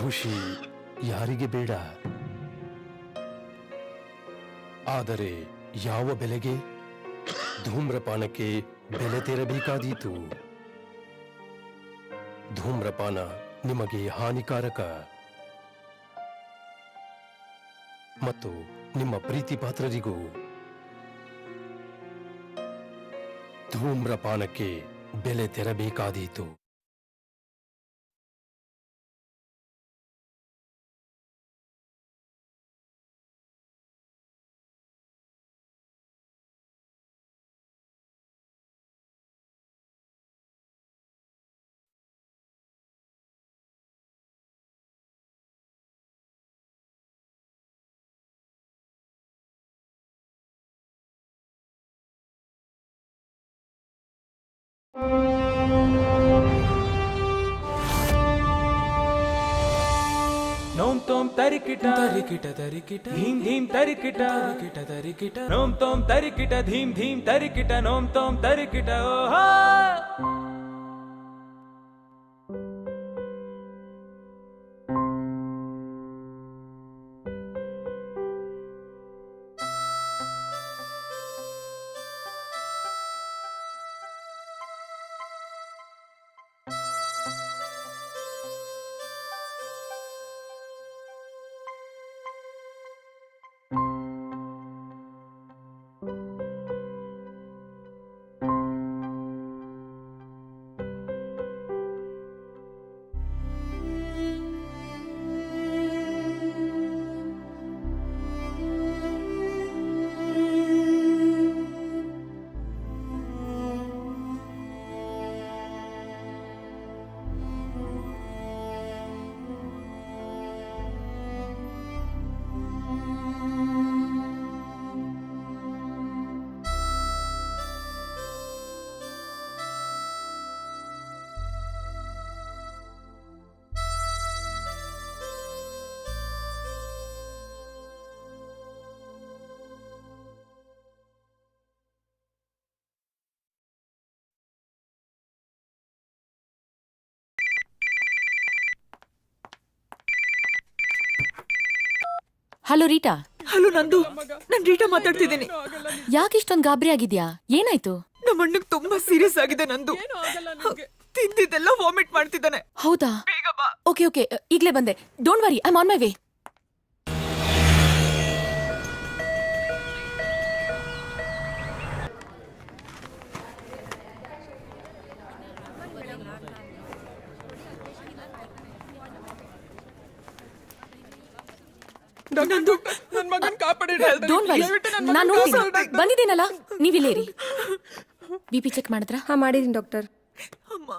ಖುಷಿ ಯಾರಿಗೆ ಬೇಡ, ಆದರೆ ಯಾವ ಬೆಲೆಗೆ? ಧೂಮ್ರಪಾನಕ್ಕೆ ಬೆಲೆ ತೆರಬೇಕಾದೀತು. ಧೂಮ್ರಪಾನ ನಿಮಗೆ ಹಾನಿಕಾರಕ ಮತ್ತು ನಿಮ್ಮ ಪ್ರೀತಿ ಪಾತ್ರರಿಗೂ. ಧೂಮ್ರಪಾನಕ್ಕೆ ಬೆಲೆ ತೆರಬೇಕಾದೀತು. ನೋಂ ತೋಂ ತರಿಕಿಟ ತರಿಕಿಟ ತರಿಕಿಟ ಧೀಂ ಧೀಂ ತರಿಕಿಟ ತರಿಕಿಟ ತರಿಕಿಟ ನೋಂ ತೋಂ ತರಿಕಿಟ ಧೀಂ ಧೀಂ ತರಿಕಿಟ ನೋಂ ತೋಂ ತರಿಕಿಟ ಓಹೋ. Hello Rita. ಹಲೋ ನಂದು, ನಾನ್ ರೀಟಾ ಮಾತಾಡ್ತಿದ್ದೀನಿ. ಯಾಕಿಷ್ಟೊಂದ್ ಗಾಬರಿ ಆಗಿದ್ಯಾ? ಏನಾಯ್ತು? ನಮ್ಮ ಅಣ್ಣಗ್ ತುಂಬಾ ಸೀರಿಯಸ್ ಆಗಿದೆ ನಂದು. ತಿಂದಿದ್ದೆಲ್ಲ ವಾಮಿಟ್ ಮಾಡ್ತಿದ್ದಾನೆ. ಹೌದಾ? ಬೇಗ ಬಾ. ಓಕೆ ಓಕೆ, ಈಗ್ಲೇ ಬಂದೆ. Don't worry, I am on my way. ನಂದು, ನನ್ ಮಗನ್ ಕಾಪಾಡಿ. ಡೋಂಟ್ ವರಿ, ನಾನು ನೋಡ್ತೀನಿ. ಬಂದಿದ್ದೀನಲ್ಲ, ನೀವಿಲ್ಲೇರಿ. ಬಿಪಿ ಚೆಕ್ ಮಾಡಿದ್ರಾ? ಹಾ, ಮಾಡಿದೀನಿ ಡಾಕ್ಟರ್. ಅಮ್ಮ,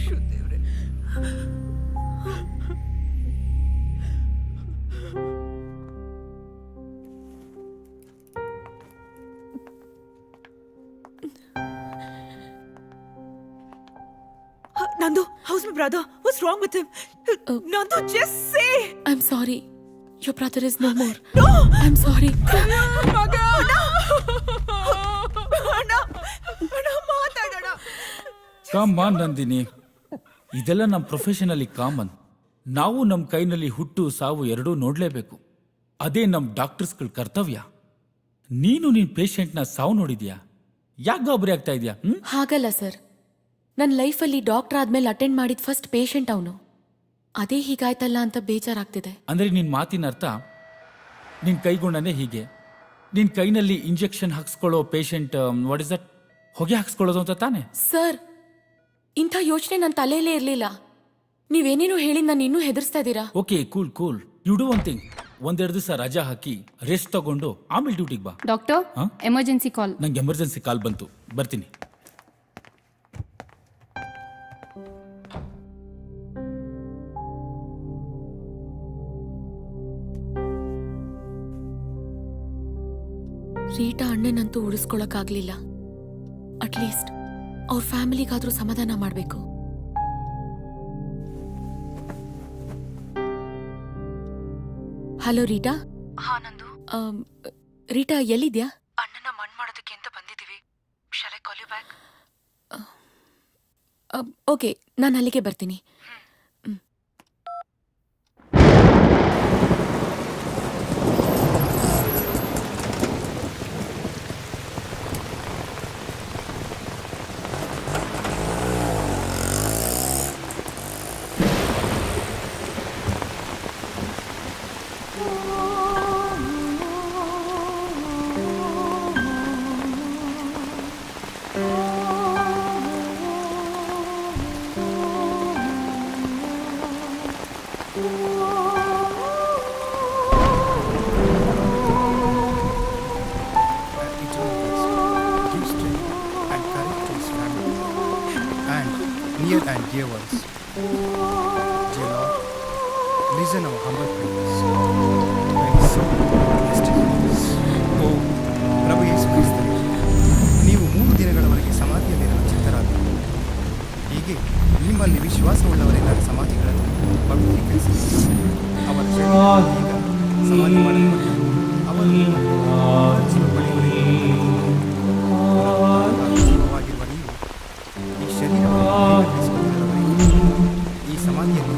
ಶುದ್ಧೇವ್ರೆ. Nandu, how's my brother? What's wrong with him? Nandu, just say. I'm sorry. Your brother is no more. No. I'm sorry. ಮಗ. ಅಣ್ಣ, ಮಾತಾಡೋಣ. ಕಾಮನ್ ನಂದಿನಿ, ಇದೆಲ್ಲ ನಮ್ಮ ಪ್ರೊಫೆಷನಲ್ಲಿ ಕಾಮನ್. ನಾವು ನಮ್ಮ ಕೈನಲ್ಲಿ ಹುಟ್ಟು ಸಾವು ಎರಡೂ ನೋಡ್ಲೇಬೇಕು. ಅದೇ ನಮ್ಮ ಡಾಕ್ಟರ್ಸ್ಗಳ ಕರ್ತವ್ಯ. ನೀನು ನಿನ್ ಪೇಷಂಟ್ನ ಸಾವು ನೋಡಿದ್ಯಾ? ಯಾಕೆ ಗಾಬರಿ ಆಗ್ತಾ ಇದೆಯಾ? ಹಾಗಲ್ಲ ಸರ್, ನನ್ನ ಲೈಫಲ್ಲಿ ಡಾಕ್ಟರ್ ಆದ್ಮೇಲೆ ಅಟೆಂಡ್ ಮಾಡಿದ ಫಸ್ಟ್ ಪೇಷಂಟ್ ಅವನು. ಅದೇ ಹೀಗಾಯ್ತಲ್ಲ ಅಂತ ಬೇಜಾರಾಗ್ತಿದೆ. ಅಂದ್ರೆ ನಿನ್ ಮಾತಿನ ಅರ್ಥ, ನಿನ್ ಕೈಗುಣನೇ ಹೀಗೆ. ನಿನ್ ಕೈನಲ್ಲಿ ಇಂಜೆಕ್ಷನ್ ಹಾಕ್ಸ್ಕೊಳ್ಳೋ ಪೇಷಂಟ್ ವಾಟ್ ಇಸ್ ದಟ್, ಹೊಗೆ ಹಾಕ್ಸ್ಕೊಳ್ಳೋದು ಅಂತ ತಾನೆ? ಸರ್, ಇಂಥ ಯೋಚನೆ ನನ್ನ ತಲೆಯಲ್ಲೇ ಇರಲಿಲ್ಲ. ನೀವೇನೇನೋ ಹೇಳಿ ನಾನು ಇನ್ನೂ ಹೆದರ್ಸ್ತಾ ಇದ್ದೀರಾ. Okay, cool cool. You do one thing, ಒಂದೆರಡು ದಿವಸ ರಜಾ ಹಾಕಿ ರೆಸ್ಟ್ ತಗೊಂಡು ಆಮೇಲೆ ಡ್ಯೂಟಿಗೆ ಬಾ. Doctor, emergency call. ನಂಗೆ ಎಮರ್ಜೆನ್ಸಿ ಕಾಲ್ ಬಂತು, ಬರ್ತೀನಿ. ರೀಟಾ ಅಣ್ಣನಂತೂ ಉಳಿಸ್ಕೊಳಕ್ಕಾಗ್ಲಿಲ್ಲ. ಅಟ್ಲೀಸ್ಟ್ ಅವ್ರ ಫ್ಯಾಮಿಲಿಗಾದ್ರೂ ಸಮಾಧಾನ ಮಾಡಬೇಕು. Hello Rita. ಹಾ ನಂದು. ರೀಟಾ ಎಲ್ಲಿದ್ಯಾ? ಅಣ್ಣನ ಮಣ್ ಮಾಡೋದಕ್ಕೆ ಅಂತ ಬಂದಿದೀವಿ. ಶಾಲೆ ಕಾಲ್ ಯು ಬ್ಯಾಕ್. ಓಕೆ, ನಾನು ಅಲ್ಲಿಗೆ ಬರ್ತೀನಿ. Give strength and courage to his family and near and dear ones. Dear Lord, listen our humble prayers. When so blessed is. ಓ ಪ್ರಭು ಯೇಸು ಕ್ರಿಸ್ತನೇ, ನೀವು 3 ದಿನಗಳವರೆಗೆ ಸಮಾಧಿಯಲ್ಲಿರಲು ಚಿತ್ತರಾದರು. ಹೀಗೆ ನಿಮ್ಮಲ್ಲಿ ವಿಶ್ವಾಸವುಳ್ಳವರೆಲ್ಲರ ಸಮಾಧಿಗಳನ್ನು ಪವಿತ್ರೀಕರಿಸಿ ಅವರ ಶರೀರವನ್ನು ಈಗ ಸಮಾಧಿ ಮಾಡಲ್ಪಟ್ಟು ಅವರು ಜೀವ ಪಡೆಯುವವರೆಗೂ ಜೀವವಾಗಿರುವ ನೀವು ಈ ಶರೀರವನ್ನು ಈ ಸಮಾಧಿಯಲ್ಲಿ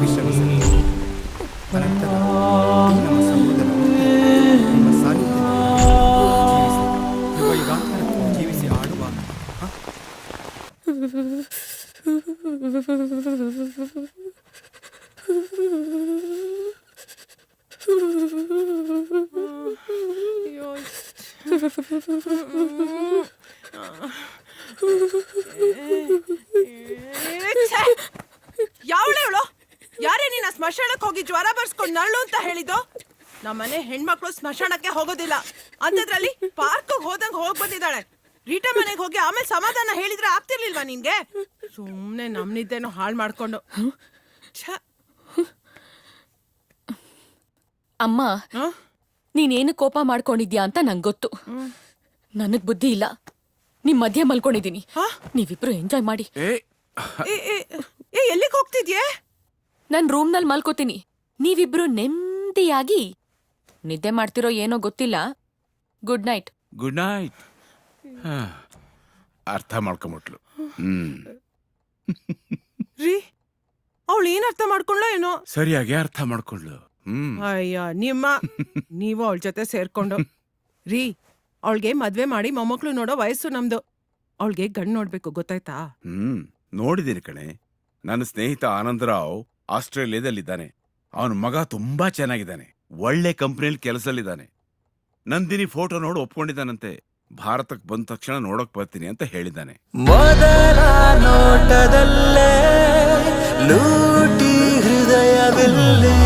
ವಿಶ್ರಮಿಸಲಿ. ಅನಂತರ ಈ ನಮ್ಮ ಸಹೋದರ ನಿಮ್ಮ ಸಾನ್ನಿಧ್ಯದಲ್ಲಿ ಜೀವಿಸಿ ಯುಗಾಂತರಕ್ಕೂ ಜೀವಿಸಿ ಆಡುವ ಯಾವಳು ಯಾರೇ ನೀನ ಸ್ಮಶಾನಕ್ಕೆ ಹೋಗಿ ಜ್ವರ ಬರ್ಸ್ಕೊಂಡು ನಳ್ಳು ಅಂತ ಹೇಳಿದ್ದು? ನಮ್ಮನೆ ಹೆಣ್ಮಕ್ಳು ಸ್ಮಶಾನಕ್ಕೆ ಹೋಗೋದಿಲ್ಲ ಅಂತದ್ರಲ್ಲಿ ಪಾರ್ಕ್ ಹೋದಂಗ್ ಹೋಗ್ ಬಂದಿದ್ದಾಳೆ. ರೀಟಾ ಮನೆಗೆ ಹೋಗಿ ಆಮೇಲೆ ಸಮಾಧಾನ ಹೇಳಿದ್ರೆ ಆಗ್ತಿರ್ಲಿಲ್ವಾ ನಿನ್ಗೆ? ಸುಮ್ನೆ ನಮ್ನಿದ್ದೇನೋ ಹಾಳು ಮಾಡ್ಕೊಂಡು. ಅಮ್ಮ, ನೀನೇನು ಕೋಪ ಮಾಡ್ಕೊಂಡಿದ್ಯಾ ಅಂತ ನಂಗೆ ಗೊತ್ತು. ನನಗ್ ಬುದ್ಧಿ ಇಲ್ಲ. ನಿಮ್ ಮಧ್ಯೆ ಮಲ್ಕೊಂಡಿದೀನಿ. ನೀವಿಬ್ರು ಎಂಜಾಯ್ ಮಾಡಿ. ಎಲ್ಲಿಗೆ ಹೋಗ್ತಿದ್ಯೆ? ನನ್ ರೂಮ್ನಲ್ಲಿ ಮಲ್ಕೋತೀನಿ. ನೀವಿಬ್ರು ನೆಮ್ಮದಿಯಾಗಿ ನಿದ್ದೆ ಮಾಡ್ತಿರೋ ಏನೋ ಗೊತ್ತಿಲ್ಲ. Good night. Good night. ಅರ್ಥ ಮಾಡ್ಕೊಂಬಿಟ್ಲು. ರೀ, ಅವಳು ಏನ್ ಅರ್ಥ ಮಾಡ್ಕೊಂಡ್ಲೋ ಏನೋ? ಸರಿಯಾಗಿ ಅರ್ಥ ಮಾಡ್ಕೊಂಡ್ಲು. ಅಯ್ಯ ನೀವು ಅವಳ ಜೊತೆ ಸೇರ್ಕೊಂಡು. ರೀ, ಅವಳಿಗೆ ಮದ್ವೆ ಮಾಡಿ ಮೊಮ್ಮಕ್ಳು ನೋಡೋ ವಯಸ್ಸು ನಮ್ದು. ಅವಳಿಗೆ ಗಂಡ್ ನೋಡ್ಬೇಕು, ಗೊತ್ತಾಯ್ತಾ? ನೋಡಿದೀನಿ ಕಣೆ. ನನ್ನ ಸ್ನೇಹಿತ ಆನಂದರಾವ್ ಆಸ್ಟ್ರೇಲಿಯಾದಲ್ಲಿದ್ದಾನೆ. ಅವನ ಮಗ ತುಂಬಾ ಚೆನ್ನಾಗಿದ್ದಾನೆ. ಒಳ್ಳೆ ಕಂಪ್ನಿಯಲ್ಲಿ ಕೆಲಸದಲ್ಲಿದ್ದಾನೆ. ನಂದಿನಿ ಫೋಟೋ ನೋಡಿ ಒಪ್ಕೊಂಡಿದ್ದಾನಂತೆ. ಭಾರತಕ್ಕೆ ಬಂದ ತಕ್ಷಣ ನೋಡಕ್ ಬರ್ತೀನಿ ಅಂತ ಹೇಳಿದ್ದಾನೆ. ಮೊದಲ ನೋಟದಲ್ಲೇ ಲೂಟಿ ಹೃದಯವಿಲ್ಲಿ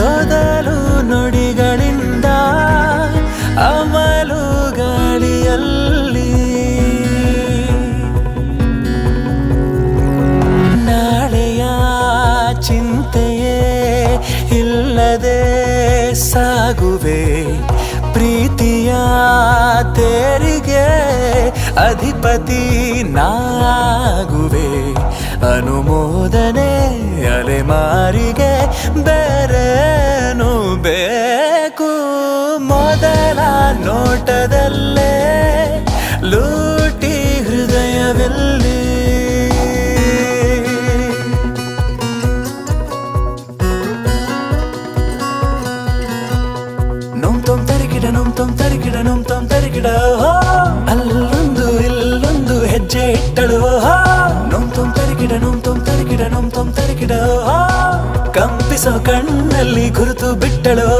ತೊದಲು ನುಡಿಗಳಿಂದ ಅಮಲು ಗಾಳಿಯಲ್ಲಿ ನಾಳೆಯ ಚಿಂತೆಯೇ ಇಲ್ಲದೆ ಸಾಗುವೆ. ಪ್ರೀತಿಯ ತೇರಿಗೆ ಅಧಿಪತಿ ನಾಗುವೆ. ಅನುಮೋದನೆ ಅಲೆಮಾರಿಗೆ ಬೇರೇನು ಬೇಕು? ಮೊದಲ ನೋಟದಲ್ಲೇ ಲೂಟಿ ಹೃದಯವೆಲ್ಲಿ ನೊಮ್ ತರಿಗಿಡ ಅಲ್ಲೊಂದು ಇಲ್ಲೊಂದು ಹೆಜ್ಜೆ ಇಟ್ಟಳು. ನೊಮ್ ತೊಮ್ ತರಿಗಿಡ ಕಂಪಿಸೋ ಕಣ್ಣಲ್ಲಿ ಗುರುತು ಬಿಟ್ಟಳು.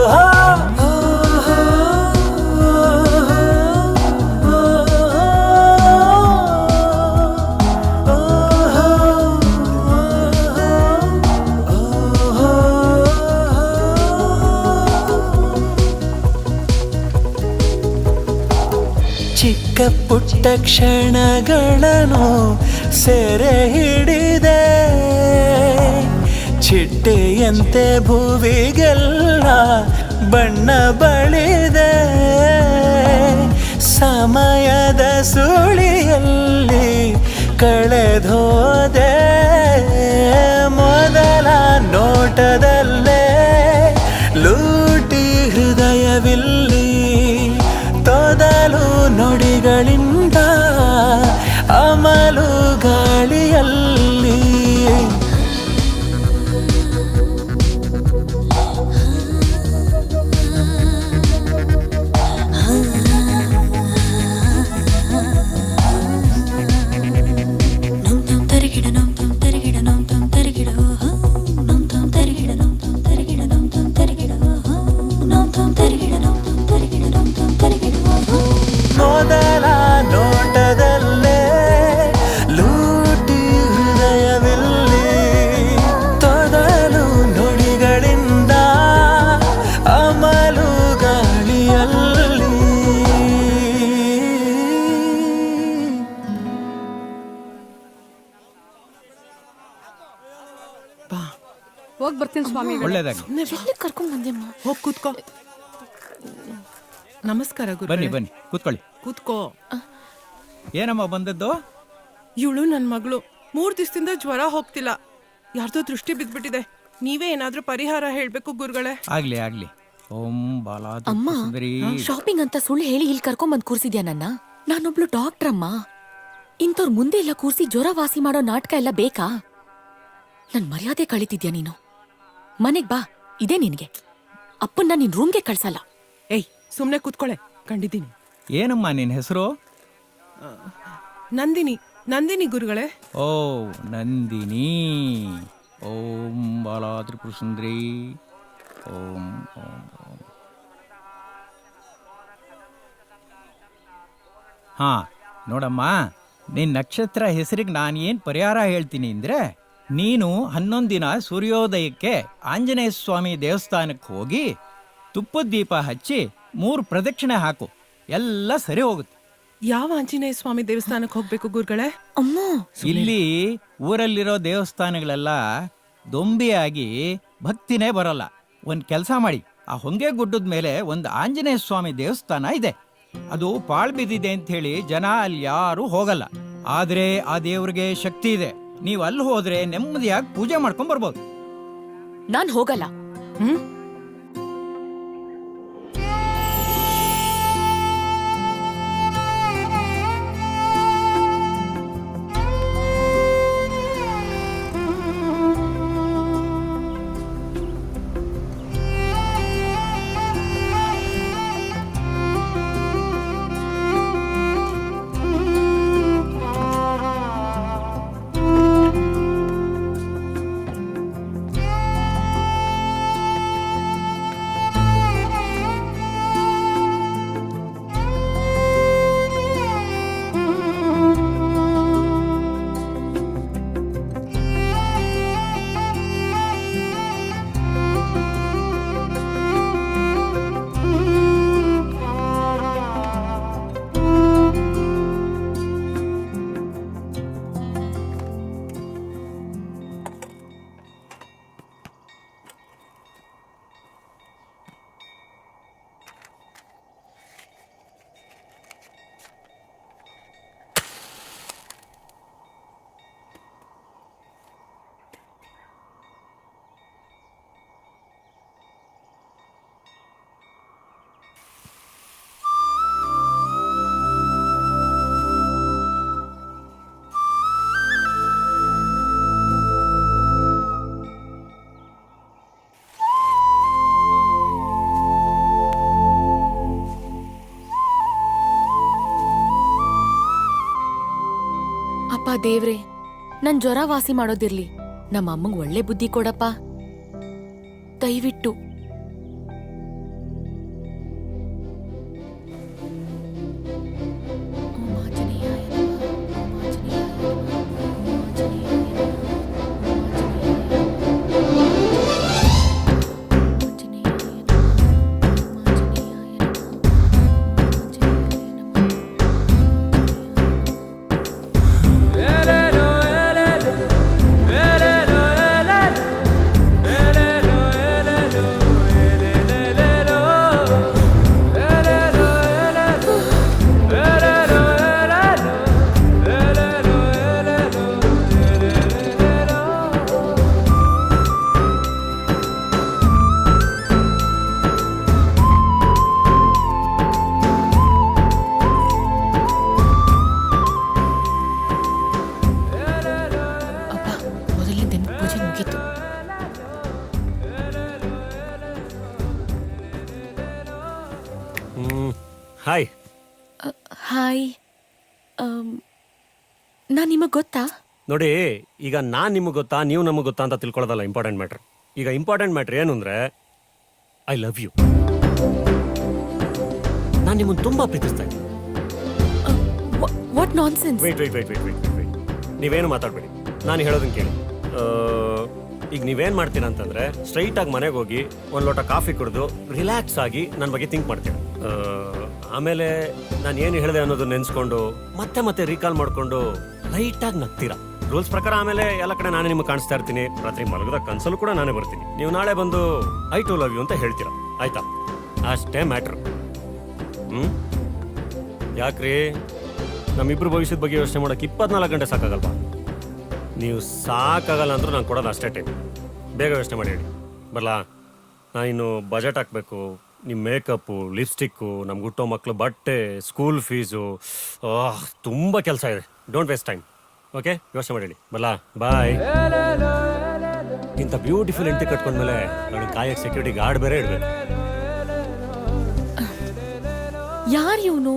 ಚಿಕ್ಕ ಪುಟ್ಟ ಕ್ಷಣಗಳನ್ನು ಸೆರೆ ಹಿಡಿದೆ. ಚಿಟ್ಟೆಯಂತೆ ಭುವಿಗೆಲ್ಲ ಬಣ್ಣ ಬಳಿದೆ. ಸಮಯದ ಸುಳಿಯಲ್ಲಿ ಕಳೆದೋದೆ ಮೊದಲ ನೋಟದಲ್ಲೇ ಲೂಟಿ ಹೃದಯವಿಲ್ಲಿ ತೊದಲು ನುಡಿಗಳಿಂದ ಅಮಲು ಗಾಳಿಯಲ್ಲಿ ಮೊದಲ ನೋಟದಲ್ಲೇ ಲೂಟಿ ಹೃದಯವಿಲ್ಲಿ ತೊದಲು ನುಡಿಗಳಿಂದ ಅಮಲು ಗಾಳಿಯಲ್ಲಿ ಹೋಗಿ ಬರ್ತೀನಿ ಸ್ವಾಮಿ. ಒಳ್ಳೇದಾಗಿ. ಕರ್ಕೊಂಡ್ ಬಂದೆಮ್ಮ. ಹೋಗ್ ಕೂತ್ಕೋ. ನಮಸ್ಕಾರ ಗುರು. ಬನ್ನಿ ಬನ್ನಿ ಕೂತ್ಕೊಳ್ಳಿ. ಕೂತ್ಕೋ. ಏನಮ್ಮ ಬಂದದ್ದು? ಇವಳು ನನ್ ಮಗಳು 3 ದಿವಸದಿಂದ ಜ್ವರ ಹೋಗ್ತಿಲ್ಲ. ಯಾರ್ದೋ ದೃಷ್ಟಿ ಬಿದ್ಬಿಟ್ಟಿದೆ. ನೀವೇ ಏನಾದ್ರೂ ಪರಿಹಾರ ಹೇಳ್ಬೇಕು ಗುರುಗಳೇ. ಆಗ್ಲಿ ಆಗ್ಲಿ. ಓಂ ಬಾಲಾದಿ ಅಮ್ಮ ಸುಂದರಿ. ಶಾಪಿಂಗ್ ಅಂತ ಸುಳ್ಳು ಹೇಳಿ ಇಲ್ಲಿ ಕರ್ಕೊಂಡ್ ಬಂದ್ ಕೂರ್ಸಿದ್ಯಾ ನನ್ನ? ನಾನೊಬ್ಳು ಡಾಕ್ಟರ್ ಅಮ್ಮ. ಇಂಥವ್ರ ಮುಂದೆ ಎಲ್ಲ ಕೂರ್ಸಿ ಜ್ವರ ವಾಸಿ ಮಾಡೋ ನಾಟಕ ಎಲ್ಲ ಬೇಕಾ? ನನ್ ಮರ್ಯಾದೆ ಕಳಿತಿದ್ಯಾ ನೀನು? ಮನೆಗ್ ಬಾ, ಇದೇ ನಿನ್ಗೆ. ಅಪ್ಪನ್ನ ನಿನ್ ರೂಮ್ಗೆ ಕಳ್ಸಲ್ಲ. ಏಯ್ ಸುಮ್ನೆ ಕೂತ್ಕೊಳೆ. ಕಂಡಿದ್ದೀನಿ. ಏನಮ್ಮ ನಿನ್ನ ಹೆಸರು? ನಂದಿನಿ. ನಂದಿನಿ ಗುರುಗಳೇ. ಓ ನಂದಿನಿ. ಓಂ ಬಾಲಾದಿ ಸುಂದರಿ. ಓಂ ಓಂ ಓಂ. ಹಾ ನೋಡಮ್ಮ, ನಿನ್ನ ನಕ್ಷತ್ರ ಹೆಸರಿಗೆ ನಾನು ಏನು ಪರಿಹಾರ ಹೇಳ್ತೀನಿ ಅಂದರೆ, ನೀನು 11 ದಿನ ಸೂರ್ಯೋದಯಕ್ಕೆ ಆಂಜನೇಯ ಸ್ವಾಮಿ ದೇವಸ್ಥಾನಕ್ಕೆ ಹೋಗಿ ತುಪ್ಪದ ದೀಪ ಹಚ್ಚಿ 3 ಪ್ರದಕ್ಷಿಣೆ ಹಾಕು, ಎಲ್ಲ ಸರಿ ಹೋಗುತ್ತೆ. ಯಾವ ಆಂಜನೇಯ ಸ್ವಾಮಿ ದೇವಸ್ಥಾನಕ್ಕೆ ಹೋಗ್ಬೇಕು ಗುರುಗಳೇ? ಅಮ್ಮ ಇಲ್ಲಿ ಊರಲ್ಲಿರೋ ದೇವಸ್ಥಾನಗಳೆಲ್ಲ ದೊಂಬಿಯಾಗಿ ಭಕ್ತಿನೇ ಬರಲ್ಲ. ಒಂದು ಕೆಲಸ ಮಾಡಿ, ಆ ಹೊಂಗೆ ಗುಡ್ಡದ ಮೇಲೆ ಒಂದು ಆಂಜನೇಯ ಸ್ವಾಮಿ ದೇವಸ್ಥಾನ ಇದೆ. ಅದು ಪಾಳ್ ಬಿದ್ದಿದೆ ಅಂತ ಹೇಳಿ ಜನ ಅಲ್ಲಿ ಯಾರು ಹೋಗಲ್ಲ. ಆದ್ರೆ ಆ ದೇವ್ರಿಗೆ ಶಕ್ತಿ ಇದೆ. ನೀವು ಅಲ್ಲಿ ಹೋದ್ರೆ ನೆಮ್ಮದಿಯಾಗಿ ಪೂಜೆ ಮಾಡ್ಕೊಂಡ್ ಬರ್ಬೋದು. ನಾನ್ ಹೋಗಲ್ಲ. ಹ್ಮ್. ಅಪ್ಪ ದೇವ್ರೆ, ನನ್ ಜ್ವರ ವಾಸಿ ಮಾಡೋದಿರ್ಲಿ. ನಮ್ಮ ಅಮ್ಮಂಗ್ ಒಳ್ಳೆ ಬುದ್ಧಿ ಕೊಡಪ್ಪ, ದಯವಿಟ್ಟು. Hello. ತಾಯಿ ನಾನ್ ನಿಮಗ್ ಗೊತ್ತಾ? ನೋಡಿ, ಈಗ ನಾನು ನಿಮಗೆ ಗೊತ್ತಾ ನೀವು ನಮಗೆ ಗೊತ್ತಾ ಅಂತ ತಿಳ್ಕೊಳ್ಳೋದಲ್ಲ ಇಂಪಾರ್ಟೆಂಟ್ ಮ್ಯಾಟ್ರ್. ಈಗ ಇಂಪಾರ್ಟೆಂಟ್ ಮ್ಯಾಟ್ರ್ ಏನು ಅಂದರೆ ಐ ಲವ್ ಯು. ನಾನು ನಿಮ್ಮನ್ನು ತುಂಬ ಪ್ರೀತಿಸ್ತಾ ಇದ್ದೀನಿ. What nonsense? ವೆಯ್ಟ್. ನೀವೇನು ಮಾತಾಡಬೇಡಿ, ನಾನು ಹೇಳೋದನ್ನ ಕೇಳಿ. ಈಗ ನೀವೇನು ಮಾಡ್ತೀರಾ ಅಂತಂದರೆ ಸ್ಟ್ರೈಟಾಗಿ ಮನೆಗೆ ಹೋಗಿ ಒಂದು ಲೋಟ ಕಾಫಿ ಕುಡಿದು ರಿಲ್ಯಾಕ್ಸ್ ಆಗಿ ನನ್ನ ಬಗ್ಗೆ ಥಿಂಕ್ ಮಾಡ್ತೀನಿ. ಆಮೇಲೆ ನಾನು ಏನು ಹೇಳಿದೆ ಅನ್ನೋದು ನೆನೆಸ್ಕೊಂಡು ಮತ್ತೆ ರೀಕಾಲ್ ಮಾಡಿಕೊಂಡು ಲೈಟಾಗಿ ನಗ್ತೀರಾ. ರೂಲ್ಸ್ ಪ್ರಕಾರ ಆಮೇಲೆ ಎಲ್ಲ ಕಡೆ ನಾನೇ ನಿಮಗೆ ಕಾಣಿಸ್ತಾ ಇರ್ತೀನಿ. ರಾತ್ರಿ ಮಲಗದ ಕನ್ಸಲ್ಲೂ ಕೂಡ ನಾನೇ ಬರ್ತೀನಿ. ನೀವು ನಾಳೆ ಬಂದು ಐ ಟು ಲವ್ ಯು ಅಂತ ಹೇಳ್ತೀರಾ, ಆಯ್ತಾ? ಅಷ್ಟೇ ಮ್ಯಾಟ್ರ್. ಯಾಕ್ರಿ ನಮ್ಮಿಬ್ರು ಭವಿಷ್ಯದ ಬಗ್ಗೆ ಯೋಚನೆ ಮಾಡೋಕೆ 24 ಗಂಟೆ ಸಾಕಾಗಲ್ವಾ? ನೀವು ಸಾಕಾಗಲ್ಲ ಅಂದ್ರೂ ನಾನು ಕೊಡೋದು ಅಷ್ಟೇ ಟೈಮ್. ಬೇಗ ಯೋಚನೆ ಮಾಡಿ ಹೇಳಿ. ಬರಲಾ? ನಾನಿನ್ನು ಬಜೆಟ್ ಹಾಕಬೇಕು, ನಿಮ್ಮ ಮೇಕಪ್ಪು, ಲಿಪ್ಸ್ಟಿಕ್ಕು, ನಮ್ಗೆ ಹುಟ್ಟೋ ಮಕ್ಕಳು ಬಟ್ಟೆ, ಸ್ಕೂಲ್ ಫೀಸು, ತುಂಬ ಕೆಲಸ ಇದೆ. Don't waste time. ಓಕೆ, ಯೋಚನೆ ಮಾಡಿ ಹೇಳಿ. ಬರಲಾ? ಬಾಯ್. ಇಂಥ ಬ್ಯೂಟಿಫುಲ್ ಹೆಂಡತಿ ಕಟ್ಕೊಂಡ್ಮೇಲೆ ನನಗೆ ಕಾಯಕ್ಕೆ ಸೆಕ್ಯೂರಿಟಿ ಗಾರ್ಡ್ ಬೇರೆ ಇಡಬೇಕು. ಯಾರು ಇವನು?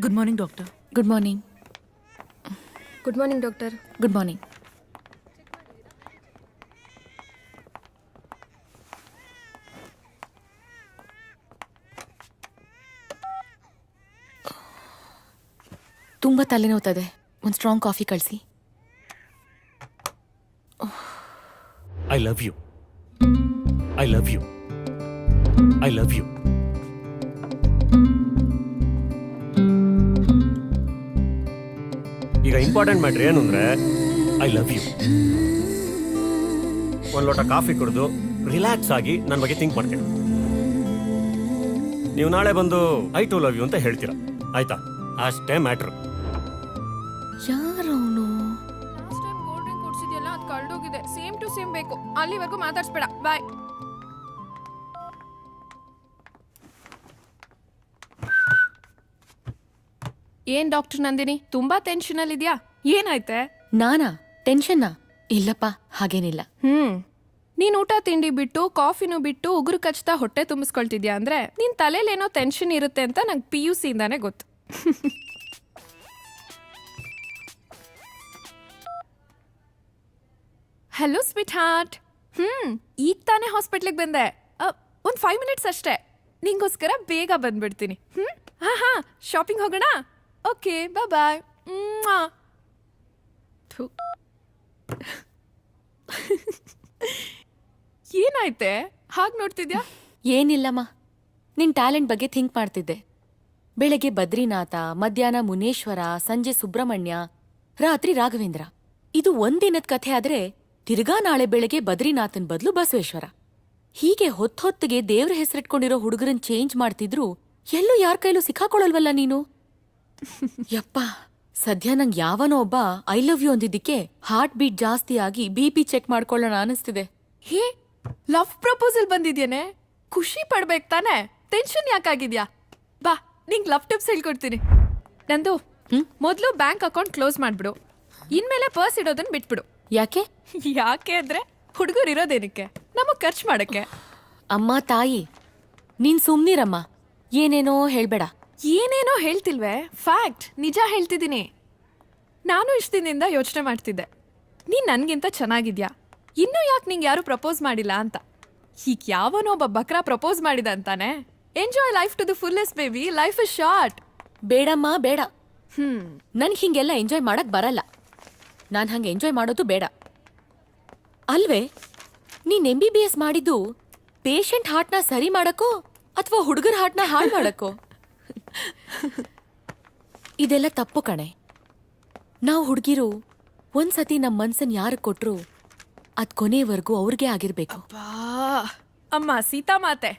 Good morning doctor. Good morning. Good morning doctor. Good morning. ತುಂಬ ತಲೆನೋವ್ತದೆ, ಒಂದು ಸ್ಟ್ರಾಂಗ್ ಕಾಫಿ ಕಳಿಸಿ. I love you. I love you. I love you. ಈಗ ಇಂಪಾರ್ಟೆಂಟ್ ಮ್ಯಾಟ್ರ್ ಏನು ಅಂದರೆ ಐ ಲವ್ ಯು. ಒಂದು ಲೋಟ ಕಾಫಿ ಕುಡಿದು ರಿಲ್ಯಾಕ್ಸ್ ಆಗಿ ನನ್ನ ಬಗ್ಗೆ ಥಿಂಕ್ ಮಾಡ್ತೀನಿ. ನೀವು ನಾಳೆ ಬಂದು ಐ ಟು ಲವ್ ಯು ಅಂತ ಹೇಳ್ತೀರಾ, ಆಯ್ತಾ? ಅಷ್ಟೇ ಮ್ಯಾಟ್ರ್. ಯಾರವನು? ಲಾಸ್ಟ್ ಟೈಮ್ ಕೋಲ್ಡ್ ಡ್ರಿಂಕ್ ಕುಡಿಸಿದ್ಯಲ್ಲ, ಅದು ಕಳ್ದೋಗಿದೆ. ಸೇಮ್ ಟು ಸೇಮ್ ಬೇಕು. ಅಲ್ಲಿವರೆಗೂ ಮಾತಾಡ್ಸ್ಬೇಡ. ಬಾಯ್. ಏನ್ ಡಾಕ್ಟರ್ ನಂದಿನಿ, ತುಂಬಾ ಟೆನ್ಷನ್ ಅಲ್ಲಿ ಇದೆಯಾ? ಏನಾಯ್ತೆ? ನಾನಾ? ಟೆನ್ಷನ್ನಾ? ಇಲ್ಲಪ್ಪ, ಹಾಗೇನಿಲ್ಲ. ನೀನ್ ಊಟ ತಿಂಡಿ ಬಿಟ್ಟು ಕಾಫಿನೂ ಬಿಟ್ಟು ಉಗುರು ಕಚ್ತಾ ಹೊಟ್ಟೆ ತುಂಬಿಸ್ಕೊಳ್ತಿದ್ಯಾ ಅಂದ್ರೆ ನಿನ್ ತಲೆಲೇನೋ ಟೆನ್ಷನ್ ಇರುತ್ತೆ ಅಂತ ನಂಗೆ PUC ಇಂದಾನೆ ಗೊತ್ತು. Hello sweet heart. ಈಗ ತಾನೇ ಹಾಸ್ಪಿಟ್ಲಿಗೆ ಬಂದೆ. ಒಂದು 5 ಮಿನಿಟ್ಸ್ ಅಷ್ಟೇ. ನಿಂಗೋಸ್ಕರ ಬೇಗ ಬಂದ್ಬಿಡ್ತೀನಿ. ಹಾ ಶಾಪಿಂಗ್ ಹೋಗೋಣ? ಓಕೆ, ಬಾಯ್. ಏನಾಯ್ತೆ ಹಾಗೆ ನೋಡ್ತಿದ್ಯಾ? ಏನಿಲ್ಲಮ್ಮ, ನಿನ್ ಟ್ಯಾಲೆಂಟ್ ಬಗ್ಗೆ ಥಿಂಕ್ ಮಾಡ್ತಿದ್ದೆ. ಬೆಳಗ್ಗೆ ಬದ್ರಿನಾಥ, ಮಧ್ಯಾಹ್ನ ಮುನೇಶ್ವರ, ಸಂಜೆ ಸುಬ್ರಹ್ಮಣ್ಯ, ರಾತ್ರಿ ರಾಘವೇಂದ್ರ. ಇದು ಒಂದಿನದ ಕಥೆ ಆದ್ರೆ ತಿರ್ಗಾ ನಾಳೆ ಬೆಳಗ್ಗೆ ಬದ್ರಿನಾಥನ್ ಬದಲು ಬಸವೇಶ್ವರ. ಹೀಗೆ ಹೊತ್ತೊತ್ತಿಗೆ ದೇವ್ರ ಹೆಸರಿಟ್ಕೊಂಡಿರೋ ಹುಡುಗರನ್ ಚೇಂಜ್ ಮಾಡ್ತಿದ್ರು ಎಲ್ಲೂ ಯಾರ ಕೈಲೂ ಸಿಕ್ಕಾಕೊಳಲ್ವಲ್ಲ ನೀನು? ಯಪ್ಪ, ಸದ್ಯ ನಂಗೆ ಯಾವನೋ ಒಬ್ಬ ಐ ಲವ್ ಯು ಅಂದಿದ್ದಕ್ಕೆ ಹಾರ್ಟ್ ಬೀಟ್ ಜಾಸ್ತಿ ಆಗಿ BP ಚೆಕ್ ಮಾಡ್ಕೊಳ್ಳೋಣ ಅನಿಸ್ತಿದೆ. ಹೇ, ಲವ್ ಪ್ರಪೋಸಲ್ ಬಂದಿದ್ಯೇನೆ? ಖುಷಿ ಪಡ್ಬೇಕು ತಾನೆ? ಟೆನ್ಷನ್ ಯಾಕಾಗಿದ್ಯಾ? ಬಾ, ನಿಂಗೆ ಲವ್ ಟಿಪ್ಸ್ ಹೇಳ್ಕೊಡ್ತೀನಿ. ನಂದು ಮೊದಲು ಬ್ಯಾಂಕ್ ಅಕೌಂಟ್ ಕ್ಲೋಸ್ ಮಾಡ್ಬಿಡು. ಇನ್ಮೇಲೆ ಪರ್ಸ್ ಇಡೋದನ್ನ ಬಿಟ್ಬಿಡು. ಯಾಕೆ? ಯಾಕೆ ಅಂದ್ರೆ ಹುಡುಗರು ಇರೋದೇನಕ್ಕೆ? ನಮಗ್ ಖರ್ಚು ಮಾಡಕ್ಕೆ. ಅಮ್ಮ ತಾಯಿ, ನೀನ್ ಸುಮ್ನಿರಮ್ಮ, ಏನೇನೋ ಹೇಳ್ಬೇಡ. ಏನೇನೋ ಹೇಳ್ತಿಲ್ವೇ? ಫ್ಯಾಕ್ಟ್, ನಿಜ ಹೇಳ್ತಿದ್ದೀನಿ. ನಾನು ಇಷ್ಟ ದಿನದಿಂದ ಯೋಚನೆ ಮಾಡ್ತಿದ್ದೆ, ನೀನ್ ನನ್ಗಿಂತ ಚೆನ್ನಾಗಿದ್ಯಾ, ಇನ್ನೂ ಯಾಕೆ ನಿಂಗೆ ಯಾರು ಪ್ರಪೋಸ್ ಮಾಡಿಲ್ಲ ಅಂತ. ಈಗ ಯಾವನೋ ಒಬ್ಬ ಬಕ್ರಾ ಪ್ರಪೋಸ್ ಮಾಡಿದ ಅಂತಾನೆ. Enjoy life to the fullest baby, life is short. ಬೇಡಮ್ಮ ಬೇಡ, ನನ್ಗೆ ಹಿಂಗೆಲ್ಲ ಎಂಜಾಯ್ ಮಾಡಕ್ ಬರಲ್ಲ. ನಾನು ಹಂಗೆ ಎಂಜಾಯ್ ಮಾಡೋದು ಬೇಡ. ಅಲ್ವೇ, ನೀನ್ MBBS ಮಾಡಿದ್ದು ಪೇಷಂಟ್ ಹಾರ್ಟ್ನ ಸರಿ ಮಾಡಕ್ಕೋ ಅಥವಾ ಹುಡುಗರ ಹಾರ್ಟ್ನ ಹಾಳು ಮಾಡಕ್ಕೋ? ಇದೆಲ್ಲ ತಪ್ಪು ಕಣೆ. ನಾವು ಹುಡುಗಿರು ಒಂದ್ಸತಿ ನಮ್ಮ ಮನ್ಸನ್ ಯಾರು ಕೊಟ್ರು ಅದ್ ಕೊನೆವರೆಗೂ ಅವ್ರಿಗೆ ಆಗಿರ್ಬೇಕು. ಅಮ್ಮ ಸೀತಾ ಮಾತೆ,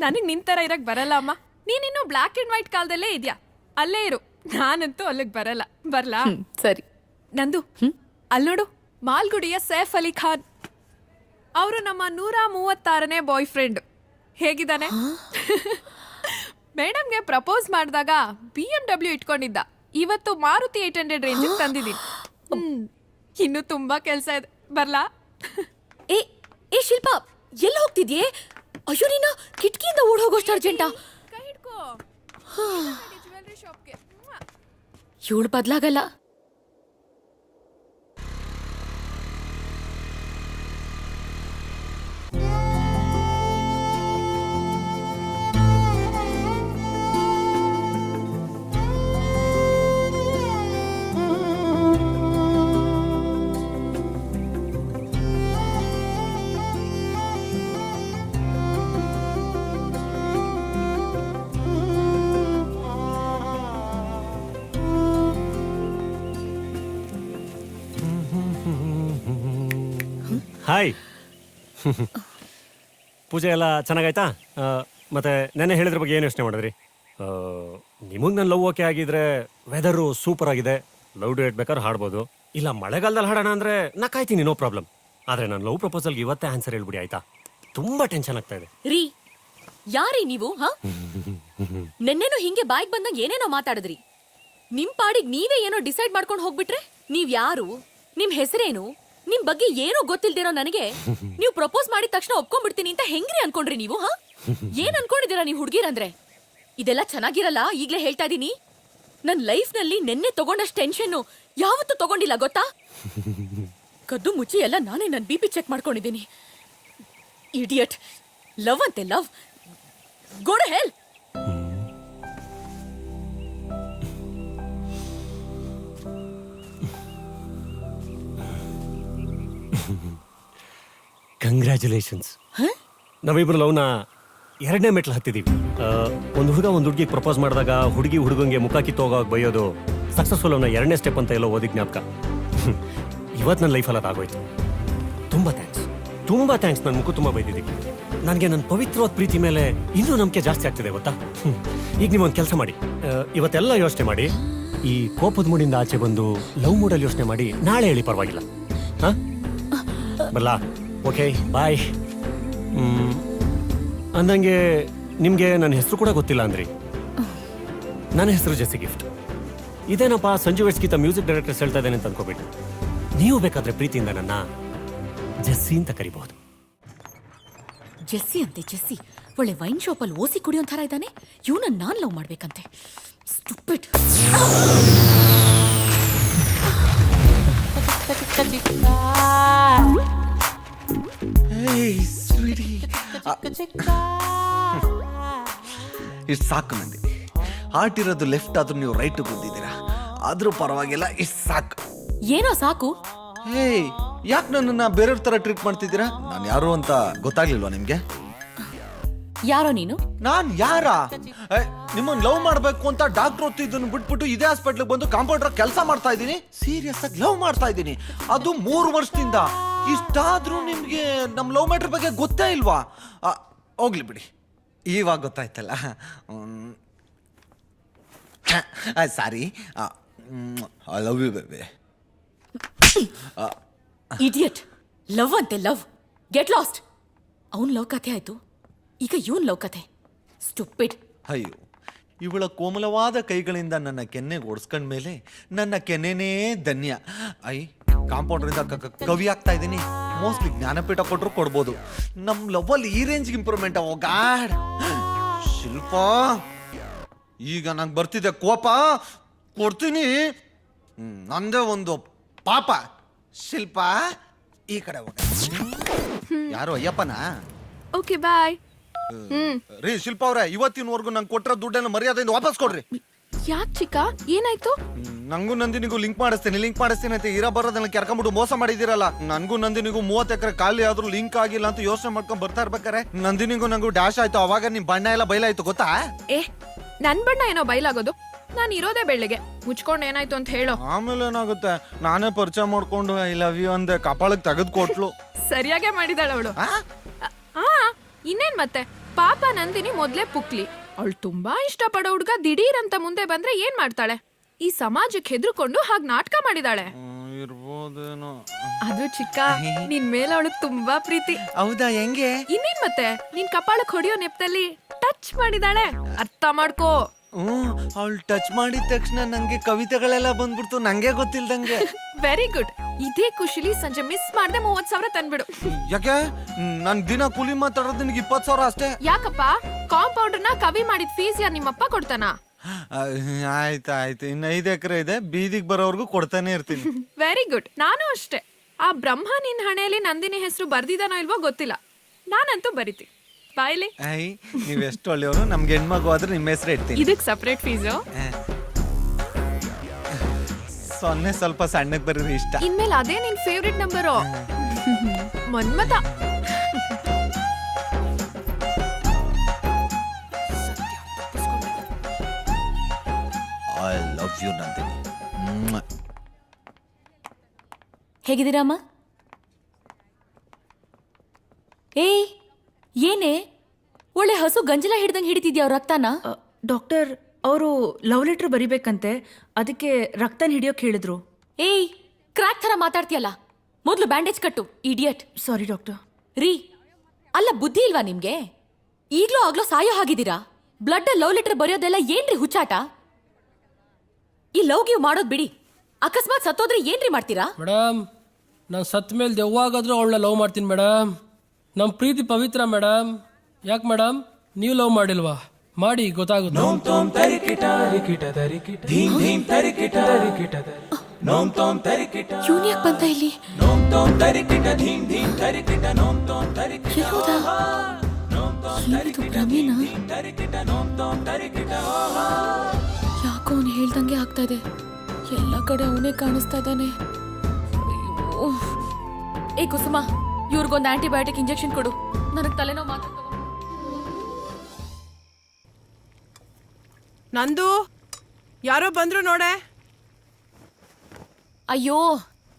ನನಗ್ ನಿಂತರ ಇರಕ್ ಬರಲ್ಲ ಅಮ್ಮ. ನೀನಿನ್ನು ಬ್ಲ್ಯಾಕ್ ಅಂಡ್ ವೈಟ್ ಕಾಲದಲ್ಲೇ ಇದ್ಯಾ, ಅಲ್ಲೇ ಇರು. ನಾನಂತೂ ಅಲ್ಲಿಗೆ ಬರಲ್ಲ. ಬರ್ಲಾ? ಸರಿ. ನಂದು ಅಲ್ಲಿ ನೋಡು, ಮಾಲ್ಗುಡಿಯ ಸೈಫ್ ಅಲಿ ಖಾನ್. ಅವರು ನಮ್ಮ 136ನೇ ಬಾಯ್ ಫ್ರೆಂಡ್. ಹೇಗಿದ್ದಾನೆ? ಮೇಡಮ್ಗೆ ಪ್ರಪೋಸ್ ಮಾಡಿದಾಗ BMW ಇಟ್ಕೊಂಡಿದ್ದ. ಇವತ್ತು ಮಾರುತಿ 800 ರೇಂಜ್ ತಂದಿದ್ದೀನಿ. ಇನ್ನು ತುಂಬಾ ಕೆಲಸ ಇದೆ. ಬರ್ಲಾ? ಏ ಶಿಲ್ಪ, ಎಲ್ಲಿ ಹೋಗ್ತಿದ್ಯೆ? ಅಯ್ಯೋ ನೀನು ಕಿಟಕಿಯಿಂದ ಓಡ್ ಹೋಗೋಷ್ಟು ಅರ್ಜೆಂಟಾ? ಕೈ ಹಿಡ್ಕೋ ಜ್ಯುವೆಲ್ಲರಿ ಶಾಪ್ಗೆ. ಇವಳು ಬದ್ಲಾಗಲ್ಲ. ಹಾಯ್. ಪೂಜೆ ಎಲ್ಲ ಚೆನ್ನಾಗಾಯ್ತಾ? ಮತ್ತೆ ನೆನ್ನೆ ಹೇಳಿದ್ರ ಬಗ್ಗೆ ಏನು ಯೋಚನೆ ಮಾಡಿದ್ರಿ? ನಿಮಗೆ ನನ್ನ ಲವ್ ಓಕೆ ಆಗಿದ್ರೆ ವೆದರು ಸೂಪರ್ ಆಗಿದೆ, ಲವ್ ಡುಯೆಟ್ ಬೇಕಾದ್ರೆ ಹಾಡ್ಬೋದು. ಇಲ್ಲ ಮಳೆಗಾಲದಲ್ಲಿ ಹಾಡೋಣ ಅಂದ್ರೆ ನಾ ಕಾಯ್ತೀನಿ, ನೋ ಪ್ರಾಬ್ಲಮ್. ಆದ್ರೆ ನಾನು ಲವ್ ಪ್ರಪೋಸಲ್ಗೆ ಇವತ್ತೇ ಆನ್ಸರ್ ಹೇಳ್ಬಿಡಿ ಆಯ್ತಾ? ತುಂಬಾ ಟೆನ್ಷನ್ ಆಗ್ತಾ ಇದೆ. ರೀ ಯಾರೀ ನೀವು? ನೆನ್ನೆನೂ ಹಿಂಗೆ ಬಾಯಿಗೆ ಬಂದಂಗ ಏನೇನೋ ಮಾತಾಡಿದ್ರಿ. ನಿಮ್ ಪಾಡಿಗೆ ನೀವೇ ಏನೋ ಡಿಸೈಡ್ ಮಾಡ್ಕೊಂಡು ಹೋಗ್ಬಿಟ್ರೆ ನೀವ್ ಯಾರು, ನಿಮ್ ಹೆಸರೇನು, ನಿಮ್ ಬಗ್ಗೆ ಏನೋ ಗೊತ್ತಿಲ್ದಿರೋ ನನಗೆ ನೀವು ಪ್ರಪೋಸ್ ಮಾಡಿದ ತಕ್ಷಣ ಒಪ್ಕೊಂಡ್ಬಿಡ್ತೀನಿ ಅಂತ ಹೆಂಗ್ರಿ ಅನ್ಕೊಂಡ್ರಿ ನೀವು? ಏನ್ ಅನ್ಕೊಂಡಿದ್ದೀರಾ ನೀವು ಹುಡುಗಿರಂದ್ರೆ? ಇದೆಲ್ಲ ಚೆನ್ನಾಗಿರಲ್ಲ, ಈಗ್ಲೇ ಹೇಳ್ತಾ ಇದೀನಿ. ನನ್ ಲೈಫ್ ನಲ್ಲಿ ನೆನ್ನೆ ತಗೊಂಡಷ್ಟು ಟೆನ್ಷನ್ ಯಾವತ್ತೂ ತಗೊಂಡಿಲ್ಲ ಗೊತ್ತಾ? ಕದ್ದು ಮುಚ್ಚಿ ಎಲ್ಲ ನಾನೇ ನನ್ BP ಚೆಕ್ ಮಾಡ್ಕೊಂಡಿದ್ದೀನಿ. ಇಡಿಯಟ್. ಲವ್ ಅಂತೆ love. Go to hell. Congratulations. ನಾವಿಬ್ರು ಲವ್ನ 2ನೇ ಮೆಟ್ಲು ಹತ್ತಿದೀವಿ. ಒಂದು ಹುಡುಗ ಒಂದು ಹುಡುಗಿಗೆ ಪ್ರಪೋಸ್ ಮಾಡಿದಾಗ ಹುಡುಗಿ ಹುಡುಗಂಗೆ ಮುಖ ಕಿತ್ತೋಗೋಗಿ ಬೈಯೋದು ಸಕ್ಸಸ್ಫುಲ್ ಅವನ 2ನೇ ಸ್ಟೆಪ್ ಅಂತ ಎಲ್ಲೋ ಓದಿ ಜ್ಞಾಪಕ. ಇವತ್ತು ನನ್ನ ಲೈಫಲ್ಲಿ ಅದಾಗೋಯ್ತು. ತುಂಬ ಥ್ಯಾಂಕ್ಸ್. ನನ್ನ ಮುಖ ತುಂಬ ಬೈದಿದ್ದೀವಿ. ನನಗೆ ನನ್ನ ಪವಿತ್ರವಾದ ಪ್ರೀತಿ ಮೇಲೆ ಇನ್ನೂ ನಂಬಿಕೆ ಜಾಸ್ತಿ ಆಗ್ತಿದೆ ಗೊತ್ತಾ? ಈಗ ನೀವೊಂದು ಕೆಲಸ ಮಾಡಿ, ಇವತ್ತೆಲ್ಲ ಯೋಚನೆ ಮಾಡಿ, ಈ ಕೋಪದ ಮೂಡಿಂದ ಆಚೆ ಬಂದು ಲವ್ ಮೂಡಲ್ಲಿ ಯೋಚನೆ ಮಾಡಿ ನಾಳೆ ಹೇಳಿ, ಪರವಾಗಿಲ್ಲ? ಹಾಂ ಬರಲಾ? Okay bye. ಅಂದಂಗೆ ನಿಮಗೆ ನನ್ನ ಹೆಸರು ಕೂಡ ಗೊತ್ತಿಲ್ಲ ಅಂದ್ರಿ. ನನ್ನ ಹೆಸರು ಜೆಸ್ಸಿ ಗಿಫ್ಟ್. ಇದೇನಪ್ಪ ಸಂಜು ವೆಟ್ಸ್ಗಿಂತ ಮ್ಯೂಸಿಕ್ ಡೈರೆಕ್ಟರ್ಸ್ ಹೇಳ್ತಾ ಇದ್ದೇನೆ ಅಂತ ಅನ್ಕೋಬೇಡಿ. ನೀವು ಬೇಕಾದ್ರೆ ಪ್ರೀತಿಯಿಂದ ನನ್ನ ಜೆಸ್ಸಿ ಅಂತ ಕರಿಬಹುದು. ಜೆಸ್ಸಿ ಅಂತೆ ಜೆಸ್ಸಿ. ಒಳ್ಳೆ ವೈನ್ ಶಾಪ್ ಅಲ್ಲಿ ಓಸಿ ಕುಡಿಯೋ ಥರ ಇದ್ದಾನೆ. ಇವನನ್ನ ನಾನ್ ಲವ್ ಮಾಡ್ಬೇಕಂತೆ. ಸ್ಟುಪಿಡ್. ಇಷ್ಟು ಸಾಕು ನಂದಿನಿ. ಹಾರ್ಟಿರೋದು ಲೆಫ್ಟ್ ಆದ್ರೂ ನೀವು ರೈಟ್ ಬಂದಿದ್ದೀರಾ, ಆದ್ರೂ ಪರವಾಗಿಲ್ಲ. ಇಷ್ಟು ಸಾಕು. ಏನೋ ಸಾಕು? ಹೇಯ್, ಯಾಕೆ ನನ್ನನ್ನ ಬೇರೆಯವ್ರ ತರ ಟ್ರೀಟ್ ಮಾಡ್ತಿದ್ದೀರಾ? ನಾನು ಯಾರು ಅಂತ ಗೊತ್ತಾಗ್ಲಿಲ್ವಾ ನಿಮ್ಗೆ? ಯಾರೋ ನೀನು? ನಾನ್ ಯಾರ? ನಿಮ್ಮನ್ನ ಲವ್ ಮಾಡ್ಬೇಕು ಅಂತ ಡಾಕ್ಟರ್ ಓದ್ತಿದ್ದನ್ನು ಬಿಟ್ಬಿಟ್ಟು ಇದೇ ಹಾಸ್ಪಿಟ್ಲಿಗೆ ಬಂದು ಕಾಂಪೌಂಡರ್ ಕೆಲಸ ಮಾಡ್ತಾ ಇದ್ದೀನಿ. ಸೀರಿಯಸ್ ಆಗಿ ಲವ್ ಮಾಡ್ತಾ ಇದ್ದೀನಿ, ಅದು 3 ವರ್ಷದಿಂದ. ಇಷ್ಟಾದ್ರೂ ನಿಮ್ಗೆ ನಮ್ ಲವ್ ಮ್ಯಾಟ್ರ್ ಬಗ್ಗೆ ಗೊತ್ತೇ ಇಲ್ವಾ? ಹೋಗ್ಲಿ ಬಿಡಿ, ಇವಾಗ ಗೊತ್ತಾಯ್ತಲ್ಲ. Sorry. I love you baby. Idiot. Love ಅಂತೆ ಲವ್. Get lost. ಅವನ್ ಲವ್ ಕಥೆ ಆಯ್ತು, ಈಗ ಇವನ್ ಲವ್ ಕಥೆ. ಸ್ಟುಪಿಡ್. ಅಯ್ಯೋ, ಇವಳ ಕೋಮಲವಾದ ಕೈಗಳಿಂದ ನನ್ನ ಕೆನ್ನೆಗೆ ಓಡಿಸ್ಕೊಂಡ್ಮೇಲೆ ನನ್ನ ಕೆನ್ನೆನೇ ಧನ್ಯ. ಕಾಂಪೌಂಡರಿಂದ ಕವಿ ಆಗ್ತಾ ಇದ್ದೀನಿ. ಮೋಸ್ಟ್ಲಿ ಜ್ಞಾನಪೀಠ ಕೊಟ್ಟರು ಕೊಡ್ಬೋದು. ನಮ್ಮ ಲವ್ವಲ್ಲಿ ಈ ರೇಂಜ್ಗೆ ಇಂಪ್ರೂವ್ಮೆಂಟ್. ಓ ಗಾಡ್. ಶಿಲ್ಪ, ಈಗ ನಂಗೆ ಬರ್ತಿದೆ ಕೋಪ, ಕೊಡ್ತೀನಿ. ನಂದೇ ಒಂದು ಪಾಪ. ಶಿಲ್ಪ, ಈ ಕಡೆ ಹೋಗ. ಯಾರು ಅಯ್ಯಪ್ಪನಾ? Okay bye. ರೀ ಶಿಲ್ಪ ಅವ್ರೆ, ಇವತ್ತಿನವರೆಗೂ ನಂಗೆ ಕೊಟ್ಟಿರೋ ದುಡ್ಡನ್ನು ಮರ್ಯಾದೆಯಿಂದ ವಾಪಸ್ ಕೊಡ್ರಿ. ಯಾಕೆ ಚಿಕ್ಕ, ಏನಾಯ್ತು? ನಂಗೂ ನಂದಿನಿಗೂ ಲಿಂಕ್ ಮಾಡಿಸ್ತೀನಿ ಅಂತ ಇರ ಬರೋದನ್ನ ಕೆರ್ಕೊಂಡ್ಬಿಟ್ಟು ಮೋಸ ಮಾಡಿದಿರಲ್ಲ. ನನ್ಗೂ ನಂದಿನಿಗೂ 30 ಎಕರೆ ಖಾಲಿ ಆದ್ರೂ ಲಿಂಕ್ ಆಗಿಲ್ಲ ಅಂತ ಯೋಚನೆ ಮಾಡ್ಕೊಂಡ್ ಬರ್ತಾ ಇರ್ಬೇಕಾರೆ ನಂದಿನಿಗೂ ನಂಗೂ ಡ್ಯಾಶ್ ಆಯ್ತು. ಅವಾಗ ನಿಮ್ ಬಣ್ಣ ಎಲ್ಲ ಬಯಲಾಯ್ತು ಗೊತ್ತಾ? ನನ್ ಬಣ್ಣ ಏನೋ ಬಯಲಾಗೋದು? ನಾನು ಇರೋದೇ ಬೆಳ್ಳಿಗೆ. ಮುಚ್ಕೊಂಡು ಏನಾಯ್ತು ಅಂತ ಹೇಳೋ. ಆಮೇಲೆ ಏನಾಗುತ್ತೆ, ನಾನೇ ಪರಿಚಯ ಮಾಡ್ಕೊಂಡು ಐ ಲವ್ ಯು ಅಂದೆ, ಕಪಾಳಕ್ಕೆ ತೆಗೆದು ಕೊಟ್ಲು. ಸರಿಯಾಗೆ ಮಾಡಿದಾಳ ಅವಳು. ಇನ್ನೇನ್ ಮತ್ತೆ, ಪಾಪ ನಂದಿನಿ ಮೊದ್ಲೇ ಪುಕ್ಲಿ. ಅವಳು ತುಂಬಾ ಇಷ್ಟಪಡೋ ಹುಡ್ಗ ದಿಢೀರ್ ಅಂತ ಮುಂದೆ ಬಂದ್ರೆ ಏನ್ ಮಾಡ್ತಾಳೆ? ಈ ಸಮಾಜಕ್ಕೆ ಹೆದರ್ಕೊಂಡು ಹಾಗೆ ನಾಟಕ ಮಾಡಿದಾಳೆ. ಇರ್ಬೋದೇನೋ. ಅದು ಚಿಕ್ಕ, ನಿನ್ ಮೇಲೆ ಅವಳಿಗೆ ತುಂಬಾ ಪ್ರೀತಿ. ಹೌದಾ? ಹೆಂಗೆ? ಇನ್ನೇನ್ ಮತ್ತೆ, ನಿನ್ ಕಪಾಳಕ್ ಹೊಡಿಯೋ ನೆಪದಲ್ಲಿ ಟಚ್ ಮಾಡಿದಾಳೆ. ಅರ್ಥ ಮಾಡ್ಕೋ. ಅವಳು ಟಚ್ ಮಾಡಿದ ತಕ್ಷಣ ನಂಗೆ ಕವಿತೆಗಳೆಲ್ಲ ಬಂದ್ಬಿಡ್ತು, ನಂಗೆ ಗೊತ್ತಿಲ್ದಂಗೆ. Very good. ಇದೇ ಖುಷಿಲಿ ಸಂಜೆ ಮಿಸ್ ಮಾಡ್ದೆ 30,000 ತಂದ್ಬಿಡು. ಯಾಕೆ ನನ್ ದಿನ ಕೂಲಿ ಮಾತಾಡೋದು ನಿನಗೆ 20,000 ಅಷ್ಟೇ? ಯಾಕಪ್ಪ, ಕಾಂಪೌಂಡರ್ನ ಕವಿ ಮಾಡಿದ ಫೀಸ್ ಯಾರು ನಿಮ್ಮಪ್ಪ ಕೊಡ್ತಾನ? ಆಯ್ತು, ಇನ್ನು 5 ಎಕರೆ ಇದೆ, ಬೀದಿಗೆ ಬರೋವರೆಗೂ ಕೊಡ್ತಾನೆ ಇರ್ತೀನಿ. Very good. ನಾನು ಅಷ್ಟೇ. ಆ ಬ್ರಹ್ಮ ನಿನ್ ಹಣೆಯಲ್ಲಿ ನಂದಿನಿ ಹೆಸರು ಬರ್ದಿದಾನೋ ಇಲ್ವೋ ಗೊತ್ತಿಲ್ಲ, ನಾನಂತೂ ಬರಿತೀನಿ. ಬಾಯ್ಲಿ. ನೀವೆಷ್ಟು ಒಳ್ಳೆಯವರು. ನಮ್ಗೆ ಹೆಣ್ಮಗು ಆದ್ರೆ ನಿಮ್ಮ ಹೆಸರು ಇಡ್ತೀನಿ. ಇದಕ್ ಸಪ್ರೇಟ್ ಫೀಸು? ಸೊನ್ನೆ ಸ್ವಲ್ಪ ಸಣ್ಣಗ್ ಬರೀರಿ ಇಷ್ಟ. ಇನ್ಮೇಲೆ ಅದೇ ನಿನ್ favourite number. Manmatha. I love you Nandini. ಹೇಗಿದ್ದೀರಮ್ಮ? ಏಯ್, ಏನೇ ಒಳ್ಳೆ ಹಸು ಗಂಜಲ ಹಿಡ್ದಂಗೆ ಹಿಡಿತಿದ್ಯಾ ಅವ್ರ ರಕ್ತನ? ಡಾಕ್ಟರ್, ಅವರು ಲವ್ ಲೆಟರ್ ಬರಿಬೇಕಂತೆ, ಅದಕ್ಕೆ ರಕ್ತನ ಹಿಡಿಯೋಕ್ ಹೇಳಿದ್ರು. ಏಯ್, ಕ್ರಾಕ್ ಥರ ಮಾತಾಡ್ತೀಯಲ್ಲ, ಮೊದಲು ಬ್ಯಾಂಡೇಜ್ ಕಟ್ಟು, ಇಡಿಯಟ್. ಸಾರಿ ಡಾಕ್ಟರ್. ರೀ, ಅಲ್ಲ ಬುದ್ಧಿ ಇಲ್ವಾ ನಿಮ್ಗೆ? ಈಗ್ಲೂ ಆಗ್ಲೋ ಸಾಯೋ ಹಾಗಿದ್ದೀರಾ? ಬ್ಲಡ್ ಲವ್ ಲೆಟರ್ ಬರೆಯೋದೆಲ್ಲ ಏನ್ರಿ ಹುಚ್ಚಾಟ? ಈ ಲವ್ ಗಿವ್ ಮಾಡೋದ್ ಬಿಡಿ, ಅಕಸ್ಮಾತ್ ಸತ್ತೋದ್ರೆ ಏನ್ರಿ ಮಾಡ್ತೀರಾ? ಮೇಡಮ್, ನಾನು ಸತ್ತ ಮೇಲೆ ಯಾವಾಗಾದ್ರೂ ಅವಳನ್ನ ಲವ್ ಮಾಡ್ತೀನಿ ಮೇಡಮ್. ನಮ್ಮ ಪ್ರೀತಿ ಪವಿತ್ರ ಮೇಡಮ್. ಯಾಕೆ ಮೇಡಮ್, ನೀವು ಲವ್ ಮಾಡಿಲ್ವಾ? ಮಾಡಿ, ಗೊತ್ತಾಗುತ್ತೆ. ನೋಮ್ ತೋಮ್ ತರಿಕಿಟ ತರಿಕಿಟ ತರಿಕಿಟ ಧೀಮ್ ಧೀಮ್ ತರಿಕಿಟ ತರಿಕಿಟ ನೋಮ್ ತೋಮ್ ತರಿಕಿಟ. ಇವ್ನ್ ಯಾಕ್ ಬಂತ ಇಲ್ಲಿ? ನೋಮ್ ತೋಮ್ ತರಿಕಿಟ ಧೀಮ್ ಧೀಮ್ ತರಿಕಿಟ ನೋಮ್ ತೋಮ್ ತರಿಕಿಟ. ಎಲ್ಲೋದ? ಏನಿದು ಭ್ರಮೇನಾ? ತರಿಕಿಟ ನೋಮ್ ತೋಮ್ ತರಿಕಿಟ. ಯಾಕೋ ಅವ್ನು ಹೇಳ್ದಂಗೆ ಆಗ್ತಾ ಇದೆ. ಎಲ್ಲ ಕಡೆ ಅವನೇ ಕಾಣಿಸ್ತಾ ಇದ್ದಾನೆ. ಅಯ್ಯೋ. ಏ ಕುಸುಮ, ಇವ್ರಿಗೊಂದು ಆಂಟಿಬಯೋಟಿಕ್ ಇಂಜೆಕ್ಷನ್ ಕೊಡು, ನನಗೆ ತಲೆನೋವು ಮಾತ್ರ. ನಂದು ಯಾರೋ ಬಂದ್ರು ನೋಡೆ. ಅಯ್ಯೋ,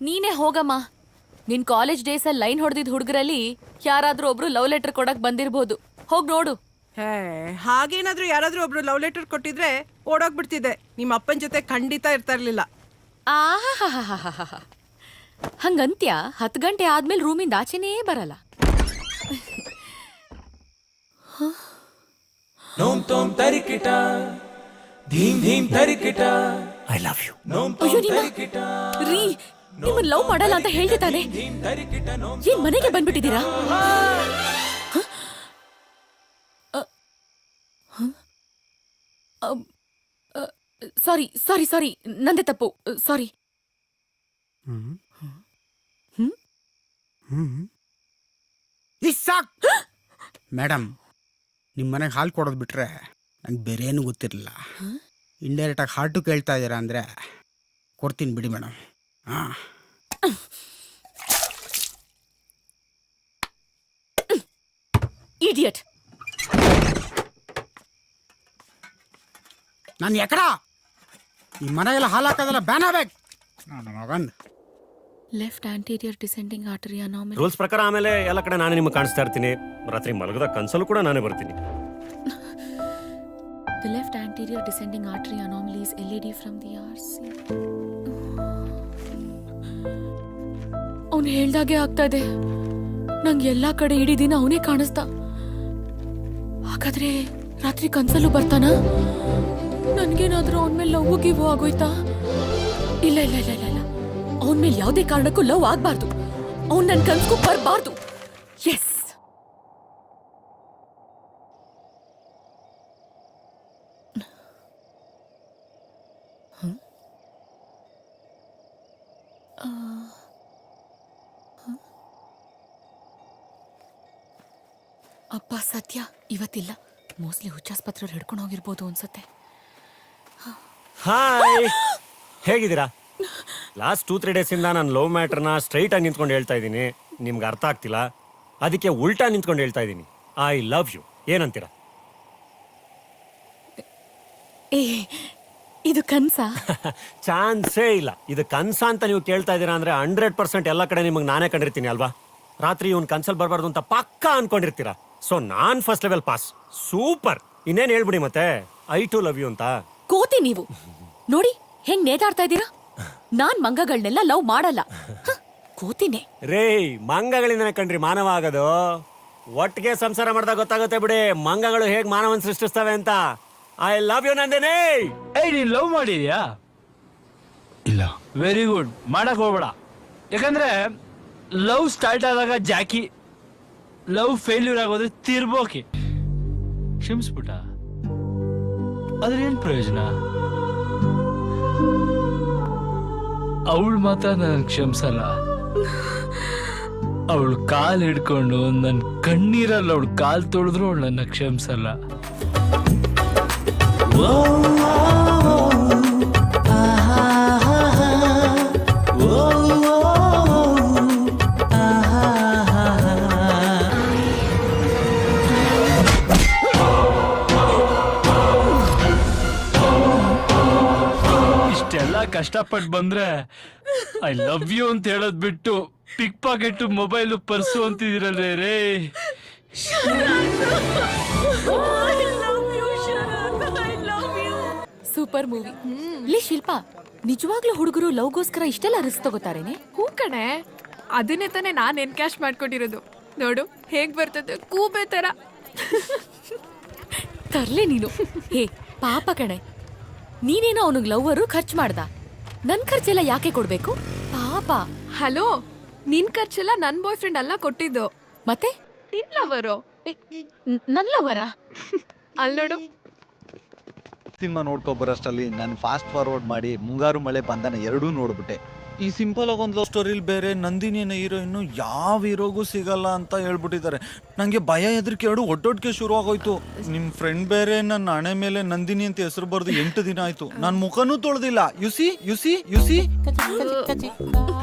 ನೀನೇ ಹೋಗಮ್ಮ. ನಿನ್ ಕಾಲೇಜ್ ಡೇಸ್ ಅಲ್ಲಿ ಲೈನ್ ಹೊಡೆದಿದ್ ಹುಡುಗರಲ್ಲಿ ಯಾರಾದ್ರೂ ಒಬ್ರು ಲವ್ ಲೆಟರ್ ಕೊಡಕ್ ಬಂದಿರ್ಬೋದು, ಹೋಗ್ ನೋಡು. ಹೇ, ಹಾಗೇನಾದ್ರೂ ಯಾರಾದ್ರೂ ಒಬ್ರು ಲವ್ ಲೆಟರ್ ಕೊಟ್ಟಿದ್ರೆ ಓಡೋಗ್ಬಿಡ್ತಿದ್ದೆ. ನಿಮ್ಮ ಅಪ್ಪನ ಜೊತೆ ಖಂಡಿತ ಇರ್ತಾ ಇರ್ಲಿಲ್ಲ. ಆಹಾಹಾಹಾಹಾಹಾ. ಹಂಗಂತ್ಯ 10 ಗಂಟೆ ಆದ್ಮೇಲೆ ರೂಮಿಂದ ಆಚೆನೇ ಬರಲ್ಲ. ನೋಮ್ ತೋಮ್ ತರಿಕಿಟ ಧೀಮ್ ಧೀಮ್ ತರಿಕಿಟ. I love you. ನೋಮ್ ಅಯ್ಯೋ ತೋಮ್ ನಿಮ್ಮ ತರಿಕಿಟ ರೀ, ನಿಮ್ಮನ್ ಲವ್ ಮಾಡಲ್ಲ ಅಂತ ಹೇಳ್ದೆ ತಾನೆ? ಧೀಮ್ ತರಿಕಿಟ ನೋಮ್. ಏನ್ ಮನೆಗೆ ಬಂದ್ಬಿಟ್ಟಿದ್ದೀರಾ? ಸಾರಿ ಸಾರಿ ಸಾರಿ, ನಂದೇ ತಪ್ಪು, ಸಾರಿ. ಮೇಡಮ್, ನಿಮ್ಮ ಮನೆಗೆ ಹಾಲು ಕೊಡೋದು ಬಿಟ್ರೆ ನಂಗೆ ಬೇರೆ ಏನು ಗೊತ್ತಿರಲಿಲ್ಲ. ಇಂಡೈರೆಕ್ಟಾಗಿ ಹಾರ್ಟು ಕೇಳ್ತಾ ಇದ್ದೀರಾ ಅಂದರೆ ಕೊಡ್ತೀನಿ ಬಿಡಿ ಮೇಡಮ್. ಹಾಂ, ಇಡಿಯಟ್. ನಾನು ಎಕಡ ಈ ಮನೆಗೆಲ್ಲ ಹಾಲು ಹಾಕೋದೆಲ್ಲ ಬ್ಯಾನ್ ಆಗ್ಬೇಕು. ನಾನು ಮಗಂದು left anterior descending artery anomaly. Rules ಪ್ರಕಾರ ಆಮೇಲೆ ಎಲ್ಲ ಕಡೆ ನಾನೇ ನಿಮಗೆ ಕಾಣಿಸ್ತಾ ಇರ್ತೀನಿ. ರಾತ್ರಿ ಮಲಗದ ಕನ್ಸಲ್ಲೂ ಕೂಡ ನಾನೇ ಬರ್ತೀನಿ. The left anterior descending artery anomaly is LED from the RC. ಅವನು ಹೇಳ್ದಾಗೆ ಆಗ್ತಾ ಇದೆ. ನಂಗೆ ಎಲ್ಲಾ ಕಡೆ ಇಡೀ ದಿನ ಅವನೇ ಕಾಣಿಸ್ತಾ. ಹಾಗಾದ್ರೆ ರಾತ್ರಿ ಕನ್ಸಲ್ಲೂ ಬರ್ತಾನ? ನನ್ಗೇನಾದ್ರೂ ಅವನ ಮೇಲೆ ಲವ್ ಗಿವ್ ಆಗೋಯ್ತಾ? ಇಲ್ಲ ಇಲ್ಲ ಇಲ್ಲ ಇಲ್ಲ ಇಲ್ಲ, ಅವನ ಮೇಲೆ ಯಾವುದೇ ಕಾರಣಕ್ಕೂ ಲವ್ ಆಗ್ಬಾರ್ದು. ಅವ್ನು ನನ್ನ ಕನ್ಸ್ಗೂ ಬರಬಾರ್ದು. ಎಸ್, ಅಪ್ಪ ಸತ್ಯ ಇವತ್ತಿಲ್ಲ. ಮೋಸ್ಟ್ಲಿ ಹುಚ್ಚಾಸ್ಪತ್ರೆ ಹಿಡ್ಕೊಂಡು ಹೋಗಿರ್ಬೋದು ಅನ್ಸತ್ತೆ. ಹಾಯ್, ಹೇಗಿದ್ದೀರಾ? ಲಾಸ್ಟ್ 2-3 ಡೇಸಿಂದ ನಾನು ಲವ್ ಮ್ಯಾಟ್ರನ್ನ ಸ್ಟ್ರೈಟ್ ಆಗಿ ನಿಂತ್ಕೊಂಡು ಹೇಳ್ತಾ ಇದ್ದೀನಿ. ನಿಮ್ಗೆ ಅರ್ಥ ಆಗ್ತಿಲ್ಲ, ಅದಕ್ಕೆ ಉಲ್ಟಾ ನಿಂತ್ಕೊಂಡು ಹೇಳ್ತಾ ಇದ್ದೀನಿ. I love you. ಏನಂತೀರಾ? ಏ, ಇದು ಕನ್ಸಾ? ಚಾನ್ಸೇ ಇಲ್ಲ. ಇದು ಕನ್ಸ ಅಂತ ನೀವು ಕೇಳ್ತಾ ಇದ್ದೀರಾ ಅಂದ್ರೆ 100% ಎಲ್ಲ ಕಡೆ ನಿಮಗೆ ನಾನೇ ಕಂಡಿರ್ತೀನಿ ಅಲ್ವಾ? ರಾತ್ರಿ ಇವ್ನು ಕನ್ಸಲ್ ಬರಬಾರ್ದು ಅಂತ ಪಕ್ಕಾ ಅನ್ಕೊಂಡಿರ್ತೀರಾ. ಸೊ ನಾನ್ ಫಸ್ಟ್ ಲೆವೆಲ್ ಪಾಸ್. ಸೂಪರ್. ಇನ್ನೇನು ಹೇಳ್ಬಿಡಿ ಮತ್ತೆ, ಐ ಟು ಲವ್ ಯು ಅಂತ. ಕೋತಿ ನೀವು. ನೋಡಿ ಹೆಂಗ್ ನೇತಾಡ್ತಾ ಇದ್ದೀರಾ. ನಾನ್ ಮಂಗಗಳನ್ನೆಲ್ಲ ಲವ್ ಮಾಡಲ್ಲ. ಕೋತಿನೇ. ರೇ, ಮಂಗಗಳಿಂದನೇ ಕಣ್ರಿ ಮಾನವ ಆಗೋದು. ಒಟ್ಟಿಗೆ ಸಂಸಾರ ಮಾಡಿದಾಗ ಗೊತ್ತಾಗುತ್ತೆ ಬಿಡಿ ಮಂಗಗಳು ಹೇಗ್ ಮಾನವನ್ ಸೃಷ್ಟಿಸ್ತವೆ ಅಂತ. I love you Nandini. ಏಯ್ ನೀನ್ ಲವ್ ಮಾಡಿದ್ಯಾ? ಇಲ್ಲ. Very good. ಮಾಡಕ್ ಹೋಗ್ಬೇಡ. ಯಾಕಂದ್ರೆ ಲವ್ ಸ್ಟಾರ್ಟ್ ಆದಾಗ ಜಾಕಿ, ಲವ್ ಫೇಲ್ಯೂರ್ ಆಗೋದ್ರೆ ತಿರ್ಬೋಕಿ. ಕ್ಷಮಿಸ್ಬಿಟ್ಟ, ಅದ್ರ ಏನ್ ಪ್ರಯೋಜನ? ಅವಳು ಮಾತ್ರ ನನ್ನ ಕ್ಷಮಿಸಲ್ಲ. ಅವಳು ಕಾಲ್ ಹಿಡ್ಕೊಂಡು ನನ್ನ ಕಣ್ಣೀರಲ್ಲಿ ಅವಳು ಕಾಲ್ ತೊಳೆದ್ರು ಅವಳು ನನ್ನ ಕ್ಷಮಿಸಲ್ಲ. ಇಷ್ಟೆಲ್ಲ ಕಷ್ಟಪಟ್ಟು ಬಂದ್ರೆ ಐ ಲವ್ ಯು ಅಂತ ಹೇಳೋದ್ ಬಿಟ್ಟು ಪಿಕ್ ಪಾಕೆಟ್, ಮೊಬೈಲು, ಪರ್ಸು ಅಂತಿದಿರಲ್ವೇ ರೇ. Super movie. ಲೇ ಶಿಲ್ಪಾ, ನಿಜವಾಗ್ಲೂ ಹುಡುಗರು ಲವ್ಗೋಸ್ಕರ ಇಷ್ಟೆಲ್ಲ ರಿಸ್ಕ್ ತಗೋತಾರೇನೆ? ಹೂ ಕಣೆ, ಅದನ್ನೇ ತಾನೇ ನಾನು ಎನ್ಕ್ಯಾಶ್ ಮಾಡ್ಕೊಂಡಿರೋದು. ನೋಡು ಹೇಗ್ ಬರ್ತದೆ ಕೂಬೆ ತರ. ತರ್ಲೆ ನೀನು. ಹೇ ಪಾಪ ಕಣೆ, ನೀನೇನೋ ಅವನಿಗೆ ಲವ್ವರು ಖರ್ಚು ಮಾಡ್ದ, ನನ್ ಖರ್ಚೆಲ್ಲ ಯಾಕೆ ಕೊಡ್ಬೇಕು ಪಾಪ? ಹಲೋ, ನಿನ್ ಖರ್ಚೆಲ್ಲ ನನ್ ಬಾಯ್ ಫ್ರೆಂಡ್ ಅಲ್ಲ ಕೊಟ್ಟಿದ್ದು, ಮತ್ತೆ ನಿನ್ ಲವರು. ನನ್ ಲವ್ವರ? ಅಲ್ಲಿ ನೋಡು. ಸಿನಿಮಾ ನೋಡ್ಕೊಬರಷ್ಟಲ್ಲಿ ನಾನು ಫಾಸ್ಟ್ ಫಾರ್ವರ್ಡ್ ಮಾಡಿ ಮುಂಗಾರು ಮಳೆ ಬಂಧನ ಎರಡೂ ನೋಡ್ಬಿಟ್ಟೆ. ಈ ಸಿಂಪಲ್ ಆಗಿ ಒಂದು ಲವ್ ಸ್ಟೋರಿಲಿ ಬೇರೆ ನಂದಿನಿನ ಹೀರೋಯಿನ್ನು ಯಾವ ಹೀರೋಗೂ ಸಿಗಲ್ಲ ಅಂತ ಹೇಳ್ಬಿಟ್ಟಿದ್ದಾರೆ. ನಂಗೆ ಭಯ ಹೆದರಿಕೆ ಎರಡು ಒಟ್ಟೊಟ್ಟಿಗೆ ಶುರು ಆಗೋಯ್ತು. ನಿಮ್ ಫ್ರೆಂಡ್ ಬೇರೆ ನನ್ನ ಹಣೆ ಮೇಲೆ ನಂದಿನಿ ಅಂತ ಹೆಸರು ಬರೆದು 8 ದಿನ ಆಯ್ತು. ನಾನು ಮುಖನೂ ತೊಳ್ದಿಲ್ಲ. ಯುಸಿ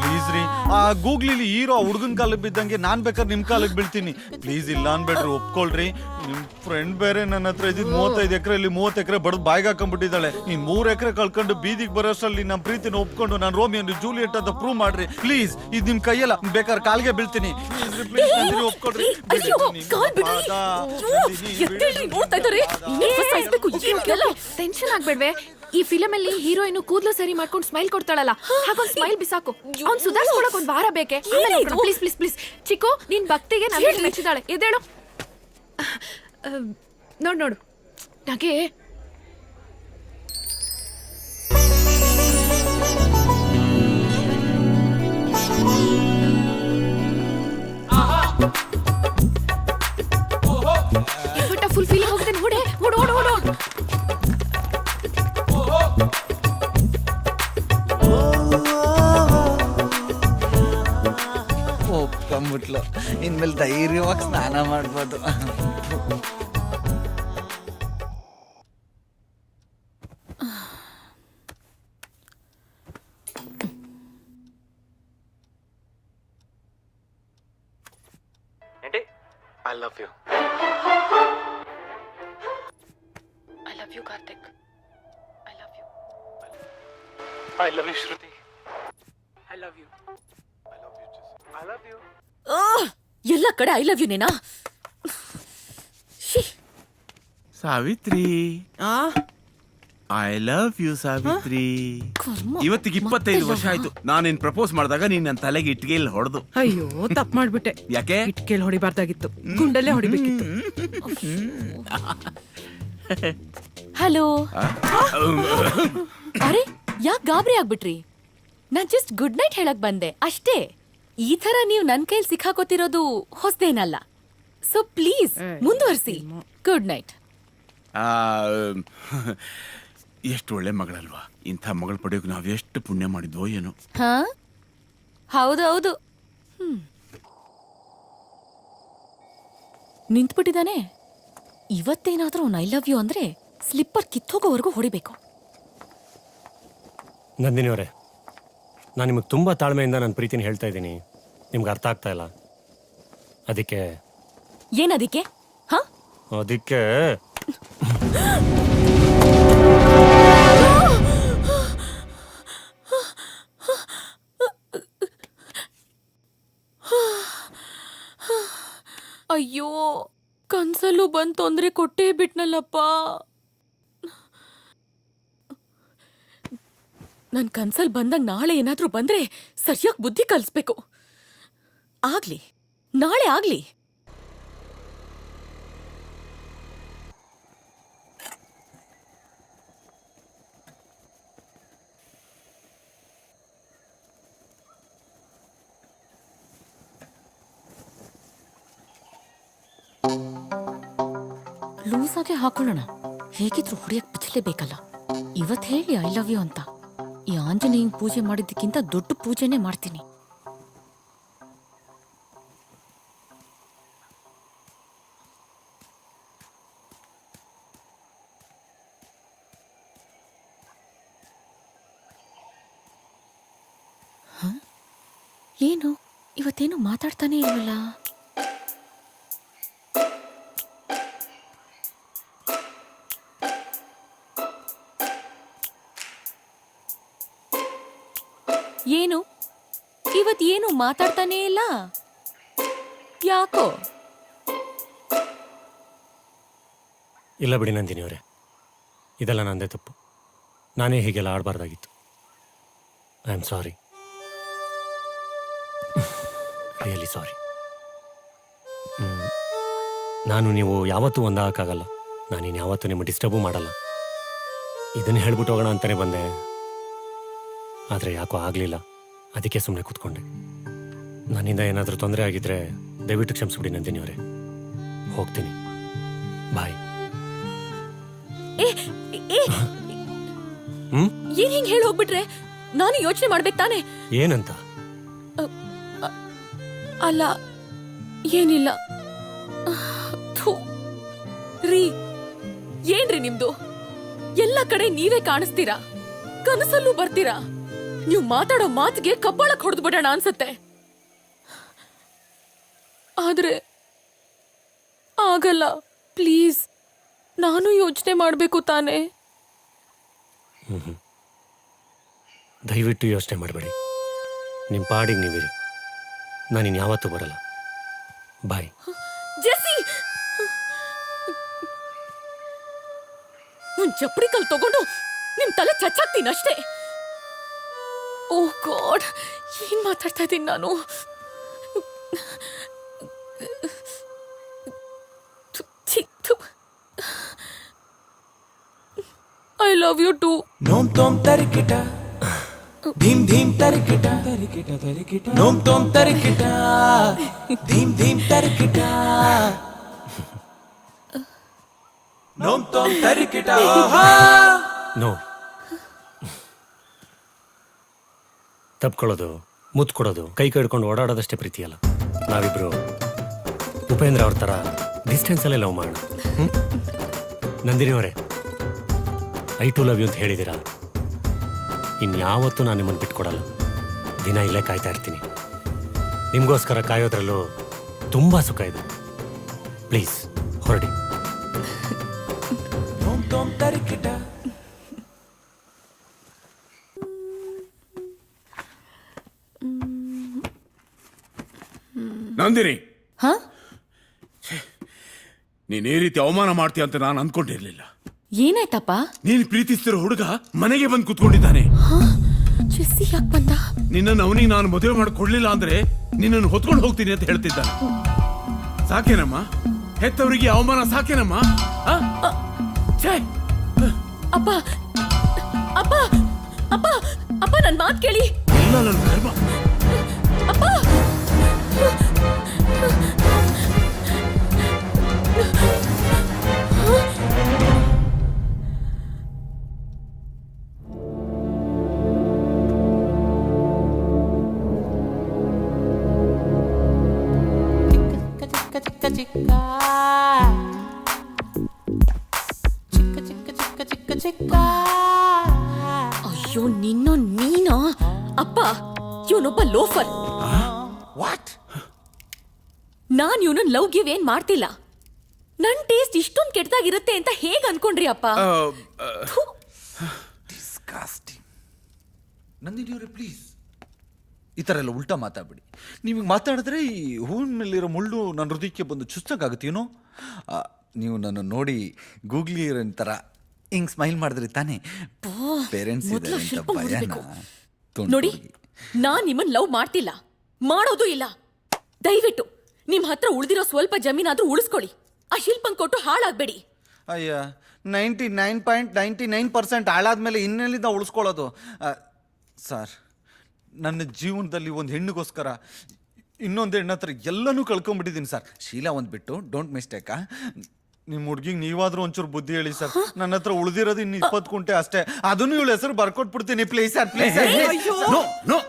ಪ್ಲೀಸ್ ರೀ, ಆ ಗೂಗ್ಲಿಲಿ ಹೀರೋ ಹುಡುಗನ್ ಕಾಲಿಗೆ ಬಿದ್ದಂಗೆ ನಾನ್ ಬೇಕಾದ್ರೆ ನಿಮ್ ಕಾಲಿಗೆ ಬೀಳ್ತೀನಿ. ಪ್ಲೀಸ್ ಇಲ್ಲ ಅನ್ಬೇಡ್ರಿ, ಒಪ್ಕೊಳ್ರಿ. ನಿಮ್ ಫ್ರೆಂಡ್ ಬೇರೆ ನನ್ನ ಹತ್ರ ಇದ್ದಿದ್ 35 ಎಕರೆಲಿ 30 ಎಕರೆ ಬಡ್ದು ಬಾಯಿಗೆ ಹಾಕೊಂಡ್ಬಿಟ್ಟಿದ್ದಾಳೆ. ಈ 3 ಎಕರೆ ಕಳ್ಕೊಂಡು ಬೀದಿಗೆ ಬರೋಷ್ಟರಲ್ಲಿ ನಮ್ಮ ಪ್ರೀತಿನ ಒಪ್ಕೊಂಡು ನಾನು ರೋಮಿಯೋ ಜೂಲಿಯಟ್ ಅಂತ ಪ್ರೂವ್ ಮಾಡ್ರಿ ಪ್ಲೀಸ್. ಇದು ನಿಮ್ ಕೈಯಲ್ಲ, ಬೇಕಾದ್ರೆ ಕಾಲ್ಗೆ ಬೀಳ್ತೀನಿ. ಒಪ್ಕೊಳ್ರಿ. ಟೆನ್ಷನ್ ಆಗ್ಬೇಡ್ವೆ. ಈ ಫಿಲಮ್ ಅಲ್ಲಿ ಹೀರೋಯಿನ್ ಕೂದಲು ಸರಿ ಮಾಡ್ಕೊಂಡು ಸ್ಮೈಲ್ ಕೊಡ್ತಾಳಲ್ಲ, ಹಾಗೊಂದ್ ಸ್ಮೈಲ್ ಬಿಸಾಕು. ಅವ್ನ್ ಸುಧಾರಿಸ್ಕೊಳಕ್ ಒಂದ್ ವಾರ ಬೇಕೆ. ಪ್ಲೀಸ್ ಪ್ಲೀಸ್ ಪ್ಲೀಸ್ ಚಿಕ್ಕು, ನಿನ್ ಭಕ್ತಿಗೆ ನಾನು ಮೆಚ್ಚಿದಾಳೆ. ಎದ್ದೇಳು. ನೋಡು ನೋಡು, ನನಗೆ ಫುಲ್ ಫೀಲಿಂಗ್ ಹೋಗುತ್ತೆ. ಓಡೆ ಓಡು ಓಡು ಓಡು ಓಡು. ಒಪ್ಕೊಂಬಿಟ್ಲು. ಇನ್ಮೇಲೆ ಧೈರ್ಯವಾಗಿ ಸ್ನಾನ ಮಾಡ್ಬೋದು. I love you. I love you Karthik. I love you. I love you Shruti. I love you. I love you. ಎಲ್ಲ ಕಡೆ ಐ ಲವ್ ಯು ನೇನಾ? Savitri, I love you Savitri. ಇವತ್ತಿಗೆ 25 ವರ್ಷ ಆಯ್ತು ನಾನೇನ್ ಪ್ರಪೋಸ್ ಮಾಡಿದಾಗ ನೀನ್ ನನ್ನ ತಲೆಗೆ ಇಟ್ಗೆಲ್ ಹೊಡೆದು. ಅಯ್ಯೋ, ತಪ್ಪು ಮಾಡ್ಬಿಟ್ಟೆ. ಯಾಕೆ? ಇಟ್ಕೇಳಿ ಹೊಡಿಬಾರ್ದಾಗಿತ್ತು, ಗುಂಡಲ್ಲೇ ಹೊಡಿಬೇಕಿತ್ತು. ಹಲೋ. ಅರೆ, ಯಾಕೆ ಗಾಬರಿ ಆಗ್ಬಿಟ್ರಿ? ನಾನ್ ಜಸ್ಟ್ ಗುಡ್ ನೈಟ್ ಹೇಳಕ್ ಬಂದೆ ಅಷ್ಟೇ. ಈ ತರ ನೀವು ನನ್ ಕೈಲಿ ಸಿಕ್ಕಾಕೋತಿರೋದು ಹೊಸದೇನಲ್ಲ. ಸೊ ಪ್ಲೀಸ್ ಮುಂದುವರಿಸಿ. Good night. ಎಷ್ಟು ಒಳ್ಳೆ ಮಗಳಲ್ವಾ? ಇಂಥ ಮಗಳು ಪಡೆಯೋಕೆ ನಾವ್ ಎಷ್ಟು ಪುಣ್ಯ ಮಾಡಿದ್ವೋ ಏನೋ. ಹಾ, ಹೌದು ಹೌದು. ನಿಂತ್ಬಿಟ್ಟಿದ್ದಾನೆ. ಇವತ್ತೇನಾದ್ರೂ ಐ ಲವ್ ಯು ಅಂದ್ರೆ ಸ್ಲಿಪ್ಪರ್ ಕಿತ್ತೋಗೋವರೆಗೂ ಹೊಡಿಬೇಕು. ನಂದಿನಿ ಅವರೇ, ನಾನು ನಿಮಗೆ ತುಂಬ ತಾಳ್ಮೆಯಿಂದ ನನ್ನ ಪ್ರೀತಿನ ಹೇಳ್ತಾ ಇದ್ದೀನಿ. ನಿಮ್ಗೆ ಅರ್ಥ ಆಗ್ತಾ ಇಲ್ಲ. ಅದಕ್ಕೆ ಏನದಕ್ಕೆ? ಹಾ, ಅದಕ್ಕೆ ಅಯ್ಯೋ, ಕನ್ಸಲ್ಲೂ ಬಂದ್ ತೊಂದ್ರೆ ಕೊಟ್ಟೇ ಬಿಟ್ನಲ್ಲಪ್ಪ. ನನ್ ಕನ್ಸಲ್ ಬಂದಾಗ ನಾಳೆ ಏನಾದ್ರೂ ಬಂದ್ರೆ ಸರಿಯಾಗಿ ಬುದ್ಧಿ ಕಲಿಸ್ಬೇಕು. ಆಗ್ಲಿ, ನಾಳೆ ಆಗ್ಲಿ. ಲೂಸ್ ಆಗಿ ಹಾಕೊಳ್ಳೋಣ. ಹೇಗಿದ್ರು ಹೊಡಿಯಕ್ ಬಿಚ್ಚಲೇಬೇಕಲ್ಲ. ಇವತ್ ಹೇಳಿ ಐ ಲವ್ ಯು ಅಂತ. ಈ ಆಂಜನೇಯನ್ ಪೂಜೆ ಮಾಡಿದ್ದಕ್ಕಿಂತ ದೊಡ್ಡ ಪೂಜೆನೇ ಮಾಡ್ತೀನಿ. ಏನು ಇವತ್ತೇನು ಮಾತಾಡ್ತಾನೆ ಇಲ್ವಲ್ಲ? ಏನು ಇವತ್ತೇನು ಮಾತಾಡ್ತಾನೇ ಇಲ್ಲ? ಯಾಕೋ? ಇಲ್ಲ ಬಿಡಿ ನಂದಿನಿ ಅವರೇ, ಇದೆಲ್ಲ ನಂದೇ ತಪ್ಪು. ನಾನೇ ಹೀಗೆಲ್ಲ ಆಡಬಾರ್ದಾಗಿತ್ತು. I am sorry, really sorry. ನಾನು ನೀವು ಯಾವತ್ತೂ ಒಂದಾಗಕ್ಕಾಗಲ್ಲ. ನಾನಿನ್ನು ಯಾವತ್ತೂ ನಿಮ್ಮ ಡಿಸ್ಟರ್ಬು ಮಾಡಲ್ಲ. ಇದನ್ನು ಹೇಳ್ಬಿಟ್ಟು ಹೋಗೋಣ ಅಂತಲೇ ಬಂದೆ, ಆದರೆ ಯಾಕೋ ಆಗಲಿಲ್ಲ. ಅದಕ್ಕೆ ಸುಮ್ಮನೆ ಕೂತ್ಕೊಂಡೆ. ನನ್ನಿಂದ ಏನಾದರೂ ತೊಂದರೆ ಆಗಿದ್ರೆ ದಯವಿಟ್ಟು ಕ್ಷಮಿಸ್ಬಿಡಿ ನಂದಿನಿ ಅವರೇ. ಹೋಗ್ತೀನಿ, ಬಾಯ್. ಏನ್ ಹಿಂಗ್ ಹೇಳಿ ಹೋಗ್ಬಿಟ್ರೆ ನಾನು ಯೋಚನೆ ಮಾಡ್ಬೇಕು ತಾನೆ? ಏನಂತ? ಅಲ್ಲ, ಏನಿಲ್ಲ. ಥು. ರೀ, ಏನ್ರಿ ನಿಮ್ದು? ಎಲ್ಲ ಕಡೆ ನೀವೇ ಕಾಣಿಸ್ತೀರಾ, ಕನಸಲ್ಲೂ ಬರ್ತೀರಾ. ನೀವು ಮಾತಾಡೋ ಮಾತಿಗೆ ಕಬ್ಬಾಳಕ್ ಹೊಡೆದು ಬಿಡೋಣ ಅನ್ಸತ್ತೆ. ಆದ್ರೆ ಆಗಲ್ಲ. ಪ್ಲೀಸ್, ನಾನು ಯೋಚನೆ ಮಾಡ್ಬೇಕು ತಾನೆ. ದಯವಿಟ್ಟು ಯೋಚನೆ ಮಾಡಬೇಡಿ. ನಿಮ್ಮ ಪಾಡಿಗೆ ನೀವಿರಿ. ನಾನಿನ್ ಯಾವತ್ತೂ ಬರಲ್ಲ. ಬಾಯ್. ಜೆಸ್ಸಿ, ಒಂದ್ ಚಪ್ಪಡಿ ಕಲ್ ತಗೊಂಡು ನಿಮ್ ತಲೆ ಚಚ್ಚಾಕ್ತೀನಿ ಅಷ್ಟೇ. ಓ ಗಾಡ್, ಏನ್ ಮಾತಾಡ್ತಾ ಇದ್ದೀನಿ ನಾನು? I love you too. ನೋಮ್ ತೋಮ್ ತರಿಕಿಟ ಧೀಮ್ ಧೀಮ್ ತರಿಕಿಟ ತರಿಕಿಟ ತರಿಕಿಟ ನೋಮ್ ತೋಮ್ ತರಿಕಿಟ ಧೀಮ್ ಧೀಮ್ ತರಿಕಿಟ ನೋಮ್ ತೋಮ್ ತರಿಕಿಟ. ನೋ, ತಪ್ಕೊಳ್ಳೋದು, ಮುತ್ತು ಕೊಡೋದು, ಕೈ ಹಿಡ್ಕೊಂಡು ಓಡಾಡೋದಷ್ಟೇ ಪ್ರೀತಿ ಅಲ್ಲ. ನಾವಿಬ್ರು ಉಪೇಂದ್ರ ಅವ್ರ ಥರ ಡಿಸ್ಟೆನ್ಸಲ್ಲೇ ಲವ್ ಮಾಡೋಣ. ನಂದಿನಿ ಅವರೇ, ಐ ಟು ಲವ್ ಯು ಅಂತ ಹೇಳಿದ್ದೀರಾ. ಇನ್ಯಾವತ್ತೂ ನಾನು ನಿಮ್ಮನ್ನು ಬಿಟ್ಕೊಡಲ್ಲ. ದಿನ ಇಲ್ಲೇ ಕಾಯ್ತಾ ಇರ್ತೀನಿ. ನಿಮಗೋಸ್ಕರ ಕಾಯೋದ್ರಲ್ಲೂ ತುಂಬ ಸುಖ ಇದೆ. ಪ್ಲೀಸ್ ಹೊರಡಿ. ನೋಮ್ ತೋಮ್ ತರಿಕಿಟ. ನಂದಿನಿ, ಹಾ? ನೀನ್ ಈ ರೀತಿ ಅವಮಾನ ಮಾಡ್ತೀಯ ಅಂತ ನಾನು ಅನ್ಕೊಂಡಿರ್ಲಿಲ್ಲ. ಏನಾಯ್ತಪ್ಪ? ನೀನ್ ಪ್ರೀತಿಸ್ತಿರೋ ಹುಡುಗ ಮನೆಗೆ ಬಂದು ಕೂತ್ಕೊಂಡಿದ್ದಾನೆ. ಜೆಸ್ಸಿ ಯಾಕೆ ಬಂದ? ನಿನ್ನನ್ನು ಅವನಿಗೆ ನಾನು ಮದುವೆ ಮಾಡಿಕೊಡ್ಲಿಲ್ಲ ಅಂದ್ರೆ ನಿನ್ನನ್ನು ಹೊತ್ಕೊಂಡು ಹೋಗ್ತೀನಿ ಅಂತ ಹೇಳ್ತಿದ್ದಾನೆ. ಸಾಕೇನಮ್ಮ? ಹೆತ್ತವರಿಗೆ ಅವಮಾನ ಸಾಕೇನಮ್ಮ? ಛೇ! ಅಪ್ಪ ಅಪ್ಪ ಅಪ್ಪ ಅಪ್ಪ, ನನ್ ಮಾತು ಕೇಳಿ. ಇಲ್ಲ, ನನ್ನ ಕರ್ಮ. ಅಪ್ಪ, ಅಯ್ಯೋ ನೀನಾ? ಅಪ್ಪ, ಇವನೊಬ್ಬ ಲೋಫರ್. ವಾಟ್? ನಾನ್ ಇವನನ್ನ ಲವ್ ಗಿವ್ ಏನ್ ಮಾಡ್ತಿಲ್ಲ. ನನ್ ಟೇಸ್ಟ್ ಇಷ್ಟೊಂದು ಕೆಟ್ಟದಾಗಿರುತ್ತೆ ಅಂತ ಹೇಗ್ ಅನ್ಕೊಂಡ್ರಿ ಅಪ್ಪ? ಡಿಸ್ಕಾಸ್ಟಿಂಗ್. ನಂದಿನಿಯವರೇ, ಪ್ಲೀಸ್ ಈ ಥರ ಎಲ್ಲ ಉಲ್ಟಾ ಮಾತಾಡ್ಬಿಡಿ. ನೀವು ಮಾತಾಡಿದ್ರೆ ಈ ಹೂವಿನ ಮೇಲಿರೋ ಮುಳ್ಳು ನನ್ನ ಹೃದಯಕ್ಕೆ ಬಂದು ಚುಚ್ಚಾಗತ್ತೀನೋ. ನೀವು ನನ್ನ ನೋಡಿ ಗೂಗ್ಲಿ ಥರ ಹಿಂಗ್ ಸ್ಮೈಲ್ ಮಾಡಿದ್ರಿ ತಾನೇ. ಪೇರೆಂಟ್ಸ್ ಮೊದ್ಲು ಇದ್ದಾರೆ ಶಿಲ್ಪ ಅಂತ ಭಯನ ಮುರಿಬೇಕು. ನೋಡಿ, ನಾನ್ ನಿಮ್ಮನ್ ಲವ್ ಮಾಡ್ತಿಲ್ಲ, ಮಾಡೋದು ಇಲ್ಲ. ದಯವಿಟ್ಟು ನಿಮ್ ಹತ್ರ ಉಳಿದಿರೋ ಸ್ವಲ್ಪ ಜಮೀನಾದ್ರೂ ಉಳಿಸ್ಕೊಳ್ಳಿ. ಆ ಶಿಲ್ಪನ್ ಕೊಟ್ಟು ಹಾಳಾಗ್ಬೇಡಿ. ಅಯ್ಯ, 99.99% ಹಾಳಾದ್ಮೇಲೆ ಇನ್ನೆಲ್ಲಿಂದ ಉಳಿಸ್ಕೊಳ್ಳೋದು? ಸರ್, ನನ್ನ ಜೀವನದಲ್ಲಿ ಒಂದು ಹೆಣ್ಣಿಗೋಸ್ಕರ ಇನ್ನೊಂದು ಹೆಣ್ಣು ಹತ್ರ ಎಲ್ಲನೂ ಕಳ್ಕೊಂಡ್ಬಿಟ್ಟಿದ್ದೀನಿ ಸರ್. ಶೀಲಾ ಒಂದು ಬಿಟ್ಟು, ಡೋಂಟ್ ಮಿಸ್ಟೇಕಾ. ನಿಮ್ ಹುಡ್ಗಿಗ್ ನೀವಾದ್ರೂ ಒಂಚೂರು ಬುದ್ಧಿ ಹೇಳಿ ಸರ್. ನನ್ನ ಹತ್ರ ಉಳಿದಿರೋದು ಇನ್ನು 20 ಕುಂಟೆ ಅಷ್ಟೇ. ಅದನ್ನು ಇವಳ ಹೆಸರು ಬರ್ಕೊಟ್ಬಿಡ್ತೀನಿ. Please sir, please. ಅಯ್ಯೋ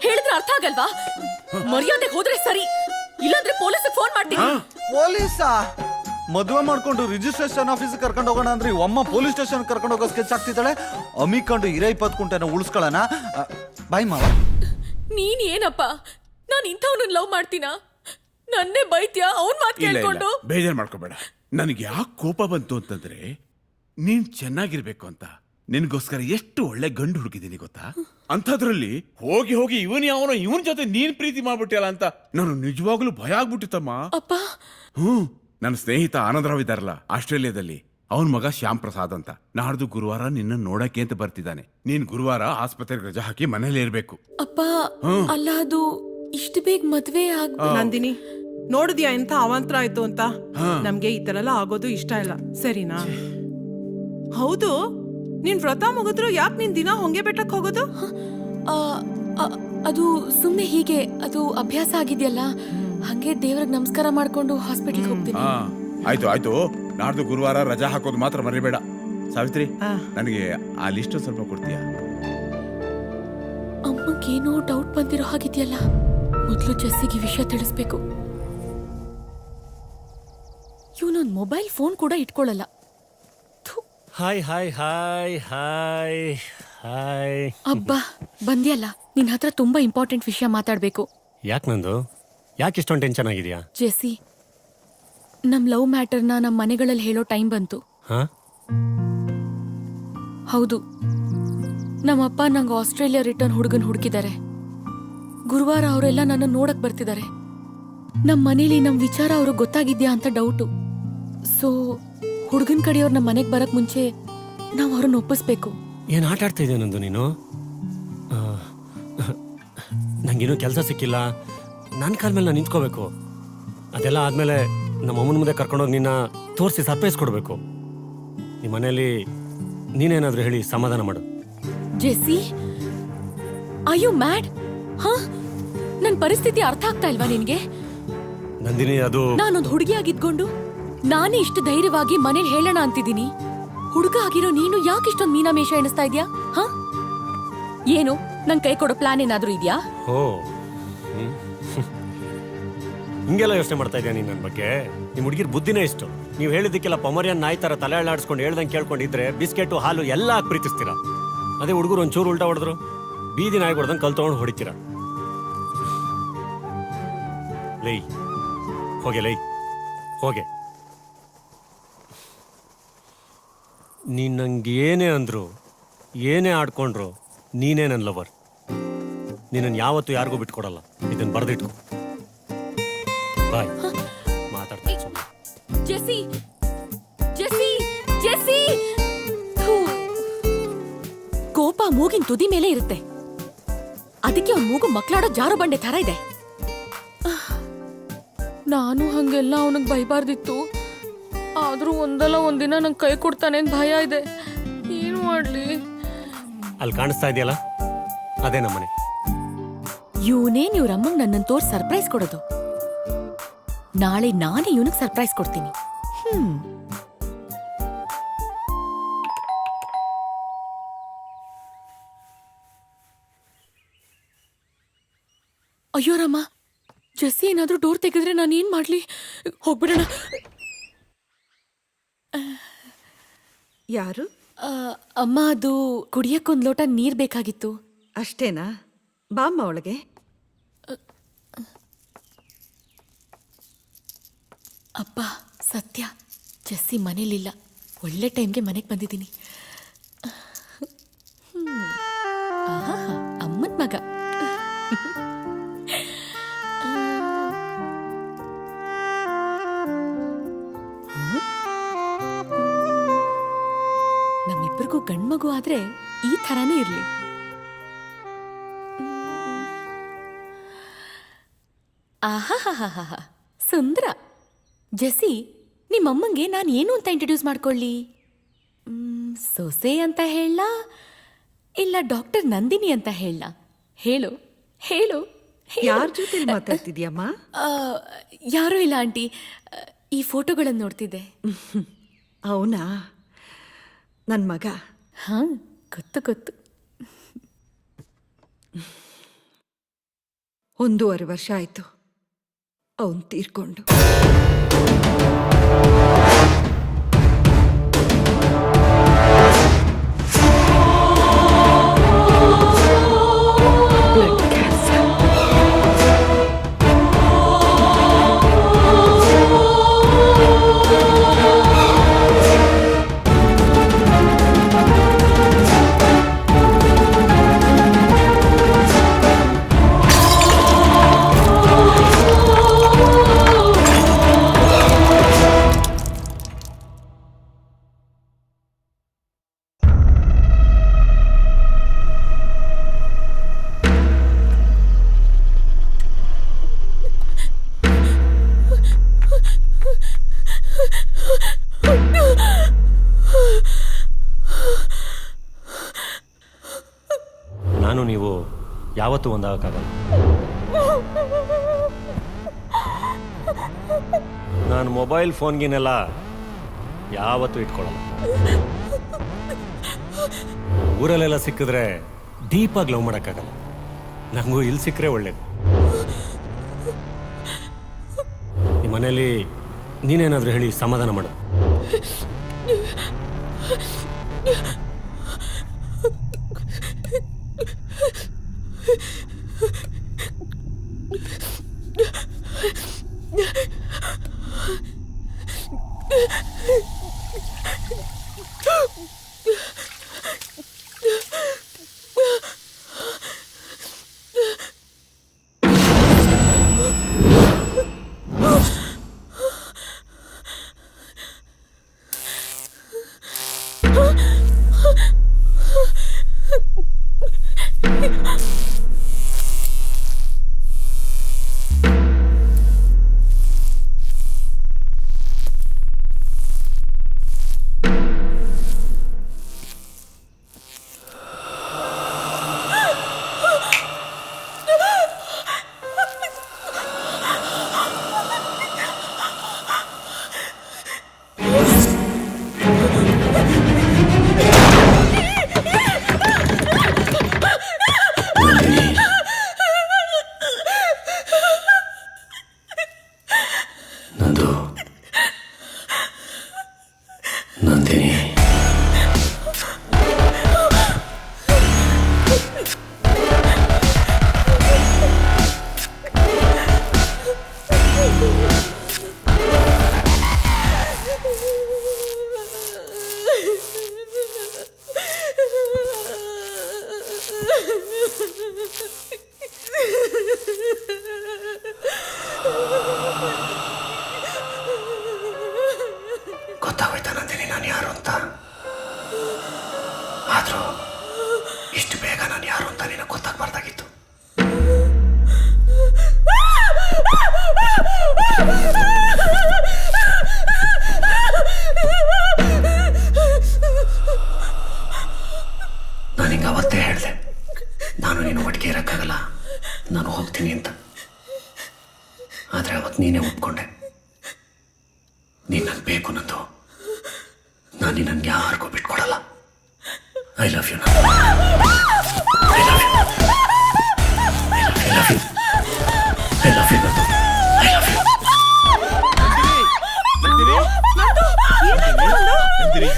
ಹೇಳಿದ್ರೆ ಅರ್ಥ ಆಗಲ್ವಾ? ಮರ್ಯಾದೆ ಹೋದ್ರೆ ಸರಿ, ಇಲ್ಲಾಂದ್ರೆ ಪೊಲೀಸ್ ಫೋನ್ ಮಾಡ್ತೀನಿ. ಪೊಲೀಸಾ? ಮದುವೆ ಮಾಡ್ಕೊಂಡು ರಿಜಿಸ್ಟ್ರೇಷನ್ ಆಫೀಸ್ ಕರ್ಕೊಂಡು ಹೋಗೋಣ ಅಂದ್ರೆ ಅಮ್ಮ ಪೊಲೀಸ್ ಸ್ಟೇಷನ್ ಕರ್ಕೊಂಡು ಹೋಗೋ ಸ್ಕೆಚ್ ಆಗ್ತಿದ್ದಾಳೆ. ಅಮ್ಮಿಕೊಂಡು 20 ಕುಂಟೆನ ಉಳಿಸ್ಕೊಳ್ಳೋಣ. ಬಾಯ್ ಮಾವ. ನೀನ್ ಏನಪ್ಪ, ನಾನ್ ಇಂಥವ್ನನ್ನ ಲವ್ ಮಾಡ್ತೀನ? ನನ್ನೇ ಬೈತ್ಯಾ ಅವನ್ ಮಾತ್ ಕೇಳ್ಕೊಂಡು? ಬೇಜಾರ್ ಮಾಡ್ಕೋಬೇಡ. ನನಗೆ ಯಾಕೆ ಕೋಪ ಬಂತು ಅಂತಂದ್ರೆ, ನೀನ್ ಚೆನ್ನಾಗಿರ್ಬೇಕು ಅಂತ ನಿನ್ಗೋಸ್ಕರ ಎಷ್ಟು ಒಳ್ಳೆ ಗಂಡು ಹುಡುಕಿದ್ದೀನಿ ಗೊತ್ತಾ? ಅಂಥದ್ರಲ್ಲಿ ಹೋಗಿ ಹೋಗಿ ಇವನ್ ಜೊತೆ ನೀನ್ ಪ್ರೀತಿ ಮಾಡ್ಬಿಟ್ಟಿಯಲ್ಲ ಅಂತ ನಾನು ನಿಜವಾಗ್ಲೂ ಭಯ ಆಗ್ಬಿಟ್ಟಿತ್ತಮ್ಮ. ಅಪ್ಪ, ನನ್ನ ಸ್ನೇಹಿತ ಆನಂದರಾವ್ ಇದ್ದಾರಲ್ಲ ಆಸ್ಟ್ರೇಲಿಯಾದಲ್ಲಿ, ಅವನ್ ಮಗ ಶ್ಯಾಮ್ ಪ್ರಸಾದ್ ಅಂತ ನಾಡ್ದು ಗುರುವಾರ ನಿನ್ನ ನೋಡಕ್ಕೆ ಅಂತ ಬರ್ತಿದ್ದಾನೆ. ನೀನ್ ಗುರುವಾರ ಆಸ್ಪತ್ರೆಗೆ ರಜಾ ಹಾಕಿ ಮನೇಲಿ ಇರ್ಬೇಕು. ಅಪ್ಪ ಅಲ್ಲ, ಅದು ಇಷ್ಟು ಬೇಗ ಮದ್ವೆ ನಂದಿನಿ, ನೋಡಿದ್ಯಾ ಎಂತ ಅವಾಂತರ ಆಯ್ತು ಅಂತ? ನಮ್ಗೆ ಈ ತರ ಎಲ್ಲ ಆಗೋದು ಇಷ್ಟ ಇಲ್ಲ, ಸರಿನಾ? ಹೌದು, ನೀನ್ ವ್ರತ ಮುಗಿದ್ರು ಯಾಕೆ ನೀನ್ ದಿನ ಹೊಂಗೆ ಬೆಟ್ಟಕ್ ಹೋಗೋದು? ಅದು ಸುಮ್ನೆ ಹೀಗೆ, ಅದು ಅಭ್ಯಾಸ ಆಗಿದೆಯಲ್ಲ, ಹಂಗೆ ದೇವ್ರಿಗೆ ನಮಸ್ಕಾರ ಮಾಡ್ಕೊಂಡು ಹಾಸ್ಪಿಟಲ್ ಹೋಗ್ತೀನಿ. ಆಯ್ತು ಆಯ್ತು, ನಾಡ್ದು ಗುರುವಾರ ರಜಾ ಹಾಕೋದು ಮಾತ್ರ ಮರಿಬೇಡ. ಸಾವಿತ್ರಿ, ನನಗೆ ಆ ಲಿಸ್ಟ್ ಸ್ವಲ್ಪ ಕೊಡ್ತೀಯಾ? ಅಮ್ಮಗೇನೋ ಡೌಟ್ ಬಂದಿರೋ ಹಾಗಿದೆಯಲ್ಲ, ಮೊದ್ಲು ಜೆಸ್ಸಿಗೆ ವಿಷಯ ತಿಳಿಸ್ಬೇಕು. ಇವನೊಂದು ಮೊಬೈಲ್ ಫೋನ್ ಕೂಡ ಇಟ್ಕೊಳ್ಳಲ್ಲ. Hi hi hi hi hi. ಅಬ್ಬಾ ಬಂದ್ಯಲ್ಲ, ನಿನ್ ಹತ್ರ ತುಂಬಾ ಇಂಪಾರ್ಟೆಂಟ್ ವಿಷಯ ಮಾತಾಡ್ಬೇಕು. ಯಾಕೆ ನಂದು? ಯಾಕೆ ಇಷ್ಟೊಂದು ಟೆನ್ಷನ್ ಆಗಿದ್ಯಾ? ಜೆಸ್ಸಿ, ನಮ್ ಲವ್ ಮ್ಯಾಟರ್ನ ನಮ್ ಮನೆಗಳಲ್ಲಿ ಹೇಳೋ ಟೈಮ್ ಬಂತು. ಹಾ? ಹೌದು, ನಮ್ಮಪ್ಪ ನಂಗೆ ಆಸ್ಟ್ರೇಲಿಯಾ ರಿಟರ್ನ್ ಹುಡುಗನ್ ಹುಡುಕಿದ್ದಾರೆ. ಗುರುವಾರ ಅವರೆಲ್ಲ ನನ್ನ ನೋಡಕ್ ಬರ್ತಿದ್ದಾರೆ. ನಮ್ ಮನೇಲಿ ನಮ್ ವಿಚಾರ ಅವ್ರಿಗೆ ಗೊತ್ತಾಗಿದ್ಯಾ ಅಂತ ಡೌಟು. ಸೊ ಹುಡುಗನ್ ಕಡೆಯವ್ರು ನಮ್ಮ ಮನೆಗ್ ಬರಕ್ ಮುಂಚೆ ನಾವ್ ಅವ್ರನ್ನ ಒಪ್ಪಿಸ್ಬೇಕು. ಏನು ಆಟ ಆಡ್ತಾ ಇದೆಯಾ ನಂದು ನೀನು? ನಂಗೇನು ಕೆಲಸ ಸಿಕ್ಕಿಲ್ಲ, ನನ್ನ ಕಾಲ ಮೇಲೆ ನಾನು ನಿಂತ್ಕೋಬೇಕು. ಅದೆಲ್ಲ ಆದಮೇಲೆ ನಮ್ಮ ಅಮ್ಮನ ಮುಂದೆ ಕರ್ಕೊಂಡೋಗಿ ನಿನ್ನ ತೋರಿಸಿ ಸರ್ಪ್ರೈಸ್ ಕೊಡಬೇಕು. ನಿಮ್ಮ ಮನೆಯಲ್ಲಿ ನೀನೇನಾದರೂ ಹೇಳಿ ಸಮಾಧಾನ ಮಾಡು. Jessie, are you mad? ಹಾ, ನನ್ ಪರಿಸ್ಥಿತಿ ಅರ್ಥ ಆಗ್ತಾ ಇಲ್ವಾ ನಿನ್ಗೆ? ನಂದಿನಿ, ಅದು ನಾನೊಂದು ಹುಡುಗಿ ಆಗಿದ್ಕೊಂಡು ನಾನೇ ಇಷ್ಟು ಧೈರ್ಯವಾಗಿ ಮನೇಲಿ ಹೇಳೋಣ ಅಂತಿದ್ದೀನಿ. ಹುಡುಗ ಆಗಿರೋ ನೀನು ಯಾಕೆ ಇಷ್ಟೊಂದು ಮೀನಾಮೇಷ ಎಣಿಸ್ತಾ ಇದ್ಯಾ? ಹಾ, ಏನು ನನ್ ಕೈ ಕೊಡೋ ಪ್ಲಾನ್ ಏನಾದ್ರೂ ಇದ್ಯಾ? ಓ, ಹಿಂಗೆಲ್ಲ ಯೋಚನೆ ಮಾಡ್ತಾ ಇದೆಯಾ ನೀನು ನನ್ನ ಬಗ್ಗೆ? ನಿಮ್ಮ ಹುಡುಗಿರ್ ಬುದ್ಧಿನೇ ಇಷ್ಟು. ನೀವು ಹೇಳಿದ್ದಕ್ಕೆಲ್ಲ ಪೊಮರಿಯನ್ ನಾಯಿ ತರ ತಲೆ ಅಳ್ಳಾಡಿಸ್ಕೊಂಡು ಹೇಳ್ದಂಗೆ ಕೇಳ್ಕೊಂಡಿದ್ರೆ ಬಿಸ್ಕೆಟು ಹಾಲು ಎಲ್ಲ ಹಾಕಿ ಪ್ರೀತಿಸ್ತೀರಾ. ಅದೇ ಹುಡುಗರು ಒಂಚೂರು ಉಲ್ಟಾ ಹೊಡೆದ್ರು ಬೀದಿ ನಾಯಿ ಹೊಡೆದಂಗೆ ಕಲ್ ತಗೊಂಡು ಹೊಡಿತೀರಾ. ಲೈ ಹೋಗೆ, ಲೈ ಹೋಗೆ. ನೀನು ನಂಗೆ ಏನೇ ಅಂದ್ರು, ಏನೇ ಆಡ್ಕೊಂಡ್ರು, ನೀನೇ ನನ್ನ ಲವರ್. ನೀನನ್ನು ಯಾವತ್ತೂ ಯಾರಿಗೂ ಬಿಟ್ಕೊಡಲ್ಲ. ಇದನ್ನ ಬರೆದಿಟ್ಕೊ. ಬಾಯ್. ಮಾತಾಡ್ತೀನಿ ಸುಮ್ಮನೆ. Jessie, Jessie, Jessie! ಕೋಪ ಮೂಗಿನ ತುದಿ ಮೇಲೆ ಇರುತ್ತೆ, ಅದಕ್ಕೆ ಅವ್ನ ಮೂಗು ಮಕ್ಕಳಾಡೋ ಜಾರು ಬಂಡೆ ತರ ಇದೆ. ನಾನು ಹಂಗೆಲ್ಲ ಅವನಿಗೆ ಬೈಬಾರ್ದಿತ್ತು. ಆದ್ರೂ ಒಂದಲ್ಲ ಒಂದಿನ ನಂಗೆ ಕೈ ಕೊಡ್ತಾನೆ ಅಂತ ಭಯ ಇದೆ. ಏನು ಮಾಡ್ಲಿ? ಅಲ್ಲಿ ಕಾಣಿಸ್ತಾ ಇದೆಯಲ್ಲ, ಅದೇ ನಮ್ಮನೆ. ಇವನೇ ಇವ್ರಮ್ಮಂಗ್ ನನ್ನನ್ನು ತೋರ್ಸಿ ಸರ್ಪ್ರೈಸ್ ಕೊಡೋದು. ನಾಳೆ ನಾನೇ ಇವನಿಗೆ ಸರ್ಪ್ರೈಸ್ ಕೊಡ್ತೀನಿ. ಅಯ್ಯೋ ರಾಮ, ಜೆಸ್ಸಿ ಏನಾದ್ರೂ ಡೋರ್ ತೆಗೆದ್ರೆ ನಾನು ಏನ್ ಮಾಡ್ಲಿ? ಹೋಗ್ಬಿಡೋಣ. ಯಾರು? ಅಮ್ಮ, ಅದು ಕುಡಿಯಕ್ಕೊಂದ್ ಲೋಟ ನೀರ್ ಬೇಕಾಗಿತ್ತು. ಅಷ್ಟೇನಾ? ಬಾಮ್ಮ ಒಳಗೆ. ಅಪ್ಪ ಸತ್ಯ, ಜೆಸ್ಸಿ ಮನೇಲಿಲ್ಲ. ಒಳ್ಳೆ ಟೈಮ್ಗೆ ಮನೆಗೆ ಬಂದಿದ್ದೀನಿ. ಅಮ್ಮನ್ ಮಗ. ನಮ್ಮಿಬ್ಬರಿಗೂ ಗಂಡ್ಮಗು ಆದ್ರೆ ಈ ಥರಾನೇ ಇರ್ಲಿ. ಆಹಾ, ಸುಂದರ. ಜೆಸ್ಸಿ, ನಿಮ್ಮಮ್ಮಂಗೆ ನಾನು ಏನು ಅಂತ ಇಂಟ್ರೊಡ್ಯೂಸ್ ಮಾಡ್ಕೊಳ್ಳಿ? ಸೊಸೆ ಅಂತ ಹೇಳ, ಇಲ್ಲ ಡಾಕ್ಟರ್ ನಂದಿನಿ ಅಂತ ಹೇಳ? ಹೇಳು ಹೇಳು. ಯಾರ ಜೊತೆ ಮಾತಾಡ್ತಿದ್ಯಮ್ಮ? ಯಾರೂ ಇಲ್ಲ ಆಂಟಿ, ಈ ಫೋಟೋಗಳನ್ನು ನೋಡ್ತಿದ್ದೆ. ಅವನಾ ನನ್ನ ಮಗ. ಹಾ ಗೊತ್ತು ಗೊತ್ತು. 1.5 ವರ್ಷ ಆಯ್ತು ಅವನು ತೀರ್ಕೊಂಡು. ನಾನು ನೀವು ಯಾವತ್ತೂ ಒಂದಾಗಕ್ಕಾಗಲ್ಲ. ನಾನು ಮೊಬೈಲ್ ಫೋನ್ಗಿನೆಲ್ಲ ಯಾವತ್ತೂ ಇಟ್ಕೊಳ್ಳಲ್ಲ. ಊರಲ್ಲೆಲ್ಲ ಸಿಕ್ಕಿದ್ರೆ ಡೀಪಾಗಿ ಲವ್ ಮಾಡೋಕ್ಕಾಗಲ್ಲ. ನನಗೂ ಇಲ್ಲಿ ಸಿಕ್ಕರೆ ಒಳ್ಳೇದು. ಈ ಮನೇಲಿ ನೀನೇನಾದರೂ ಹೇಳಿ ಸಮಾಧಾನ ಮಾಡು. ಗೊತ್ತಾಗೋಯ್ತಾ ನಂದಿನಿ ನಾನು ಯಾರು ಅಂತ? ಆದರೂ ಇಷ್ಟು ಬೇಗ ನಾನು ಯಾರು ಅಂತ ನಿನಗೆ ಗೊತ್ತಾಗಬಾರ್ದಾಗಿತ್ತು. ನಾನು ಹಿಂಗೆ ಅವತ್ತೇ ಹೇಳಿದೆ, ನಾನು ನೀನು ಒಟ್ಟಿಗೆ ಇರೋಕ್ಕಾಗಲ್ಲ, ನಾನು ಹೋಗ್ತೀನಿ ಅಂತ. ಆದರೆ ಅವತ್ತು ನೀನೇ ಒಪ್ಕೊಂಡೆ. ನೀನು ನನಗೆ ಬೇಕು ನಂದು. ನಾನು ನಿನ್ನನ್ನು ಯಾರಿಗೂ ಬಿಟ್ಕೊಡಲ್ಲ. I love you. I love you. I love you. I love you. I love you.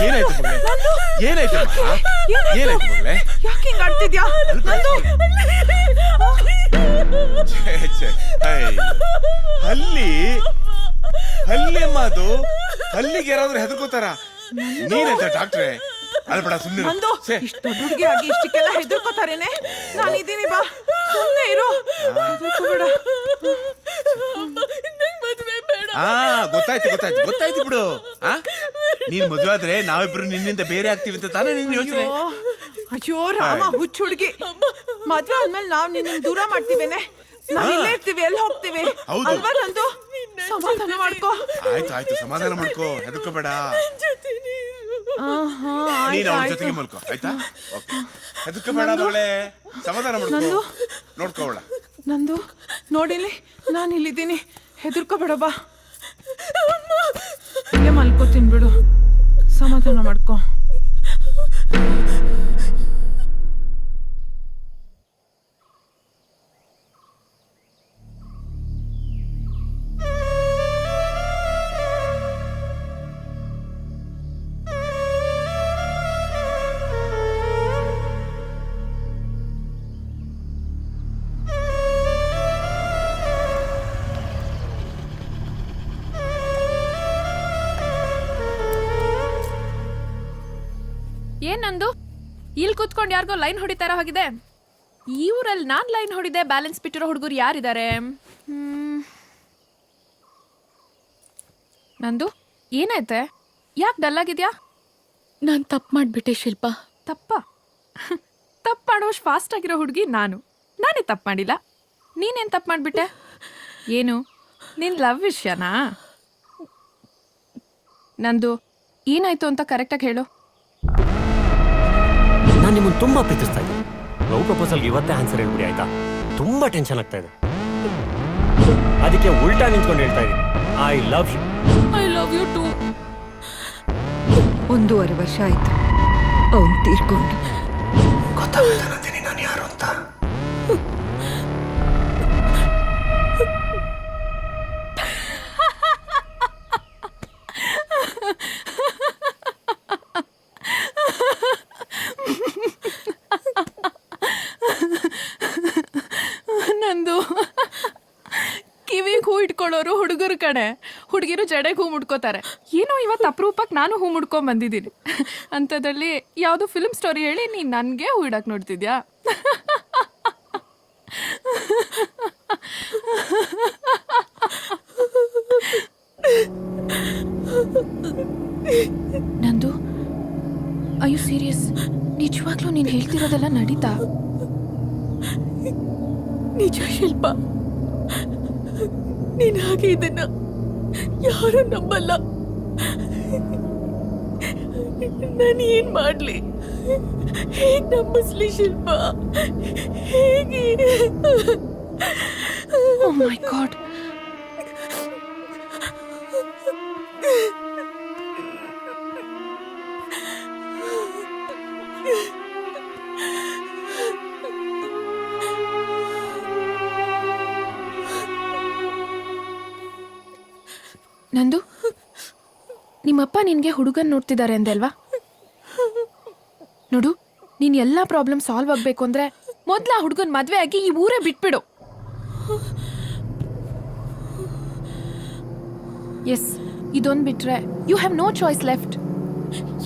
ಏನಾಯ್ತು ಮಗಳೇ? ಏನಾಯ್ತು ಏನಾಯ್ತು ಮಗಳೇ? ಯಾಕೆ ಹಿಂಗ್ ಆಡ್ತಿದ್ಯಾ? ಅಲ್ಲಿ ಅಮ್ಮ ಅದು ಅಲ್ಲಿಗೆ ಯಾರಾದ್ರೂ ಹೆದರ್ಕೋತಾರ? ನೀನಂತ ಡಾಕ್ಟ್ರೆ ಅಲ್ಬೇಡ ಸುಮ್ಮನೆ. ನಂದು ಇಷ್ಟು ದೊಡ್ಡ ಹುಡುಗಿ ಆಗಿ ಇಷ್ಟಕ್ಕೆಲ್ಲ ಹೆದರ್ಕೋತಾರೇನೆ? ನಾನು ಇದ್ದೀನಿ, ಬಾ ಸುಮ್ಮನೆ ಇರು. ಹೆದರ್ಕೋಬೇಡ. ಗೊತ್ತಾಯ್ತು ಬಿಡು. ನೀನ್ ಮದುವೆ ಆದ್ರೆ ನಾವಿಬ್ರು ನಿನ್ನಿಂದ ಬೇರೆ ಆಗ್ತೀವಿ ಅಂತ ತಾನೇ ನಿನ್ನ ಯೋಚನೆ? ಅಯ್ಯೋ ರಾಮ, ಹುಚ್ಚ ಹುಡುಗಿ. ಮದ್ವೆ ಆದ್ಮೇಲೆ ನಾವ್ ನಿನ್ನ ದೂರ ಮಾಡ್ತೀವೇನೆ? ನಾವ್ ಇಲ್ಲೇ ಇರ್ತೀವಿ, ಎಲ್ಲಿ ಹೋಗ್ತೀವಿ? ಅಲ್ವಾ ನಂದು? ಸಮಾಧಾನ ಮಾಡ್ಕೋ. ಆಯ್ತು ಸಮಾಧಾನ ಮಾಡ್ಕೋ, ಹೆದರ್ಕೋಬೇಡ. ನೀನ್ ಅವ್ರ ಜೊತೆಗೆ ಮಲ್ಕೋ, ಆಯ್ತಾ? ಹೆದರ್ಕೋಬೇಡ ಮಗಳೇ, ಸಮಾಧಾನ ಮಾಡ್ಕೋ. ನೋಡ್ಕೋಬೇಡ. ನಂದು ನೋಡಿಲಿ, ನಾನು ಇಲ್ಲಿದ್ದೀನಿ, ಹೆದರ್ಕೋಬೇಡ. ಬಾ, ಇಲ್ಲೇ ಮಲ್ಕೋತೀನಿ ಬಿಡು. ಸಮಾಧಾನ ಮಾಡ್ಕೊ. ಏನ್ ನಂದು ಇಲ್ಲಿ ಕೂತ್ಕೊಂಡು ಯಾರಿಗೋ ಲೈನ್ ಹೊಡಿತಾರ ಹೋಗಿದೆ. ಈ ಊರಲ್ಲಿ ನಾನ್ ಲೈನ್ ಹೊಡಿದೆ ಬ್ಯಾಲೆನ್ಸ್ ಬಿಟ್ಟಿರೋ ಹುಡುಗರು ಯಾರಿದ್ದಾರೆ? ನಂದು ಏನಾಯ್ತೆ? ಯಾಕೆ ಡಲ್ ಆಗಿದ್ಯಾ? ನಾನ್ ತಪ್ಪು ಮಾಡ್ಬಿಟ್ಟೆ ಶಿಲ್ಪ. ತಪ್ಪು ಮಾಡೋಷ್ಟು ಫಾಸ್ಟ್ ಆಗಿರೋ ಹುಡುಗಿ ನಾನೇ ತಪ್ಪು ಮಾಡಿಲ್ಲ. ನೀನೇನು ತಪ್ಪು ಮಾಡಿಬಿಟ್ಟೆ? ಏನು ನಿನ್ ಲವ್ ವಿಷಯನಾ? ನಂದು ಏನಾಯ್ತು ಅಂತ ಕರೆಕ್ಟಾಗಿ ಹೇಳು. ನಾನು ನಿಮ್ಮನ್ನು ತುಂಬಾ ಪ್ರೀತಿಸ್ತಾ ಇದ್ದೀನಿ. ಲವ್ ಪ್ರಪೋಸಲ್ಗೆ ಇವತ್ತೇ ಆನ್ಸರ್ ಹೇಳ್ಬಿಡಿ ಆಯ್ತಾ? ತುಂಬಾ ಟೆನ್ಷನ್ ಆಗ್ತಾ ಇದೆ. ಅದಕ್ಕೆ ಉಲ್ಟಾ ನಿಂತ್ಕೊಂಡು ಹೇಳ್ತಾ ಇದ್ದೀನಿ, I love you. I love you too. 1.5 ವರ್ಷ ಆಯ್ತು ಅವನು ತೀರ್ಕೊಂಡು. ಗೊತ್ತಾಗುತ್ತೆ ನಂದಿನಿ ನಾನು ಯಾರು ಅಂತ. ನಂದು ಕಿವಿಗೆ ಹೂ ಇಟ್ಕೊಳ್ಳೋರು ಹುಡುಗರು ಕಡೆ, ಹುಡುಗಿರು ಜಡೆಗೆ ಹೂ ಮುಡ್ಕೋತಾರೆ. ಏನೋ ಇವತ್ತು ಅಪರೂಪಕ್ಕೆ ನಾನು ಹೂ ಮುಡ್ಕೊಂಡ್ ಬಂದಿದ್ದೀನಿ. ಅಂಥದ್ರಲ್ಲಿ ಯಾವುದೋ ಫಿಲ್ಮ್ ಸ್ಟೋರಿ ಹೇಳಿ ನೀನು ನನಗೆ ಹೂ ಇಡಕ್ಕೆ ನೋಡ್ತಿದ್ಯಾ? ನಂದು ಅಯ್ಯೋ ಸೀರಿಯಸ್? ನಿಜವಾಗ್ಲೂ ನೀನು ಹೇಳ್ತಿರೋದೆಲ್ಲ ನಡೀತಾ? ನಿಜ ಶಿಲ್ಪ, ನೀನ್ ಹಾಗೆ ಇದನ್ನ ಯಾರು ನಂಬಲ್ಲ. ನಾನು ಏನ್ ಮಾಡ್ಲಿ? ಹೇಗ್ ನಂಬಿಸ್ಲಿ ಶಿಲ್ಪ? ಹೇಗೆ? ಓ ಮೈ ಗಾಡ್. ನಂದು ನಿಮ್ಮಪ್ಪ ನಿನಗೆ ಹುಡುಗನ್ ನೋಡ್ತಿದ್ದಾರೆ ಅಂದೆ ಅಲ್ವಾ? ನೋಡು, ನೀನು ಎಲ್ಲ ಪ್ರಾಬ್ಲಮ್ ಸಾಲ್ವ್ ಆಗಬೇಕು ಅಂದ್ರೆ ಮೊದಲು ಆ ಹುಡುಗನ ಮದುವೆ ಆಗಿ ಈ ಊರೇ ಬಿಟ್ಬಿಡು. ಎಸ್, ಇದೊಂದು ಬಿಟ್ರೆ you have no choice left.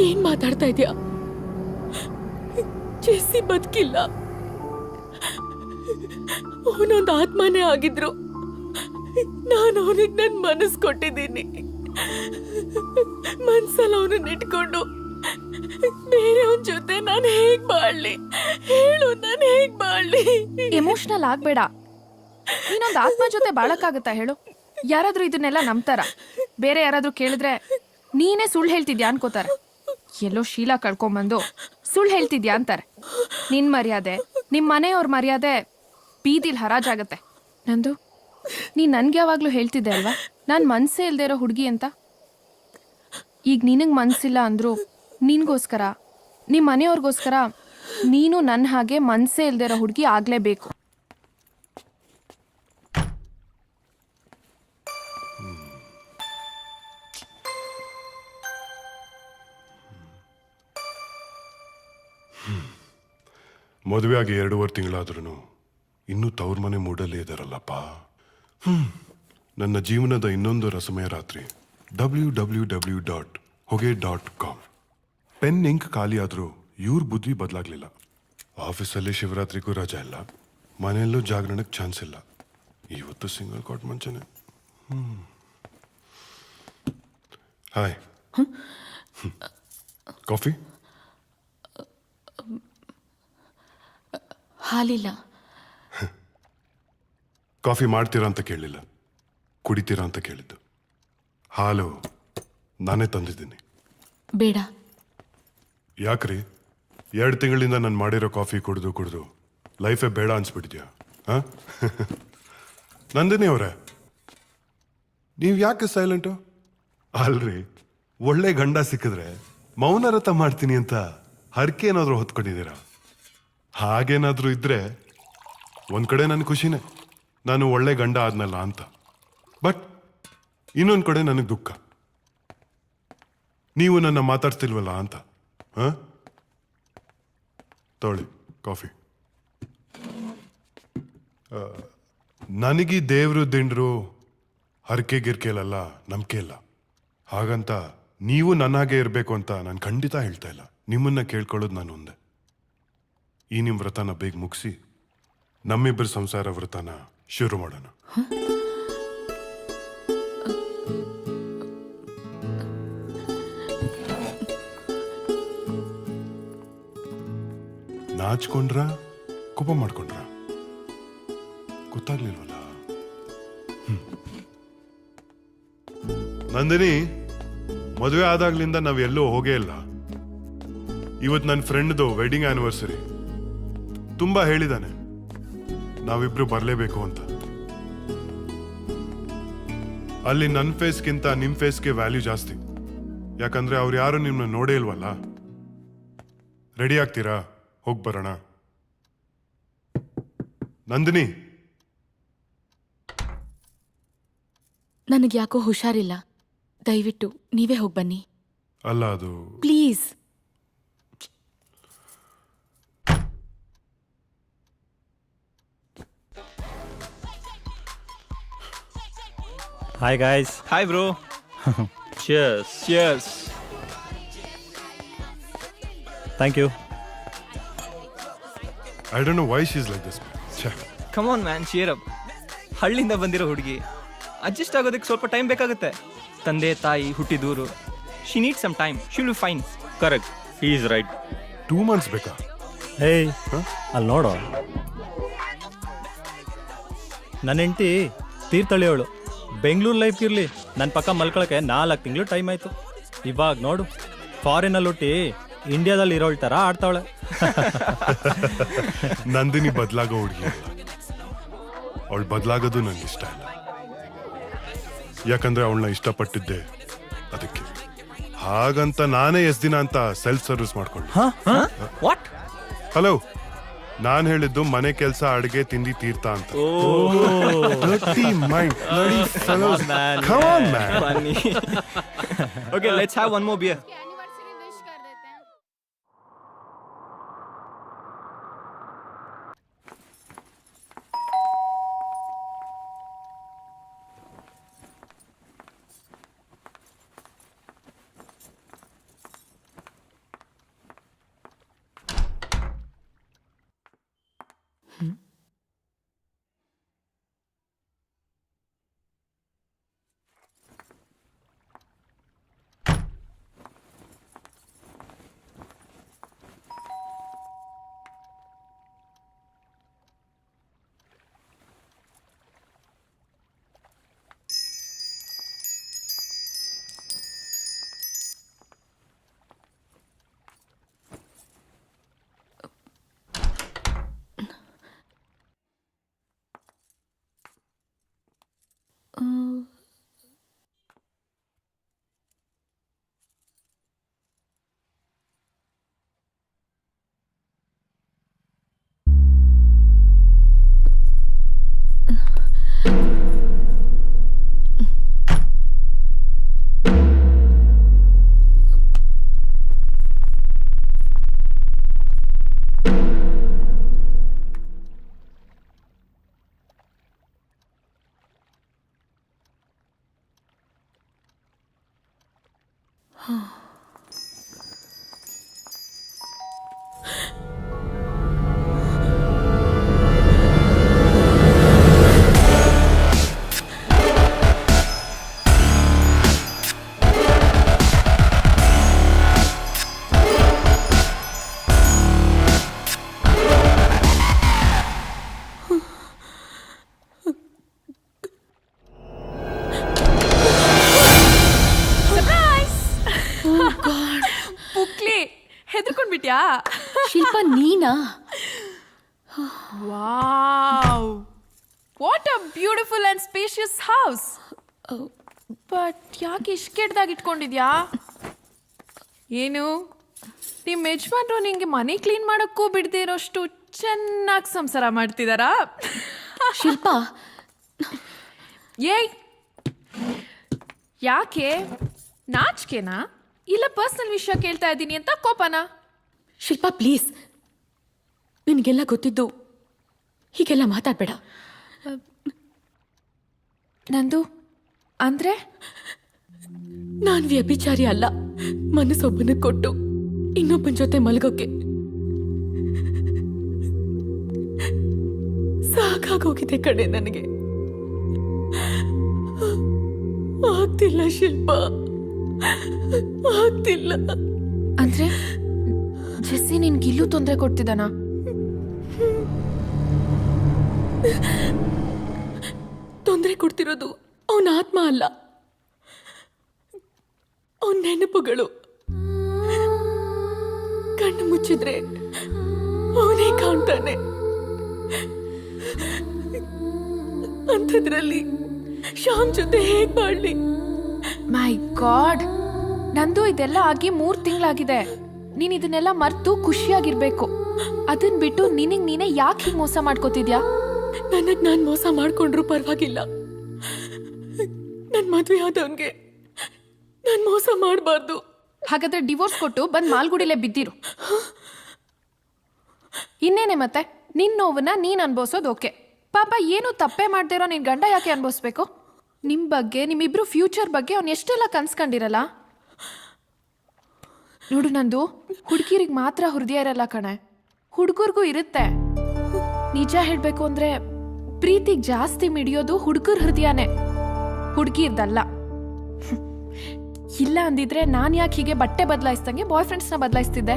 ಏನ್ ಮಾತಾಡ್ತಾ ಇದ್ಯಾ? ಜೆಸ್ಸಿ ಬದುಕಿಲ್ಲ, ಅವನೊಂದು ಆತ್ಮನೇ ಆಗಿದ್ರು. ನಾನು ಅವನಿಗೆ ನನ್ನ ಮನಸ್ಸು ಕೊಟ್ಟಿದ್ದೀನಿ. ಮನ್ಸಲ್ಲಿ ಅವನನ್ನ ಇಟ್ಕೊಂಡು ಬೇರೆಯವನ ಜೊತೆ ನಾನು ಹೇಗ್ ಬಾಳ್ಲಿ ಹೇಳು? ನಾನು ಹೇಗ್ ಬಾಳ್ಲಿ? ಎಮೋಷನಲ್ ಆಗ್ಬೇಡ. ನೀನೊಂದು ಆತ್ಮ ಜೊತೆ ಬಾಳಕ್ಕಾಗತ್ತಾ ಹೇಳು? ಯಾರಾದ್ರೂ ಇದನ್ನೆಲ್ಲ ನಂಬ್ತಾರ? ಬೇರೆ ಯಾರಾದ್ರೂ ಕೇಳಿದ್ರೆ ನೀನೇ ಸುಳ್ಳು ಹೇಳ್ತಿದ್ಯಾ ಅನ್ಕೋತಾರೆ. ಎಲ್ಲೋ ಶೀಲ ಕಳ್ಕೊಂಬಂದು ಸುಳ್ಳು ಹೇಳ್ತಿದ್ಯಾ ಅಂತಾರೆ. ನಿನ್ ಮರ್ಯಾದೆ, ನಿಮ್ಮ ಮನೆಯವ್ರ ಮರ್ಯಾದೆ ಬೀದಿಲ್ ಹರಾಜಾಗತ್ತೆ. ನಂದು ನೀನ್ ನನ್ಗೆ ಯಾವಾಗ್ಲೂ ಹೇಳ್ತಿದ್ದೆ ಅಲ್ವಾ ನಾನು ಮನ್ಸೇ ಇಲ್ದೇ ಇರೋ ಹುಡುಗಿ ಅಂತ. ಈಗ ನಿನಗೆ ಮನ್ಸಿಲ್ಲ ಅಂದ್ರು ನಿನ್ಗೋಸ್ಕರ, ನಿಮ್ಮ ಮನೆಯವ್ರಿಗೋಸ್ಕರ ನೀನು ನನ್ನ ಹಾಗೆ ಮನ್ಸೇ ಇಲ್ದೇ ಇರೋ ಹುಡುಗಿ ಆಗ್ಲೇಬೇಕು. ಮದುವೆ ಆಗಿ 2.5 ತಿಂಗಳಾದ್ರೂ ಇನ್ನೂ ತವ್ರ ಮನೆ ಮೂಡಲ್ಲೇ ಇದ್ದಾರಲ್ಲಪ್ಪ. ನನ್ನ ಜೀವನದ ಇನ್ನೊಂದು ರಸಮಯ ರಾತ್ರಿ www.hoge.com. ಪೆನ್ ಇಂಕ್ ಖಾಲಿ ಆದರೂ ಇವ್ರ ಬುದ್ಧಿ ಬದಲಾಗ್ಲಿಲ್ಲ. ಆಫೀಸಲ್ಲಿ ಶಿವರಾತ್ರಿಗೂ ರಜಾ ಇಲ್ಲ, ಮನೆಯಲ್ಲೂ ಜಾಗರಣಕ್ಕೆ ಚಾನ್ಸ್ ಇಲ್ಲ. ಇವತ್ತು ಸಿಂಗಲ್ ಕಾಟ್ ಮುಂಚೆನೆ. Hi, coffee? ಹಾಲಿಲ್ಲ. ಕಾಫಿ ಮಾಡ್ತೀರಾ ಅಂತ ಕೇಳಲಿಲ್ಲ, ಕುಡಿತೀರಾ ಅಂತ ಕೇಳಿದ್ದು. ಹಾಲು ನಾನೇ ತಂದಿದ್ದೀನಿ. ಬೇಡ. ಯಾಕ್ರಿ? 2 ತಿಂಗಳಿಂದ ನಾನು ಮಾಡಿರೋ ಕಾಫಿ ಕುಡಿದು ಕುಡಿದು ಲೈಫೇ ಬೇಡ ಅನ್ಸ್ಬಿಟ್ಟಿದ್ಯಾ? ಹಾಂ? ನಂದಿನಿ ಅವರೇ, ನೀವು ಯಾಕೆ ಸೈಲೆಂಟು? ಅಲ್ರಿ, ಒಳ್ಳೆ ಗಂಡ ಸಿಕ್ಕಿದ್ರೆ ಮೌನರಥ ಮಾಡ್ತೀನಿ ಅಂತ ಹರಕೆ ಏನಾದರೂ ಹೊತ್ಕೊಂಡಿದ್ದೀರಾ? ಹಾಗೇನಾದ್ರೂ ಇದ್ರೆ ಒಂದ್ ಕಡೆ ನನ್ನ ಖುಷಿನೇ, ನಾನು ಒಳ್ಳೆ ಗಂಡ ಆದ್ನಲ್ಲ ಅಂತ. ಬಟ್ ಇನ್ನೊಂದು ಕಡೆ ನನಗೆ ದುಃಖ, ನೀವು ನನ್ನ ಮಾತಾಡ್ತಿಲ್ವಲ್ಲ ಅಂತ. ತೊಳಿ ಕಾಫಿ. ನನಗೆ ದೇವ್ರು ದಿಂಡ್ರು ಹರಕೆ ಗಿರ್ಕೆಲಲ್ಲ ನಂಬಿಕೆ ಇಲ್ಲ. ಹಾಗಂತ ನೀವು ನನ್ನ ಹಾಗೆ ಇರಬೇಕು ಅಂತ ನಾನು ಖಂಡಿತ ಹೇಳ್ತಾ ಇಲ್ಲ. ನಿಮ್ಮನ್ನ ಕೇಳ್ಕೊಳ್ಳೋದು ನಾನು ಒಂದೇ, ಈ ನಿಮ್ಮ ವ್ರತನ ಬೇಗ ಮುಗಿಸಿ ನಮ್ಮಿಬ್ಬರ ಸಂಸಾರ ವ್ರತನ ಶುರು ಮಾಡೋಣ. ನಾಚ್ಕೊಂಡ್ರ ಕೋಪ ಮಾಡ್ಕೊಂಡ್ರ ಗೊತ್ತಾಗ್ಲಿಲ್ವಲ್ಲ. ನಂದಿನಿ, ಮದುವೆ ಆದಾಗ್ಲಿಂದ ನಾವ್ ಎಲ್ಲೂ ಹೋಗೇ ಇಲ್ಲ. ಇವತ್ತು ನನ್ನ ಫ್ರೆಂಡ್ದು ವೆಡ್ಡಿಂಗ್ ಆನಿವರ್ಸರಿ. ತುಂಬಾ ಹೇಳಿದಾನೆ ನಾವಿಬ್ರು ಬರಲೇಬೇಕು ಅಂತ. ಅಲ್ಲಿ ನನ್ನ ಫೇಸ್ಗಿಂತ ನಿಮ್ ಫೇಸ್ಗೆ ವ್ಯಾಲ್ಯೂ ಜಾಸ್ತಿ. ಯಾಕಂದ್ರೆ ಅವ್ರು ಯಾರು ನಿಮ್ಮನ್ನ ನೋಡೇ ಇಲ್ವಲ್ಲ. ರೆಡಿ ಆಗ್ತೀರಾ? ಹೋಗಿ ಬರೋಣ. ನಂದಿನಿ, ನನಗೆ ಯಾಕೋ ಹುಷಾರಿಲ್ಲ, ದಯವಿಟ್ಟು ನೀವೇ ಹೋಗಿ ಬನ್ನಿ. ಅಲ್ಲ ಅದು please. Hi guys. Hi bro. Cheers. Cheers. Thank you. I don't know why she is like this. Come on man, cheer up. ಹಳ್ಳಿಯಿಂದ ಬಂದಿರೋ ಹುಡುಗಿ, ಅಡ್ಜಸ್ಟ್ ಆಗೋದಕ್ಕೆ ಸ್ವಲ್ಪ ಟೈಮ್ ಬೇಕಾಗುತ್ತೆ. ತಂದೆ ತಾಯಿ ಹುಟ್ಟಿದೂರು. She need some time. She will be fine. Correct, he is right. 2 months ಬೇಕಾ? ಹೇಯ್, ಅಲ್ಲಿ ನೋಡು, ನನ್ನ ಹೆಂಡತಿ ತೀರ್ಥಳ್ಳಿಯವಳು. ಬೆಂಗಳೂರು ಲೈಫ್ ಇರಲಿ, ನನ್ನ ಪಕ್ಕ ಮಲ್ಕೊಳಕ್ಕೆ 4 ತಿಂಗಳು ಟೈಮ್ ಆಯಿತು. ಇವಾಗ ನೋಡು, ಫಾರಿನಲ್ಲಿ ಹುಟ್ಟಿ ಇಂಡಿಯಾದಲ್ಲಿ ಇರೋಳ್ ಥರ ಆಡ್ತಾವಳೆ. ನಂದಿನಿ ಬದಲಾಗೋ ಹುಡುಗಿ ಅಲ್ಲ. ಅವಳು ಬದಲಾಗೋದು ನನಗೆ ಇಷ್ಟ ಇಲ್ಲ. ಯಾಕಂದ್ರೆ ಅವಳನ್ನ ಇಷ್ಟಪಟ್ಟಿದ್ದೆ ಅದಕ್ಕೆ. ಹಾಗಂತ ನಾನೇ ಎಷ್ಟ್ ದಿನ ಅಂತ ಸೆಲ್ಫ್ ಸರ್ವಿಸ್ ಮಾಡ್ಕೊಂಡೆ. ವಾಟ್? ಹಲೋ, ನಾನ್ ಹೇಳಿದ್ದು ಮನೆ ಕೆಲಸ, ಅಡಿಗೆ, ತಿಂಡಿ, ತೀರ್ಥ ಅಂತ. Dirty mind, bloody fellows. Come on, man. Funny. Okay, let's have one more beer. ಹೆದರ್ಕೊಂಡ್ಬಿಟ್ಯಾ? ಶಿಲ್ಪ, ನೀನಾ? Wow, what a beautiful and spacious house. But ಯಾಕೆ ಇಷ್ಟು ಕೆಟ್ಟದಾಗಿ ಇಟ್ಕೊಂಡಿದ್ಯಾ? ಏನು ನಿಮ್ಮ ಯಜಮಾನ್ರು ನಿಂಗೆ ಮನೆ ಕ್ಲೀನ್ ಮಾಡೋಕ್ಕೂ ಬಿಡದೇ ಇರೋಷ್ಟು ಚೆನ್ನಾಗಿ ಸಂಸಾರ ಮಾಡ್ತಿದಾರಾ? ಶಿಲ್ಪಾ, ಏಯ್, ಯಾಕೆ ನಾಚಿಕೆನಾ ಇಲ್ಲ ಪರ್ಸನಲ್ ವಿಷಯ ಕೇಳ್ತಾ ಇದ್ದೀನಿ ಅಂತ ಕೋಪನಾ? ಶಿಲ್ಪಾ ಪ್ಲೀಸ್, ನಿನಗೆಲ್ಲ ಗೊತ್ತಿದ್ದು ಹೀಗೆಲ್ಲ ಮಾತಾಡ್ಬೇಡ. ನಂದು ಅಂದ್ರೆ ನಾನ್ ವ್ಯಭಿಚಾರಿ ಅಲ್ಲ. ಮನಸ್ಸೊಬ್ಬನ ಕೊಟ್ಟು ಇನ್ನೊಬ್ಬನ ಜೊತೆ ಮಲಗೋಕೆ ಸಾಕಾಗೋಗಿದೆ ಕಡೆ ನನಗೆ. ಆಗ್ತಿಲ್ಲ ಶಿಲ್ಪ, ಆಗ್ತಿಲ್ಲ. ಅಂದ್ರೆ ಜೆಸ್ಸಿ ನಿನ್ಗಿಲ್ಲೂ ತೊಂದರೆ ಕೊಡ್ತಿದ್ದಾನ? ತೊಂದರೆ ಕೊಡ್ತಿರೋದು ಅವನ ಆತ್ಮ ಅಲ್ಲ, ಅವನ ನೆನಪುಗಳು. ಕಣ್ಣು ಮುಚ್ಚಿದ್ರೆ ಅವನೇ ಕಾಣ್ತಾನೆ. ಅಂಥದ್ರಲ್ಲಿ ಶ್ಯಾಮ್ ಜೊತೆ ಹೇಗ್ ಮಾಡ್ಲಿ? ಮೈ ಗಾಡ್, ನಂದು ಇದೆಲ್ಲ ಆಗಿ 3 ತಿಂಗಳಾಗಿದೆ. ನೀನ್ ಇದನ್ನೆಲ್ಲ ಮರ್ತು ಖುಷಿಯಾಗಿರ್ಬೇಕು. ಅದನ್ ಬಿಟ್ಟು ನಿನಗ್ ನೀನೇ ಯಾಕೆ ಹೀಗೆ ಮೋಸ ಮಾಡ್ಕೋತಿದ್ಯಾ? ನನಗ್ ನಾನ್ ಮೋಸ ಮಾಡ್ಕೊಂಡ್ರು ಪರವಾಗಿಲ್ಲ. ನನ್ ಮದ್ವೆ ಆದವನ್ಗೆ ನಾನ್ ಮೋಸ ಮಾಡಬಾರ್ದು. ಹಾಗಾದ್ರೆ ಡಿವೋರ್ಸ್ ಕೊಟ್ಟು ಬಂದ್ ಮಾಲ್ಗುಡಿಲೇ ಬಿದ್ದಿರು. ಇನ್ನೇನೆ ಮತ್ತೆ ನಿನ್ ನೋವನ್ನ ನೀನ್ ಅನ್ಭವಿಸೋದು ಓಕೆ. ಪಾಪ ಏನು ತಪ್ಪೇ ಮಾಡ್ದಿರೋ ನಿನ್ ಗಂಡ ಯಾಕೆ ಅನ್ಭವಿಸ್ಬೇಕು? ನಿಮ್ ಬಗ್ಗೆ, ನಿಮ್ಮಿಬ್ರು ಫ್ಯೂಚರ್ ಬಗ್ಗೆ ಅವ್ನು ಎಷ್ಟೆಲ್ಲ ಕನ್ಸ್ಕೊಂಡಿರಲ್ಲ. ನೋಡು ನಂದು, ಹುಡುಗಿರಿಗೆ ಮಾತ್ರ ಹೃದಯ ಇರಲ್ಲ ಕಣೆ, ಹುಡುಗರ್ಗೂ ಇರುತ್ತೆ. ನಿಜ ಹೇಳ್ಬೇಕು ಅಂದ್ರೆ ಪ್ರೀತಿಗ್ ಜಾಸ್ತಿ ಮಿಡಿಯೋದು ಹುಡುಗರ ಹೃದಯನೇ, ಹುಡುಗಿರ್ದಲ್ಲ. ಇಲ್ಲ ಅಂದಿದ್ರೆ ನಾನ್ ಯಾಕೆ ಹೀಗೆ ಬಟ್ಟೆ ಬದಲಾಯಿಸ್ದಂಗೆ ಬಾಯ್ ಫ್ರೆಂಡ್ಸ್ನ ಬದಲಾಯಿಸ್ತಿದ್ದೆ?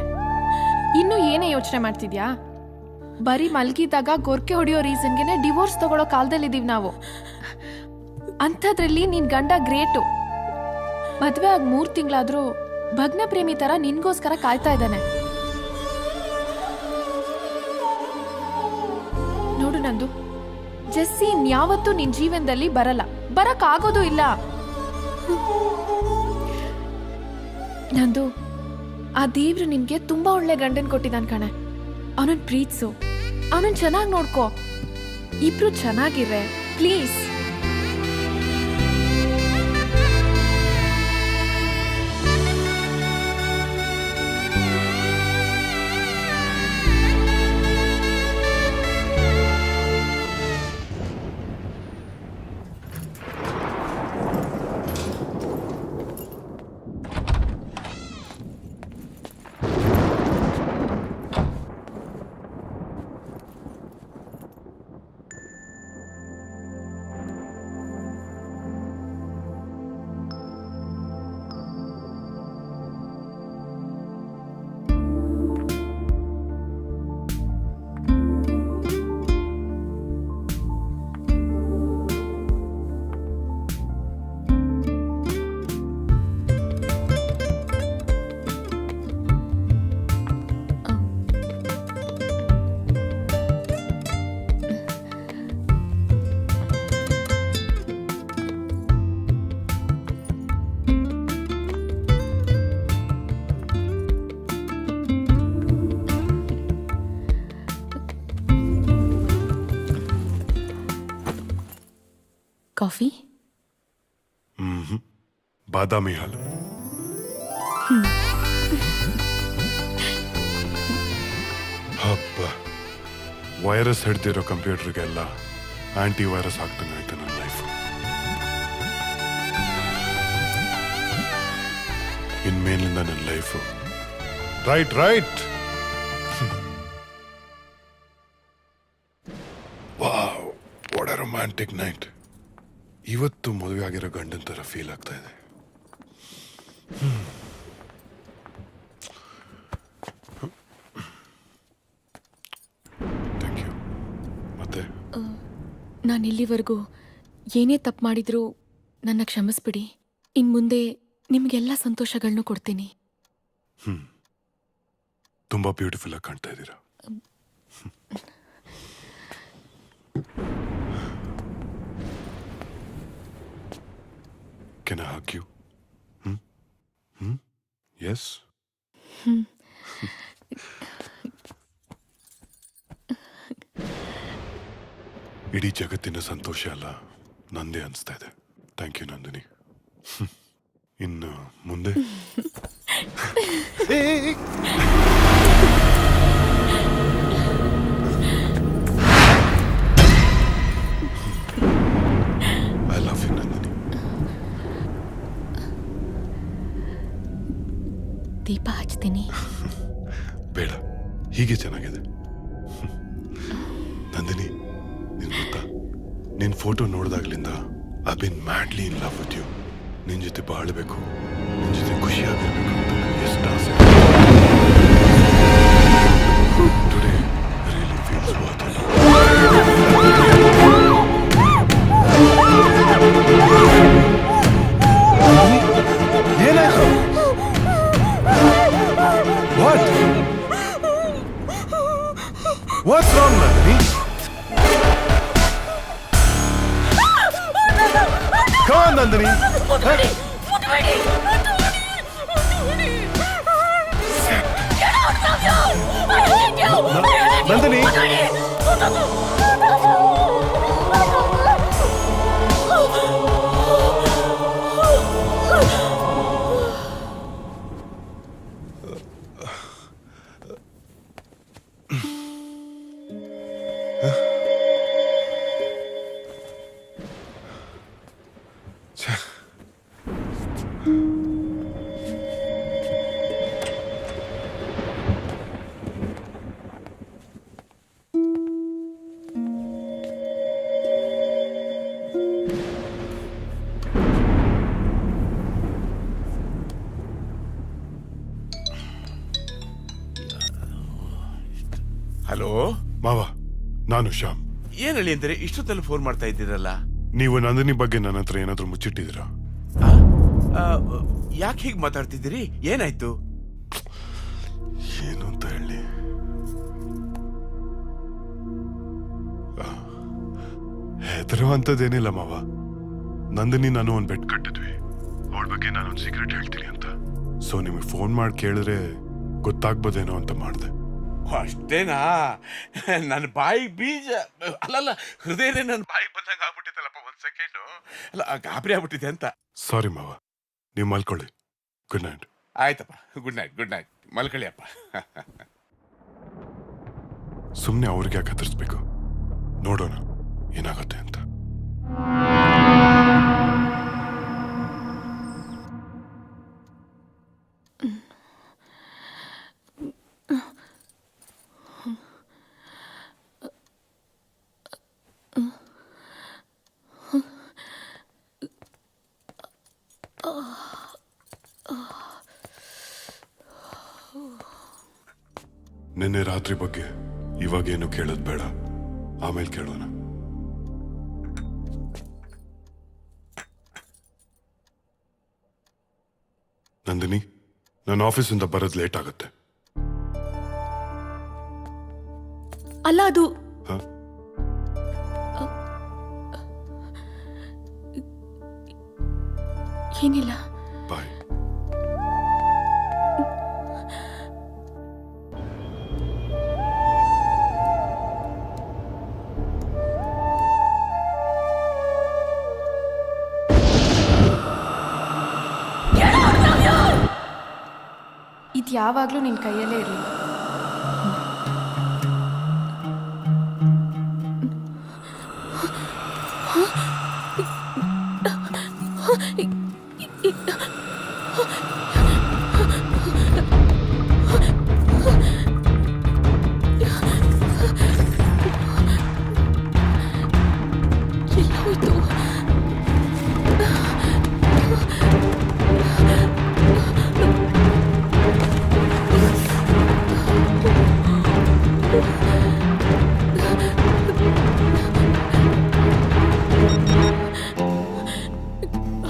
ಇನ್ನು ಏನೇ ಯೋಚನೆ ಮಾಡ್ತಿದ್ಯಾ? ಬರೀ ಮಲ್ಗಿದಾಗ ಗೊರ್ಕೆ ಹೊಡೆಯೋ ರೀಸನ್ಗೆನೆ ಡಿವೋರ್ಸ್ ತಗೊಳ್ಳೋ ಕಾಲದಲ್ಲಿದ್ದೀವಿ ನಾವು. ಅಂಥದ್ರಲ್ಲಿ ನಿನ್ ಗಂಡ ಗ್ರೇಟು. ಮದ್ವೆ ಆಗಿ 3 ತಿಂಗಳಾದ್ರೂ ಭಗ್ನ ಪ್ರೇಮಿ ತರ ನಿನ್ಗೋಸ್ಕರ ಕಾಯ್ತಾ ಇದ್ದಾನೆ. ನೋಡು ನಂದು, ಜೆಸ್ಸಿ ಇನ್ಯಾವತ್ತೂ ನಿನ್ ಜೀವನದಲ್ಲಿ ಬರಲ್ಲ, ಬರಕ್ ಆಗೋದು ಇಲ್ಲ. ನಂದು, ಆ ದೇವ್ರು ನಿನ್ಗೆ ತುಂಬಾ ಒಳ್ಳೆ ಗಂಡನ್ ಕೊಟ್ಟಿದ್ದಾನ್ ಕಣೆ. ಅವನನ್ ಪ್ರೀತ್ಸು, ಅವನನ್ ಚೆನ್ನಾಗಿ ನೋಡ್ಕೋ. ಇಬ್ರು ಚೆನ್ನಾಗಿರ್ರೆ ಪ್ಲೀಸ್. ಕಾಫಿ? ಬಾದಾಮಿ ಹಾಲು. ಹಬ್ಬ, ವೈರಸ್ ಹಿಡ್ದಿರೋ ಕಂಪ್ಯೂಟರ್ಗೆಲ್ಲ ಆಂಟಿ ವೈರಸ್ ಆಗ್ತಂಗಾಯ್ತು ನನ್ನ ಲೈಫ್. ಇನ್ಮೇಲಿಂದ ನನ್ನ life right right. Wow, what a romantic night. ಇವತ್ತು ಮದುವೆ ಆಗಿರೋ ಗಂಡನ ಥರ ಫೀಲ್ ಆಗ್ತಾ ಇದೆ. Thank you. ಮತ್ತೆ ನಾನು ಇಲ್ಲಿವರೆಗೂ ಏನೇ ತಪ್ಪು ಮಾಡಿದ್ರೂ ನನ್ನ ಕ್ಷಮಿಸ್ಬಿಡಿ. ಇನ್ನು ಮುಂದೆ ನಿಮಗೆಲ್ಲ ಸಂತೋಷಗಳನ್ನೂ ಕೊಡ್ತೀನಿ. ತುಂಬಾ ಬ್ಯೂಟಿಫುಲ್ ಆಗಿ ಕಾಣ್ತಾ ಇದ್ದೀರಾ. Can I hug you? Yes? ಇಡೀ ಜಗತ್ತಿನ ಸಂತೋಷ ಅಲ್ಲ ನಂದೇ ಅನಿಸ್ತಾ ಇದೆ. Thank you Nandini. ಇನ್ನು ಮುಂದೆ ಐ ಲವ್ ಯು ನಂದಿನಿ. ದೀಪ ಹಚ್ತೀನಿ. ಬೇಡ, ಹೀಗೆ ಚೆನ್ನಾಗಿದೆ. ನಂದಿನಿ, ನಿನ್ ಗೊತ್ತಾ, ನಿನ್ ಫೋಟೋ ನೋಡಿದಾಗ್ಲಿಂದ I been madly in love with you. ನಿನ್ ಜೊತೆ ಬಾಳ್ಬೇಕು, ನಿನ್ ಜೊತೆ ಖುಷಿಯಾಗಿರ್ಬೇಕು ಅಂತ ನನಗೆ ಎಷ್ಟು ಆಸೆ. Today really feels worth it. ಏನಾಯ್ತು? What? What's wrong, Nandini? Come on, Nandini. Nandini. Hello ಮಾವ, ನಾನು ಶ್ಯಾಮ್. ಏನ್ ಹೇಳಿ ಅಂದ್ರೆ ಇಷ್ಟೊತ್ತಲ್ಲಿ ಫೋನ್ ಮಾಡ್ತಾ ಇದ್ದೀರಲ್ಲ? ನೀವು ನಂದಿನಿ ಬಗ್ಗೆ ನನ್ನ ಹತ್ರ ಏನಾದ್ರೂ ಮುಚ್ಚಿಟ್ಟಿದ್ದೀರಾ? ಯಾಕೆ ಹೀಗೆ ಮಾತಾಡ್ತಿದ್ದೀರಿ? ಏನಾಯ್ತು? ಏನು ಅಂತ ಹೇಳಿ? ಹೆದರುವಂಥದ್ದೇನಿಲ್ಲ ಮಾವ. ನಂದಿನಿ ನಾನು ಒಂದು ಬೆಟ್ ಕಟ್ಟಿದ್ವಿ, ಅವಳ ಬಗ್ಗೆ ನಾನೊಂದು ಸೀಕ್ರೆಟ್ ಹೇಳ್ತೀನಿ ಅಂತ. ಸೊ ನಿಮಗೆ ಫೋನ್ ಮಾಡಿ ಕೇಳಿದ್ರೆ ಗೊತ್ತಾಗ್ಬೋದೇನೋ ಅಂತ ಮಾಡಿದೆ. ಅಷ್ಟೇನಾ? ನನ್ನ ಬಾಯಿ ಬೀಜ ಅಲ್ಲಲ್ಲ, ಹೃದಯನೇ ನನ್ನ ಬಾಯಿ ಬಂದಾಗ ಆಗ್ಬಿಟ್ಟಿತ್ತಲ್ಲಪ್ಪ. ಒಂದ್ ಸೆಕೆಂಡು ಅಲ್ಲ, ಗಾಬರಿ ಆಗ್ಬಿಟ್ಟಿದೆ ಅಂತ. ಸಾರಿ ಮಾವ, ನೀವು ಮಲ್ಕೊಳ್ಳಿ. Good night. ಆಯ್ತಪ್ಪ, ಗುಡ್ ನೈಟ್. ಗುಡ್ ನೈಟ್, ಮಲ್ಕೊಳ್ಳಿ ಅಪ್ಪ. ಸುಮ್ಮನೆ ಅವ್ರಿಗೆ ಯಾಕೆ ಹತ್ತಿಸ್ಬೇಕು? ನೋಡೋಣ ಏನಾಗುತ್ತೆ ಅಂತ. ನಿನ್ನೆ ರಾತ್ರಿ ಬಗ್ಗೆ ಇವಾಗೇನು ಕೇಳೋದು ಬೇಡ, ಆಮೇಲೆ ಕೇಳೋಣ. ನಂದಿನಿ, ನನ್ನ ಆಫೀಸಿಂದ ಬರೋದು ಲೇಟ್ ಆಗುತ್ತೆ. ಅಲ್ಲ, ಅದು ಹ? ಏನಿಲ್ಲ. ಬಾಯ್. ಇದು ಯಾವಾಗಲೂ ನಿನ್ನ ಕೈಯಲ್ಲೇ ಇರಲಿ.